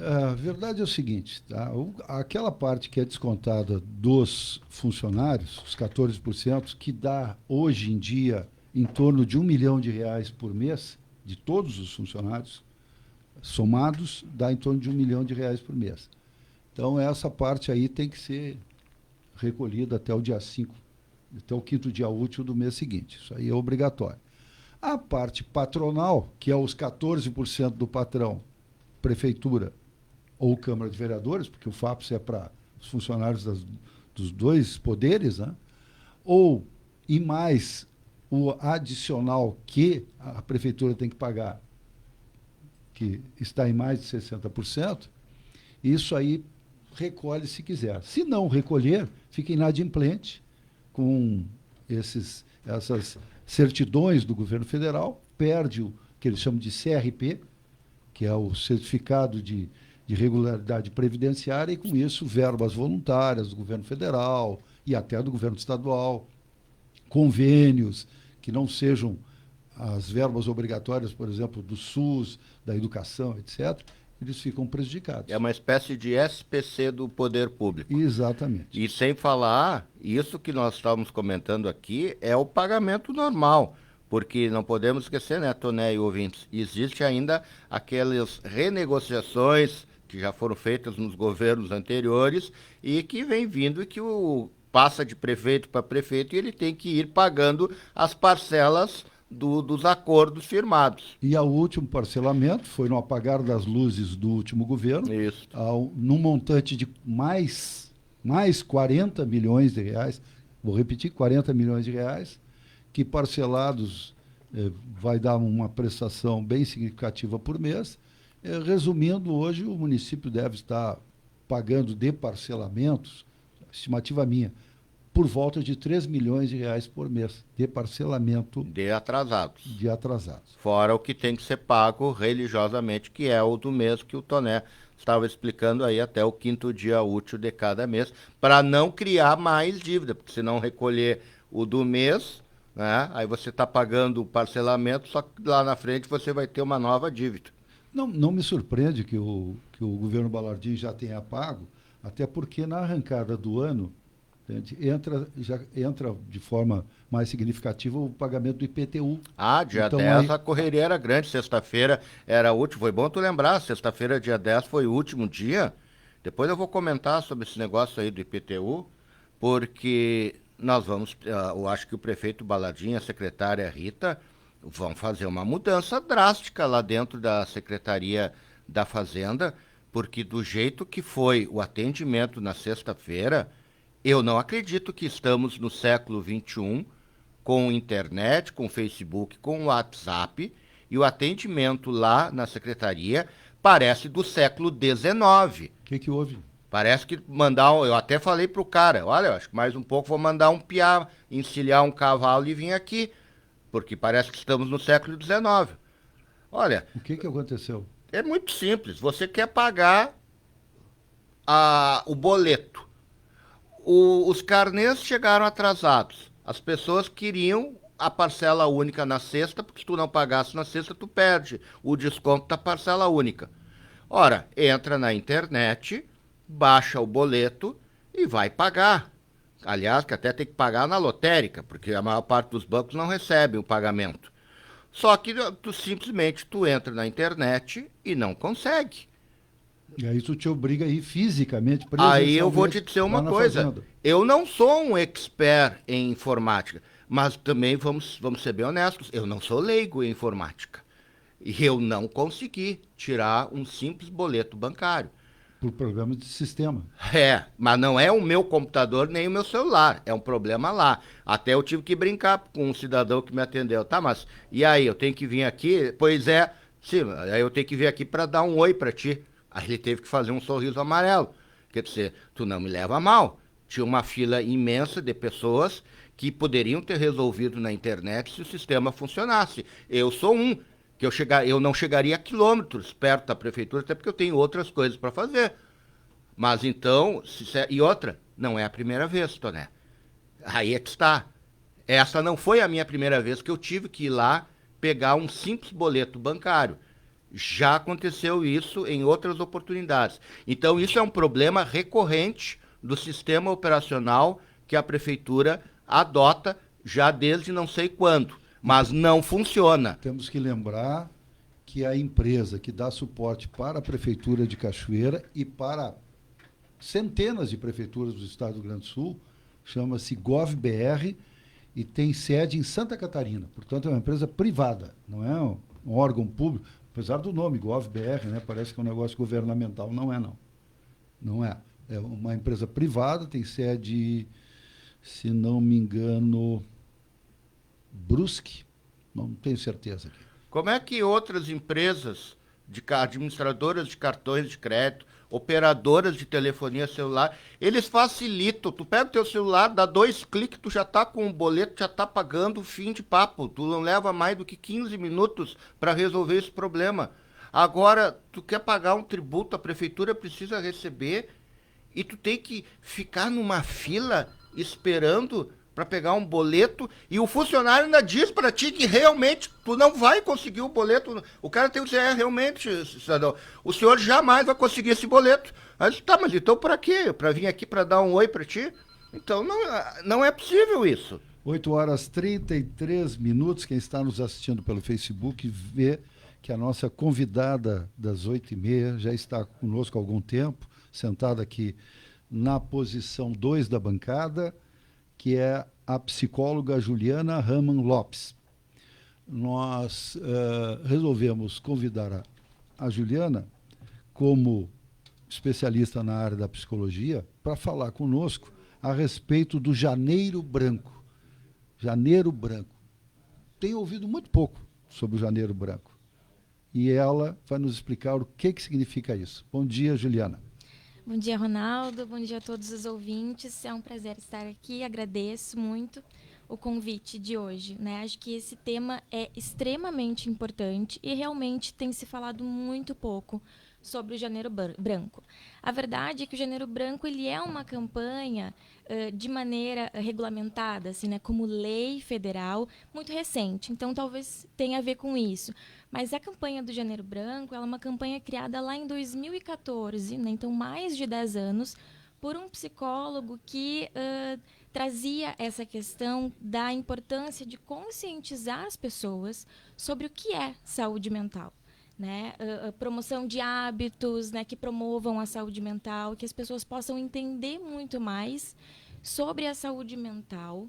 A verdade é o seguinte, tá? Aquela parte que é descontada dos funcionários, os 14%, que dá hoje em dia em torno de R$1 milhão por mês, de todos os funcionários somados, dá em torno de R$1 milhão por mês. Então, essa parte aí tem que ser recolhida até o dia 5, até o 5º dia útil do mês seguinte. Isso aí é obrigatório. A parte patronal, que é os 14% do patrão, prefeitura ou Câmara de Vereadores, porque o FAPES é para os funcionários dos dois poderes, né? E mais o adicional que a prefeitura tem que pagar, que está em mais de 60%, isso aí recolhe se quiser. Se não recolher, fica inadimplente com essas certidões do governo federal, perde o que eles chamam de CRP, que é o certificado de regularidade previdenciária, e com isso verbas voluntárias do governo federal e até do governo estadual, convênios que não sejam as verbas obrigatórias, por exemplo, do SUS, da educação, etc., eles ficam prejudicados. É uma espécie de SPC do poder público. Exatamente. E sem falar, isso que nós estávamos comentando aqui é o pagamento normal, porque não podemos esquecer, né, Toné e ouvintes, existe ainda aquelas renegociações que já foram feitas nos governos anteriores e que vem vindo e que passa de prefeito para prefeito e ele tem que ir pagando as parcelas dos acordos firmados. E o último parcelamento foi no apagar das luzes do último governo, num montante de mais 40 milhões de reais, vou repetir, 40 milhões de reais, que parcelados vai dar uma prestação bem significativa por mês. Resumindo, hoje o município deve estar pagando de parcelamentos, estimativa minha, por volta de 3 milhões de reais por mês de parcelamento. De atrasados. De atrasados. Fora o que tem que ser pago religiosamente, que é o do mês que o Toné estava explicando aí, até o 5º dia útil de cada mês, para não criar mais dívida, porque se não recolher o do mês, né, aí você está pagando o parcelamento, só que lá na frente você vai ter uma nova dívida. Não me surpreende que o governo Balardim já tenha pago, até porque na arrancada do ano já entra de forma mais significativa o pagamento do IPTU. Dia então, 10 a correria era grande, sexta-feira era o último, foi bom tu lembrar, sexta-feira, dia 10, foi o último dia. Depois eu vou comentar sobre esse negócio aí do IPTU, porque nós vamos, eu acho que o prefeito Balardim, a secretária Rita, vão fazer uma mudança drástica lá dentro da Secretaria da Fazenda, porque do jeito que foi o atendimento na sexta-feira, eu não acredito que estamos no século XXI, com internet, com Facebook, com WhatsApp, e o atendimento lá na Secretaria parece do século XIX. O que houve? Parece que eu até falei pro cara, olha, eu acho que mais um pouco vou mandar um piá, encilhar um cavalo e vir aqui, porque parece que estamos no século XIX. Olha... O que aconteceu? É muito simples, você quer pagar o boleto. Os carnês chegaram atrasados, as pessoas queriam a parcela única na sexta, porque se tu não pagasse na sexta, tu perde o desconto da parcela única. Ora, entra na internet, baixa o boleto e vai pagar. Aliás, que até tem que pagar na lotérica, porque a maior parte dos bancos não recebe o pagamento. Só que tu entra na internet e não consegue. E aí tu te obriga a ir fisicamente. Aí eu vou te dizer uma coisa. Fazenda. Eu não sou um expert em informática, mas também vamos ser bem honestos, eu não sou leigo em informática. E eu não consegui tirar um simples boleto bancário. Por problema de sistema. Mas não é o meu computador nem o meu celular, é um problema lá. Até eu tive que brincar com um cidadão que me atendeu. Tá, mas e aí, eu tenho que vir aqui? Pois é, sim, aí eu tenho que vir aqui para dar um oi para ti. Aí ele teve que fazer um sorriso amarelo. Quer dizer, tu não me leva a mal. Tinha uma fila imensa de pessoas que poderiam ter resolvido na internet se o sistema funcionasse. Eu sou um. Que eu não chegaria a quilômetros perto da prefeitura, até porque eu tenho outras coisas para fazer. Mas então, e outra, não é a primeira vez, Toné. Aí é que está. Essa não foi a minha primeira vez que eu tive que ir lá pegar um simples boleto bancário. Já aconteceu isso em outras oportunidades. Então, isso é um problema recorrente do sistema operacional que a prefeitura adota já desde não sei quando. Mas não funciona. Temos que lembrar que a empresa que dá suporte para a Prefeitura de Cachoeira e para centenas de prefeituras do estado do Rio Grande do Sul chama-se GovBR e tem sede em Santa Catarina. Portanto, é uma empresa privada, não é um órgão público. Apesar do nome, GovBR, né? Parece que é um negócio governamental. Não é, não. Não é. É uma empresa privada, tem sede, se não me engano... Brusque, não tenho certeza aqui. Como é que outras empresas, administradoras de cartões de crédito, operadoras de telefonia celular, eles facilitam, tu pega o teu celular, dá 2 cliques, tu já tá com o boleto, já tá pagando, fim de papo, tu não leva mais do que 15 minutos para resolver esse problema. Agora, tu quer pagar um tributo, a prefeitura precisa receber e tu tem que ficar numa fila esperando para pegar um boleto, e o funcionário ainda diz para ti que realmente tu não vai conseguir o boleto. O cara tem que dizer, realmente, cidadão, o senhor jamais vai conseguir esse boleto. Aí disse, tá, mas então para quê? Para vir aqui para dar um oi para ti? Então não é possível isso. 8h33. Quem está nos assistindo pelo Facebook vê que a nossa convidada das 8h30 já está conosco há algum tempo, sentada aqui na posição 2 da bancada, que é a psicóloga Juliana Raman Lopes. Nós resolvemos convidar a Juliana como especialista na área da psicologia para falar conosco a respeito do Janeiro Branco. Janeiro Branco. Tenho ouvido muito pouco sobre o Janeiro Branco. E ela vai nos explicar o que significa isso. Bom dia, Juliana. Bom dia, Ronaldo. Bom dia a todos os ouvintes. É um prazer estar aqui. Agradeço muito o convite de hoje, né? Acho que esse tema é extremamente importante e realmente tem se falado muito pouco sobre o Janeiro Branco. A verdade é que o Janeiro Branco ele é uma campanha de maneira regulamentada, assim, né, como lei federal, muito recente. Então, talvez tenha a ver com isso. Mas a campanha do Janeiro Branco ela é uma campanha criada lá em 2014, né, então mais de 10 anos, por um psicólogo que trazia essa questão da importância de conscientizar as pessoas sobre o que é saúde mental. Né, promoção de hábitos, né, que promovam a saúde mental, que as pessoas possam entender muito mais sobre a saúde mental,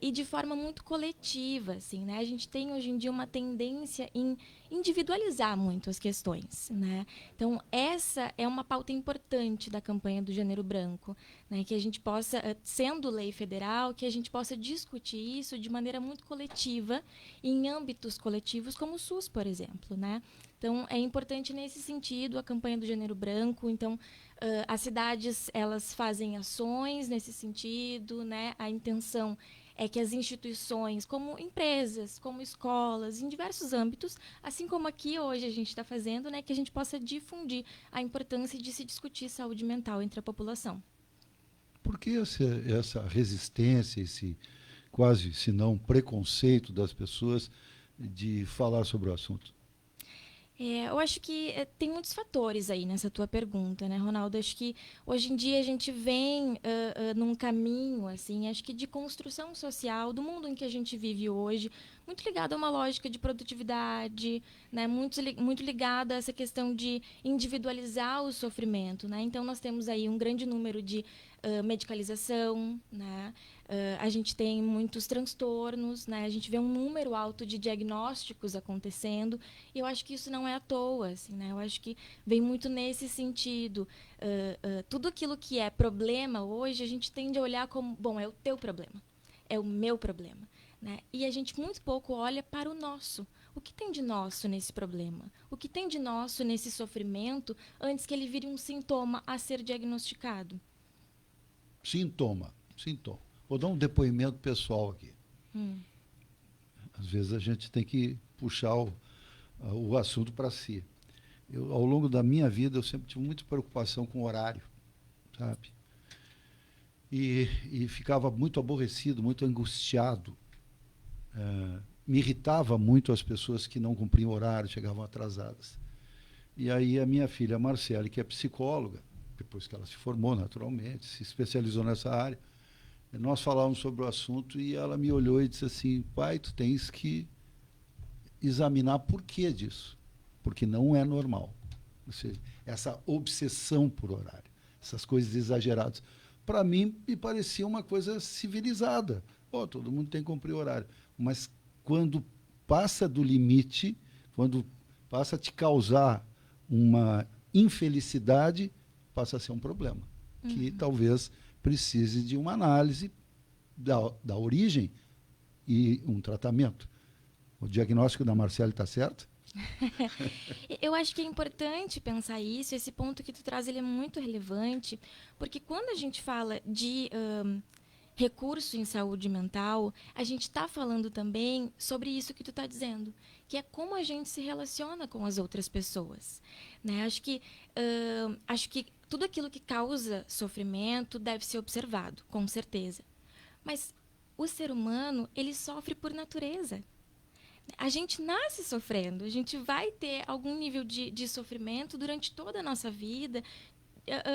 e de forma muito coletiva, assim, né? A gente tem hoje em dia uma tendência em individualizar muito as questões, né? Então, essa é uma pauta importante da campanha do Janeiro Branco, né? Que a gente possa, sendo lei federal, que a gente possa discutir isso de maneira muito coletiva, em âmbitos coletivos como o SUS, por exemplo, né? Então, é importante nesse sentido a campanha do Janeiro Branco. Então, as cidades, elas fazem ações nesse sentido, né? A intenção é que as instituições, como empresas, como escolas, em diversos âmbitos, assim como aqui hoje a gente está fazendo, né? Que a gente possa difundir a importância de se discutir saúde mental entre a população. Por que essa resistência, esse quase, se não preconceito das pessoas de falar sobre o assunto? Eu acho que tem muitos fatores aí nessa tua pergunta, né, Ronaldo? Acho que hoje em dia a gente vem num caminho, assim, acho que de construção social do mundo em que a gente vive hoje, muito ligado a uma lógica de produtividade, né, muito ligado a essa questão de individualizar o sofrimento, né? Então, nós temos aí um grande número de medicalização, né? A gente tem muitos transtornos, né? A gente vê um número alto de diagnósticos acontecendo, e eu acho que isso não é à toa, assim, né? Eu acho que vem muito nesse sentido. Tudo aquilo que é problema hoje, a gente tende a olhar como, bom, é o teu problema, é o meu problema, né? E a gente muito pouco olha para o nosso. O que tem de nosso nesse problema? O que tem de nosso nesse sofrimento antes que ele vire um sintoma a ser diagnosticado? Sintoma. Vou dar um depoimento pessoal aqui. Às vezes a gente tem que puxar o assunto para si. Ao longo da minha vida, eu sempre tive muita preocupação com o horário, sabe? E ficava muito aborrecido, muito angustiado. Me irritava muito as pessoas que não cumpriam horário, chegavam atrasadas. E aí a minha filha Marcele, que é psicóloga, depois que ela se formou naturalmente, se especializou nessa área, nós falávamos sobre o assunto e ela me olhou e disse assim: pai, tu tens que examinar por que disso, porque não é normal. Ou seja, essa obsessão por horário, essas coisas exageradas. Para mim, me parecia uma coisa civilizada. Todo mundo tem que cumprir o horário. Mas quando passa do limite, quando passa a te causar uma infelicidade, passa a ser um problema, que talvez precise de uma análise da origem e um tratamento. O diagnóstico da Marcele está certo? Eu acho que é importante pensar isso. Esse ponto que tu traz, ele é muito relevante, porque quando a gente fala de recurso em saúde mental, a gente está falando também sobre isso que tu está dizendo, que é como a gente se relaciona com as outras pessoas, né? Acho que tudo aquilo que causa sofrimento deve ser observado, com certeza. Mas o ser humano, ele sofre por natureza. A gente nasce sofrendo, a gente vai ter algum nível de sofrimento durante toda a nossa vida,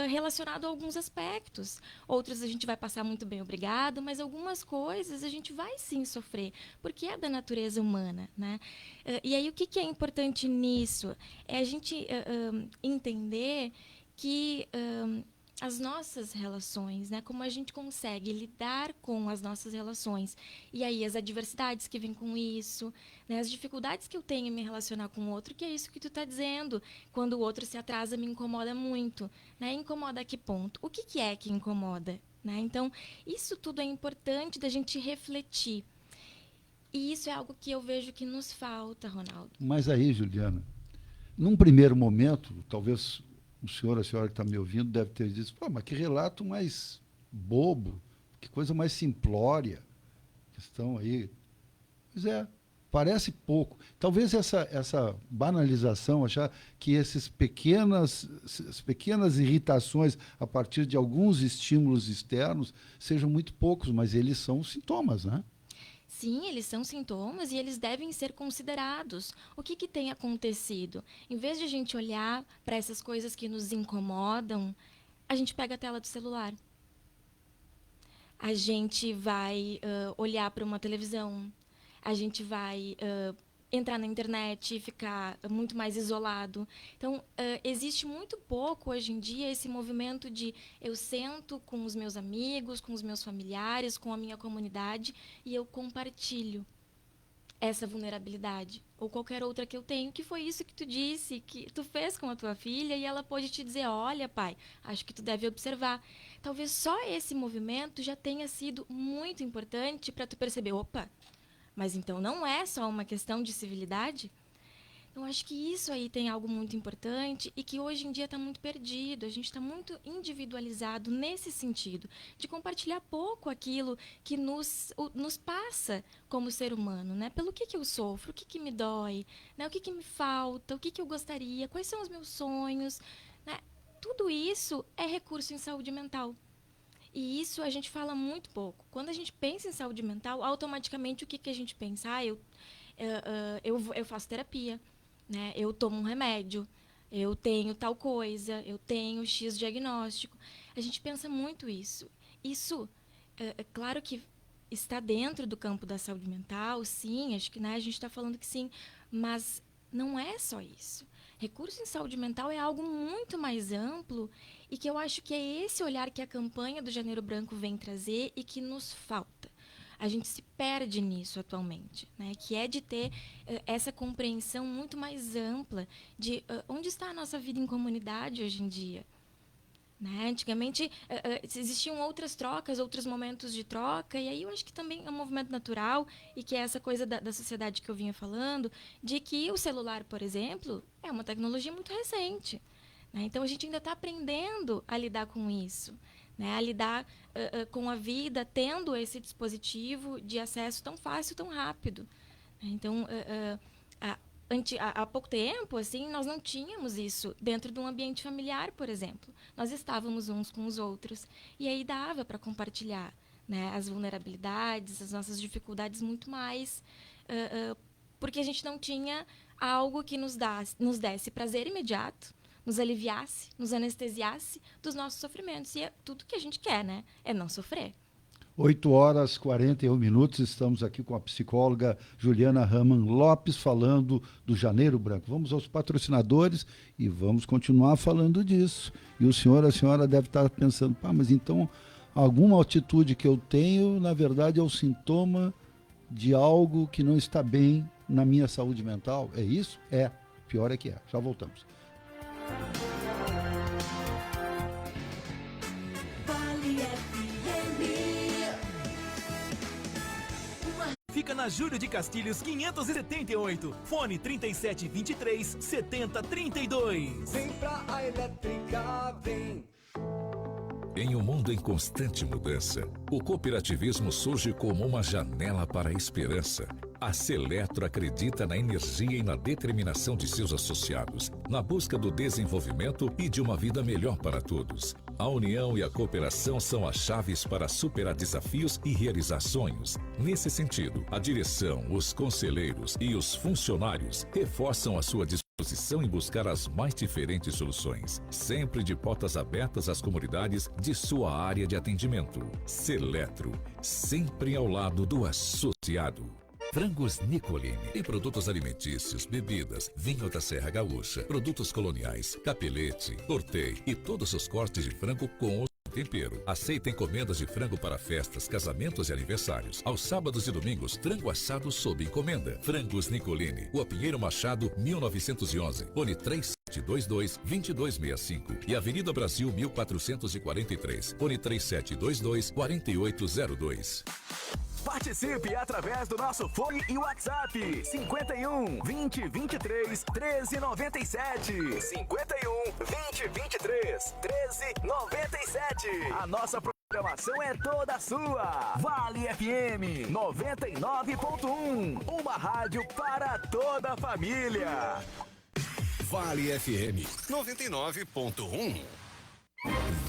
relacionado a alguns aspectos. Outros a gente vai passar muito bem, obrigado, mas algumas coisas a gente vai sim sofrer, porque é da natureza humana, né? E aí o que é importante nisso? É a gente entender que as nossas relações, né, como a gente consegue lidar com as nossas relações, e aí as adversidades que vêm com isso, né, as dificuldades que eu tenho em me relacionar com o outro, que é isso que tu está dizendo. Quando o outro se atrasa, me incomoda muito, né? Incomoda a que ponto? O que é que incomoda, né? Então, isso tudo é importante da gente refletir. E isso é algo que eu vejo que nos falta, Ronaldo. Mas aí, Juliana, num primeiro momento, talvez o senhor, a senhora que está me ouvindo, deve ter dito: pô, mas que relato mais bobo, que coisa mais simplória, questão aí. Pois é, parece pouco. Talvez essa banalização, achar que essas pequenas irritações a partir de alguns estímulos externos sejam muito poucos, mas eles são sintomas, né? Sim, eles são sintomas e eles devem ser considerados. O que tem acontecido? Em vez de a gente olhar para essas coisas que nos incomodam, a gente pega a tela do celular. A gente vai olhar para uma televisão. A gente vai entrar na internet e ficar muito mais isolado. Então, existe muito pouco hoje em dia esse movimento de eu sento com os meus amigos, com os meus familiares, com a minha comunidade e eu compartilho essa vulnerabilidade ou qualquer outra que eu tenho, que foi isso que tu disse, que tu fez com a tua filha e ela pôde te dizer, olha, pai, acho que tu deve observar. Talvez só esse movimento já tenha sido muito importante para tu perceber, opa, mas então não é só uma questão de civilidade? Então, acho que isso aí tem algo muito importante e que hoje em dia está muito perdido. A gente está muito individualizado nesse sentido, de compartilhar pouco aquilo que nos passa como ser humano, né? Pelo que eu sofro, o que me dói, né? O que me falta, o que eu gostaria, quais são os meus sonhos, né? Tudo isso é recurso em saúde mental. E isso a gente fala muito pouco. Quando a gente pensa em saúde mental, automaticamente o que a gente pensa? Eu faço terapia, né? Eu tomo um remédio, eu tenho tal coisa, eu tenho X diagnóstico. A gente pensa muito isso. Isso, é claro que está dentro do campo da saúde mental, sim, acho que, né, a gente está falando que sim, mas não é só isso. Recurso em saúde mental é algo muito mais amplo e que eu acho que é esse olhar que a campanha do Janeiro Branco vem trazer e que nos falta. A gente se perde nisso atualmente, né? Que é de ter essa compreensão muito mais ampla de onde está a nossa vida em comunidade hoje em dia. Né? Antigamente existiam outras trocas, outros momentos de troca, e aí eu acho que também é um movimento natural e que é essa coisa da sociedade que eu vinha falando, de que o celular, por exemplo, é uma tecnologia muito recente. Né? Então a gente ainda está aprendendo a lidar com isso. Né, a lidar com a vida, tendo esse dispositivo de acesso tão fácil, tão rápido. Então, há pouco tempo, assim, nós não tínhamos isso dentro de um ambiente familiar, por exemplo. Nós estávamos uns com os outros e aí dava para compartilhar, né, as vulnerabilidades, as nossas dificuldades muito mais, porque a gente não tinha algo que nos desse prazer imediato, nos aliviasse, nos anestesiasse dos nossos sofrimentos. E é tudo que a gente quer, né? É não sofrer. 8h41, estamos aqui com a psicóloga Juliana Raman Lopes falando do Janeiro Branco. Vamos aos patrocinadores e vamos continuar falando disso. E o senhor, a senhora deve estar pensando, mas então alguma atitude que eu tenho, na verdade, é o sintoma de algo que não está bem na minha saúde mental? É isso? É. Pior é que é. Já voltamos. Fica na Júlio de Castilhos 578. Fone 3723-7032. Vem pra a elétrica, vem. Em um mundo em constante mudança, o cooperativismo surge como uma janela para a esperança. A Seletro acredita na energia e na determinação de seus associados, na busca do desenvolvimento e de uma vida melhor para todos. A união e a cooperação são as chaves para superar desafios e realizar sonhos. Nesse sentido, a direção, os conselheiros e os funcionários reforçam a sua disposição em buscar as mais diferentes soluções, sempre de portas abertas às comunidades de sua área de atendimento. Seletro, sempre ao lado do associado. Frangos Nicolini e produtos alimentícios, bebidas, vinho da Serra Gaúcha, produtos coloniais, capelete, tortei e todos os cortes de frango com o tempero. Aceita encomendas de frango para festas, casamentos e aniversários. Aos sábados e domingos, frango assado sob encomenda. Frangos Nicolini, Rua Pinheiro Machado, 1911, fone 3722-2265 e Avenida Brasil 1443, fone 3722-4802. Participe através do nosso fone e WhatsApp 51 20 23 13 97. 51 20 23 13 97. A nossa programação é toda sua. Vale FM 99.1. Uma rádio para toda a família. Vale FM 99.1.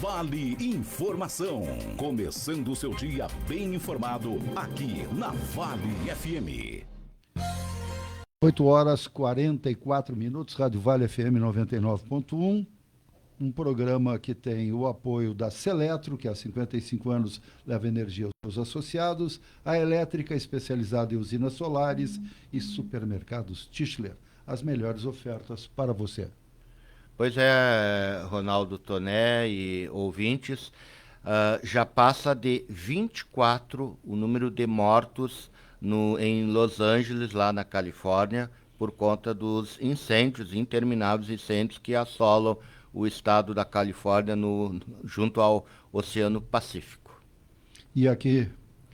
Vale Informação. Começando o seu dia bem informado aqui na Vale FM. 8h44, Rádio Vale FM 99.1. um programa que tem o apoio da Seletro, que há 55 anos leva energia aos seus associados, a Elétrica, especializada em usinas solares, e Supermercados Tischler, as melhores ofertas para você. Pois é, Ronaldo Toné e ouvintes, já passa de 24 o número de mortos em Los Angeles, lá na Califórnia, por conta dos incêndios, intermináveis incêndios que assolam o estado da Califórnia junto ao Oceano Pacífico. E aqui,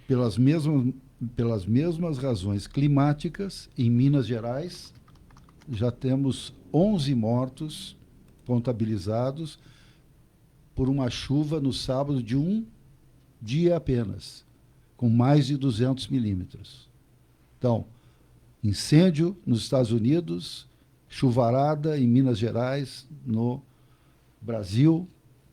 pelas mesmas razões climáticas, em Minas Gerais, já temos 11 mortos contabilizados por uma chuva no sábado de um dia apenas, com mais de 200 milímetros. Então, incêndio nos Estados Unidos, chuvarada em Minas Gerais, no Brasil,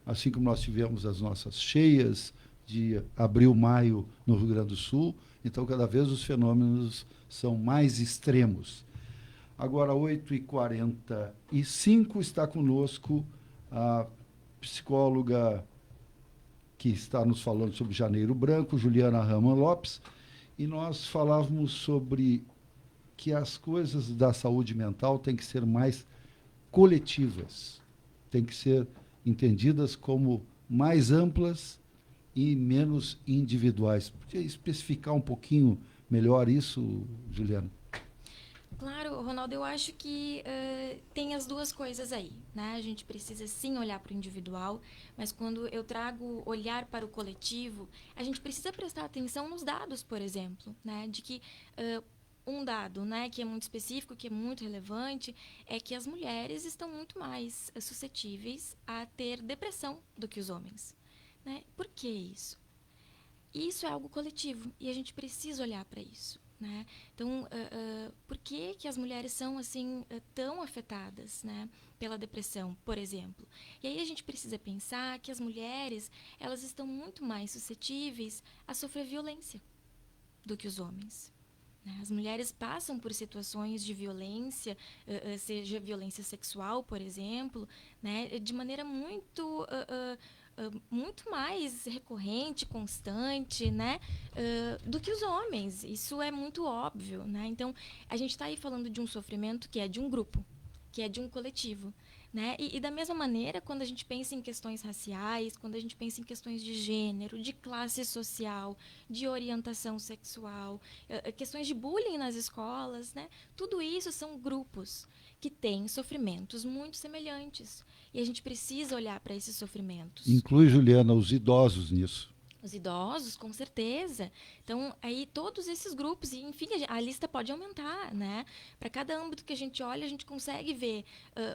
assim como nós tivemos as nossas cheias de abril, maio no Rio Grande do Sul. Então, cada vez os fenômenos são mais extremos. Agora, 8h45, está conosco a psicóloga que está nos falando sobre Janeiro Branco, Juliana Raman Lopes, e nós falávamos sobre que as coisas da saúde mental têm que ser mais coletivas, têm que ser entendidas como mais amplas e menos individuais. Podia especificar um pouquinho melhor isso, Juliana? Claro, Ronaldo, eu acho que tem as duas coisas aí, né? A gente precisa sim olhar para o individual, mas quando eu trago olhar para o coletivo, a gente precisa prestar atenção nos dados, por exemplo, né? De que um dado, né, que é muito específico, que é muito relevante, é que as mulheres estão muito mais suscetíveis a ter depressão do que os homens, né? Por que isso? Isso é algo coletivo e a gente precisa olhar para isso. Né? Então, por que as mulheres são assim tão afetadas, né, pela depressão, por exemplo? E aí a gente precisa pensar que as mulheres elas estão muito mais suscetíveis a sofrer violência do que os homens. Né? As mulheres passam por situações de violência, seja violência sexual, por exemplo, né, de maneira muito mais recorrente, constante, né, do que os homens. Isso é muito óbvio, né? Então, a gente está aí falando de um sofrimento que é de um grupo, que é de um coletivo, né? E da mesma maneira, quando a gente pensa em questões raciais, quando a gente pensa em questões de gênero, de classe social, de orientação sexual, questões de bullying nas escolas, né? Tudo isso são grupos que têm sofrimentos muito semelhantes. E a gente precisa olhar para esses sofrimentos. Inclui, Juliana, os idosos nisso. Os idosos, com certeza. Então, aí todos esses grupos, e enfim, a lista pode aumentar, né? Para cada âmbito que a gente olha, a gente consegue ver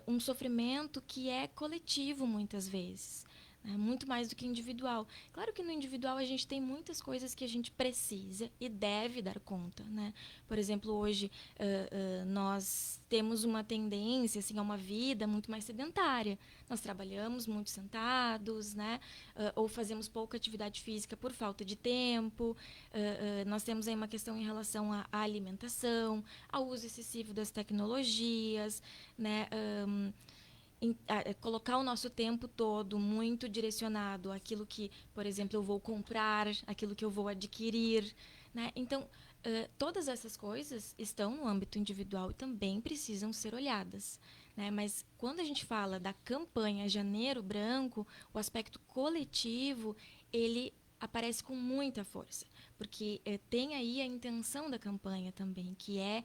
um sofrimento que é coletivo, muitas vezes. Muito mais do que individual. Claro que no individual a gente tem muitas coisas que a gente precisa e deve dar conta, né? Por exemplo, hoje nós temos uma tendência assim, a uma vida muito mais sedentária. Nós trabalhamos muito sentados, né? Ou fazemos pouca atividade física por falta de tempo. Nós temos aí uma questão em relação à alimentação, ao uso excessivo das tecnologias, né? Colocar o nosso tempo todo muito direcionado àquilo que, por exemplo, eu vou comprar, aquilo que eu vou adquirir, né? Então, todas essas coisas estão no âmbito individual e também precisam ser olhadas, né? Mas quando a gente fala da campanha Janeiro Branco, o aspecto coletivo, ele aparece com muita força, porque tem aí a intenção da campanha também, que é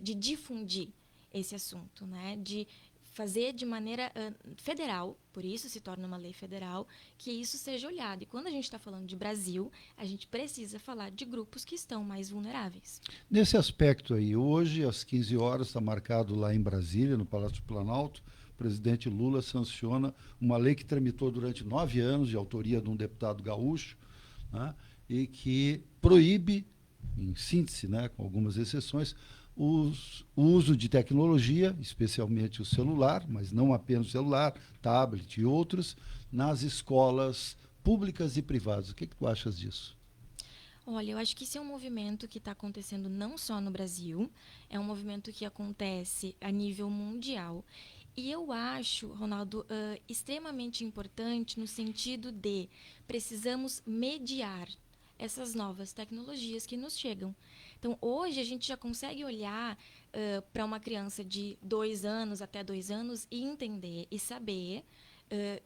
de difundir esse assunto, né? De fazer de maneira federal, por isso se torna uma lei federal, que isso seja olhado. E quando a gente está falando de Brasil, a gente precisa falar de grupos que estão mais vulneráveis. Nesse aspecto aí, hoje, às 15 horas, está marcado lá em Brasília, no Palácio do Planalto, o presidente Lula sanciona uma lei que tramitou durante 9 anos, de autoria de um deputado gaúcho, né, e que proíbe, em síntese, né, com algumas exceções, o uso de tecnologia, especialmente o celular, mas não apenas o celular, tablet e outros, nas escolas públicas e privadas. O que tu achas disso? Olha, eu acho que isso é um movimento que está acontecendo não só no Brasil, é um movimento que acontece a nível mundial E eu acho, Ronaldo, extremamente importante no sentido de precisamos mediar essas novas tecnologias que nos chegam. Então, hoje, a gente já consegue olhar para uma criança de 2 anos até 2 anos e entender e saber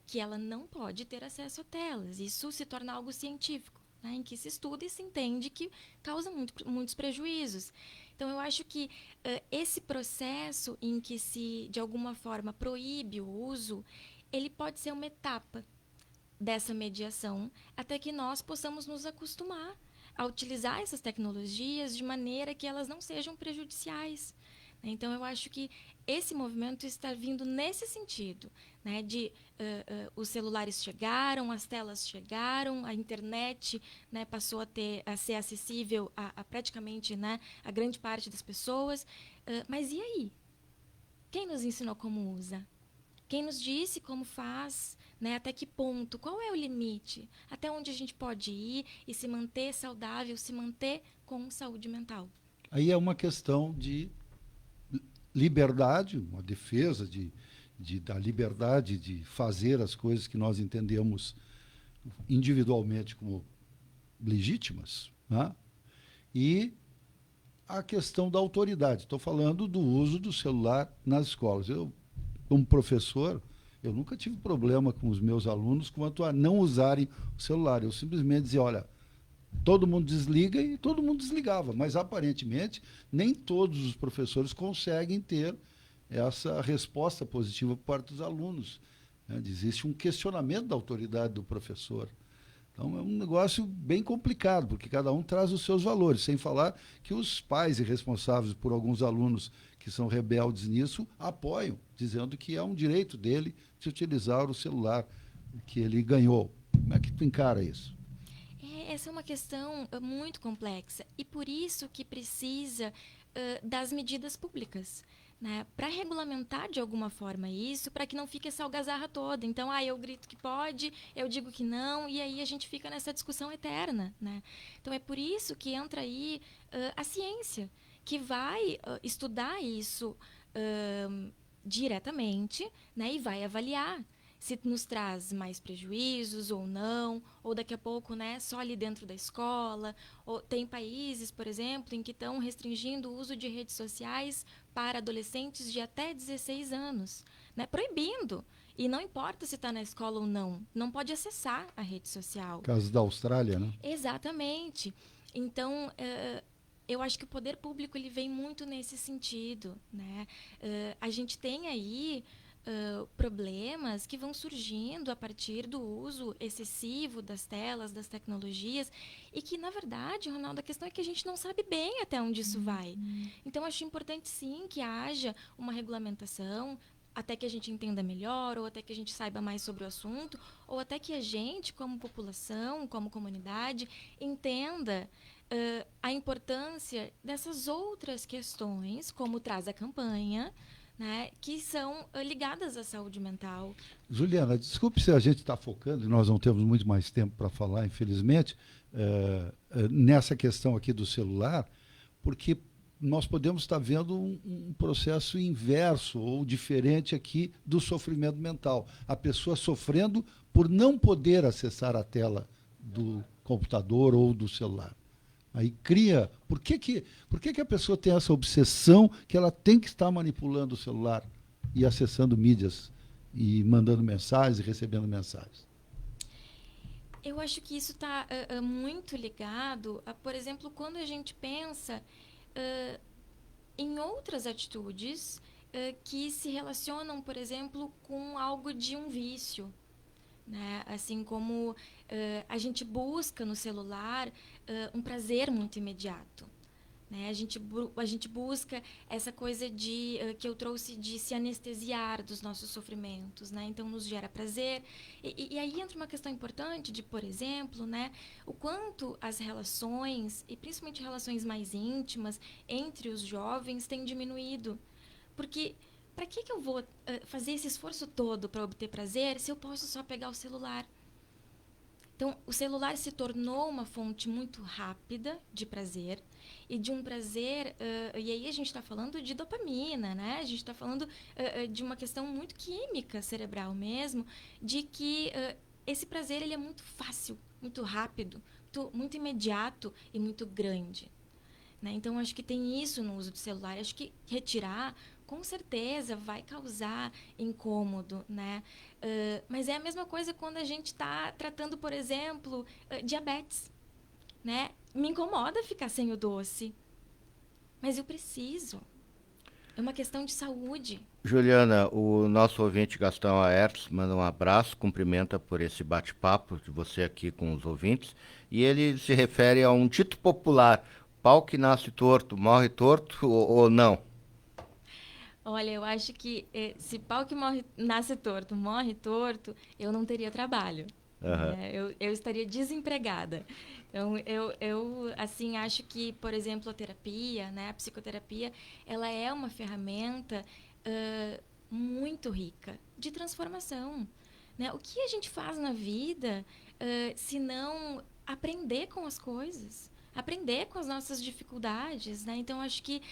que ela não pode ter acesso a telas. Isso se torna algo científico, né, em que se estuda e se entende que causa muitos prejuízos. Então, eu acho que esse processo em que se, de alguma forma, proíbe o uso, ele pode ser uma etapa dessa mediação, até que nós possamos nos acostumar a utilizar essas tecnologias de maneira que elas não sejam prejudiciais. Então, eu acho que esse movimento está vindo nesse sentido, né, de os celulares chegaram, as telas chegaram, a internet, né, passou a ser acessível a praticamente, né, a grande parte das pessoas. Mas e aí? Quem nos ensinou como usa? Quem nos disse como faz? Né, até que ponto? Qual é o limite? Até onde a gente pode ir e se manter saudável, se manter com saúde mental? Aí é uma questão de liberdade, uma defesa da liberdade de fazer as coisas que nós entendemos individualmente como legítimas, né? E a questão da autoridade. Estou falando do uso do celular nas escolas. Eu, como professor, eu nunca tive problema com os meus alunos quanto a não usarem o celular. Eu simplesmente dizia, olha, todo mundo desliga, e todo mundo desligava, mas aparentemente nem todos os professores conseguem ter essa resposta positiva por parte dos alunos, né? Existe um questionamento da autoridade do professor. Então é um negócio bem complicado, porque cada um traz os seus valores, sem falar que os pais e responsáveis por alguns alunos que são rebeldes nisso apoiam, dizendo que é um direito dele de utilizar o celular que ele ganhou. Como é que tu encara isso? Essa é uma questão muito complexa e por isso que precisa das medidas públicas, né, para regulamentar de alguma forma isso, para que não fique essa algazarra toda. Então, eu grito que pode, eu digo que não, e aí a gente fica nessa discussão eterna, né? Então, é por isso que entra aí a ciência, que vai estudar isso diretamente, né, e vai avaliar se nos traz mais prejuízos ou não, ou daqui a pouco, né, só ali dentro da escola. Ou tem países, por exemplo, em que estão restringindo o uso de redes sociais para adolescentes de até 16 anos, né, proibindo. E não importa se está na escola ou não, não pode acessar a rede social. Caso da Austrália, né? Exatamente. Então, eu acho que o poder público ele vem muito nesse sentido, né? A gente tem aí problemas que vão surgindo a partir do uso excessivo das telas, das tecnologias, e que, na verdade, Ronaldo, a questão é que a gente não sabe bem até onde isso vai. Então, acho importante, sim, que haja uma regulamentação, até que a gente entenda melhor, ou até que a gente saiba mais sobre o assunto, ou até que a gente, como população, como comunidade, entenda a importância dessas outras questões, como traz a campanha, né, que são ligadas à saúde mental. Juliana, desculpe se a gente está focando, e nós não temos muito mais tempo para falar, infelizmente, nessa questão aqui do celular, porque nós podemos estar vendo um processo inverso ou diferente aqui do sofrimento mental. A pessoa sofrendo por não poder acessar a tela do computador ou do celular. Aí cria... Por que a pessoa tem essa obsessão que ela tem que estar manipulando o celular e acessando mídias e mandando mensagens e recebendo mensagens? Eu acho que isso está muito ligado a, por exemplo, quando a gente pensa em outras atitudes que se relacionam, por exemplo, com algo de um vício. Né? Assim como a gente busca no celular um prazer muito imediato. Né? A gente busca essa coisa que eu trouxe de se anestesiar dos nossos sofrimentos. Né? Então, nos gera prazer. E aí entra uma questão importante de, por exemplo, né, o quanto as relações, e principalmente relações mais íntimas, entre os jovens têm diminuído. Porque... para que eu vou fazer esse esforço todo para obter prazer se eu posso só pegar o celular? Então, Então, o celular se tornou uma fonte muito rápida de prazer, e de um prazer, e aí a gente está falando de dopamina, né? A gente está falando de uma questão muito química cerebral mesmo, de que esse prazer ele é muito fácil, muito rápido, muito imediato e muito grande. Né? Então, acho que tem isso no uso do celular. Acho que retirar, com certeza, vai causar incômodo, né? Mas é a mesma coisa quando a gente está tratando, por exemplo, diabetes. Né? Me incomoda ficar sem o doce, mas eu preciso. É uma questão de saúde. Juliana, o nosso ouvinte Gastão Aerts manda um abraço, cumprimenta por esse bate-papo de você aqui com os ouvintes, e ele se refere a um dito popular: pau que nasce torto, morre torto ou não? Olha, eu acho que se pau que nasce torto, morre torto, eu não teria trabalho. Uhum. Eu estaria desempregada. Então, eu assim, acho que, por exemplo, a terapia, né, a psicoterapia, ela é uma ferramenta muito rica de transformação. Né? O que a gente faz na vida se não aprender com as coisas? Aprender com as nossas dificuldades, né? Então, acho que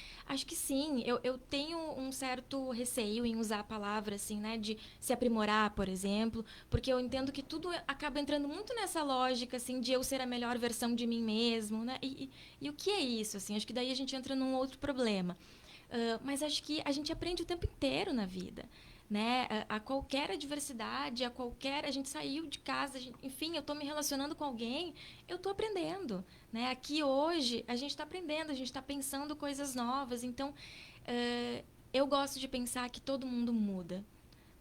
sim. Eu tenho um certo receio em usar a palavra, assim, né? De se aprimorar, por exemplo, porque eu entendo que tudo acaba entrando muito nessa lógica, assim, de eu ser a melhor versão de mim mesmo, né? E o que é isso, assim? Acho que daí a gente entra num outro problema. Mas acho que a gente aprende o tempo inteiro na vida. Né? A qualquer adversidade, a gente saiu de casa, enfim, eu estou me relacionando com alguém, eu estou aprendendo. Né? Aqui hoje, a gente está aprendendo, a gente está pensando coisas novas. Então, eu gosto de pensar que todo mundo muda.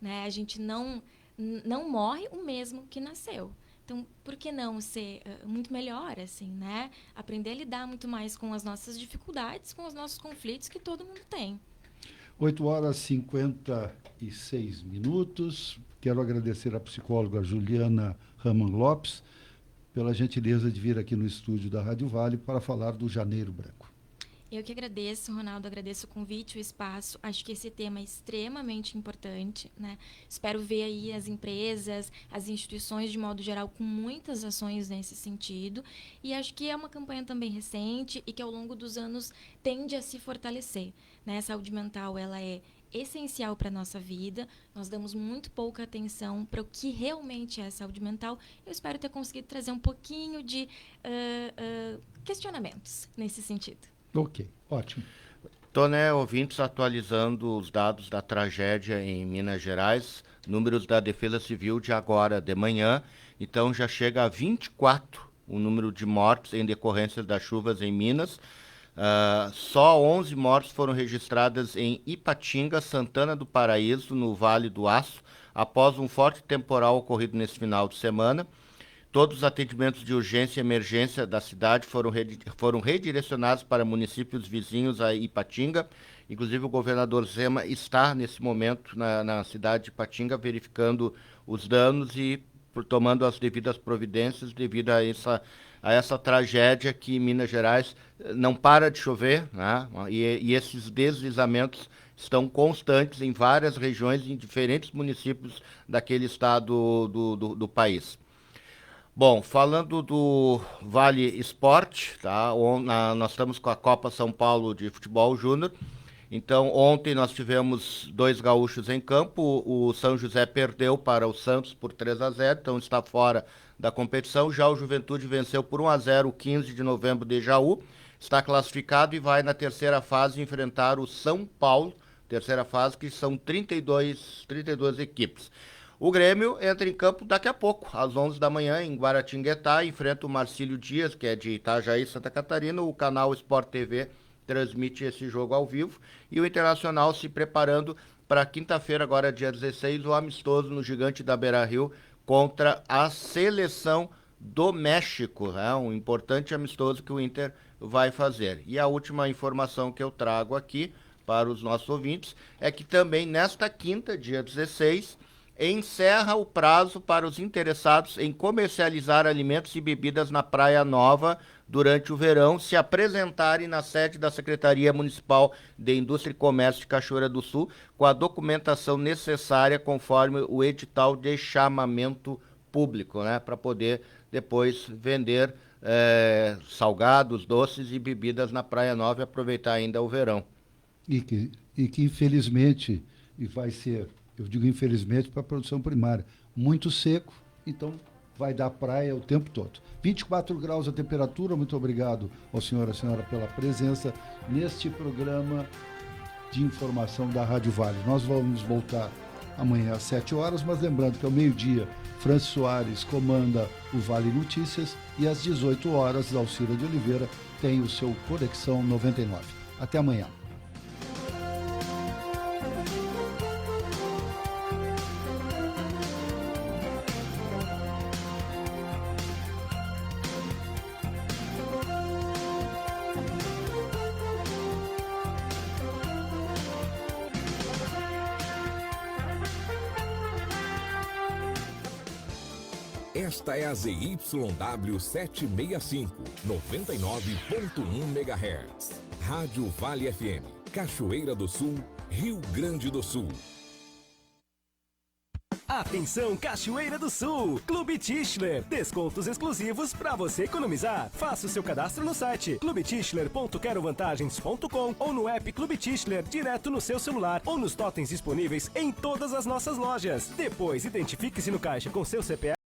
Né? A gente não morre o mesmo que nasceu. Então, por que não ser muito melhor, assim, né? Aprender a lidar muito mais com as nossas dificuldades, com os nossos conflitos que todo mundo tem. 8h56. Quero agradecer à psicóloga Juliana Raman Lopes pela gentileza de vir aqui no estúdio da Rádio Vale para falar do Janeiro Branco. Eu que agradeço, Ronaldo, agradeço o convite, o espaço. Acho que esse tema é extremamente importante, né? Espero ver aí as empresas, as instituições de modo geral com muitas ações nesse sentido. E acho que é uma campanha também recente e que ao longo dos anos tende a se fortalecer. Né? A saúde mental, ela é essencial para a nossa vida. Nós damos muito pouca atenção para o que realmente é a saúde mental. Eu espero ter conseguido trazer um pouquinho de questionamentos nesse sentido. Ok, ótimo. Toné, ouvintes, atualizando os dados da tragédia em Minas Gerais, números da Defesa Civil de agora de manhã, então já chega a 24 o número de mortes em decorrência das chuvas em Minas. Só 11 mortes foram registradas em Ipatinga, Santana do Paraíso, no Vale do Aço, após um forte temporal ocorrido nesse final de semana. Todos os atendimentos de urgência e emergência da cidade foram redirecionados para municípios vizinhos a Ipatinga. Inclusive, o governador Zema está, nesse momento, na cidade de Ipatinga, verificando os danos e tomando as devidas providências devido a essa tragédia que em Minas Gerais não para de chover, né? E esses deslizamentos estão constantes em várias regiões, em diferentes municípios daquele estado do país. Bom, falando do Vale Esporte, tá? Nós estamos com a Copa São Paulo de Futebol Júnior. Então, ontem nós tivemos 2 gaúchos em campo. O São José perdeu para o Santos por 3-0, então está fora da competição. Já o Juventude venceu por 1-0 o 15 de novembro de Jaú. Está classificado e vai na terceira fase enfrentar o São Paulo. Terceira fase, que são 32 equipes. O Grêmio entra em campo daqui a pouco, às 11 da manhã, em Guaratinguetá, enfrenta o Marcílio Dias, que é de Itajaí, Santa Catarina. O canal Sport TV transmite esse jogo ao vivo. E o Internacional se preparando para quinta-feira, agora dia 16, o amistoso no Gigante da Beira-Rio contra a Seleção do México. Um importante amistoso que o Inter vai fazer. E a última informação que eu trago aqui para os nossos ouvintes é que também nesta quinta, dia 16... encerra o prazo para os interessados em comercializar alimentos e bebidas na Praia Nova durante o verão se apresentarem na sede da Secretaria Municipal de Indústria e Comércio de Cachoeira do Sul com a documentação necessária conforme o edital de chamamento público, né? Para poder depois vender salgados, doces e bebidas na Praia Nova e aproveitar ainda o verão. E que infelizmente, e vai ser, eu digo infelizmente para a produção primária, muito seco, então vai dar praia o tempo todo. 24 graus a temperatura, muito obrigado ao senhor e à senhora pela presença neste programa de informação da Rádio Vale. Nós vamos voltar amanhã às 7 horas, mas lembrando que ao meio-dia, Francis Soares comanda o Vale Notícias e às 18 horas, Alcira de Oliveira tem o seu Conexão 99. Até amanhã. Esta é a ZYW 765, 99.1 MHz. Rádio Vale FM, Cachoeira do Sul, Rio Grande do Sul. Atenção, Cachoeira do Sul! Clube Tischler. Descontos exclusivos para você economizar. Faça o seu cadastro no site clubetischler.querovantagens.com ou no app Clube Tischler direto no seu celular ou nos totens disponíveis em todas as nossas lojas. Depois, identifique-se no caixa com seu CPF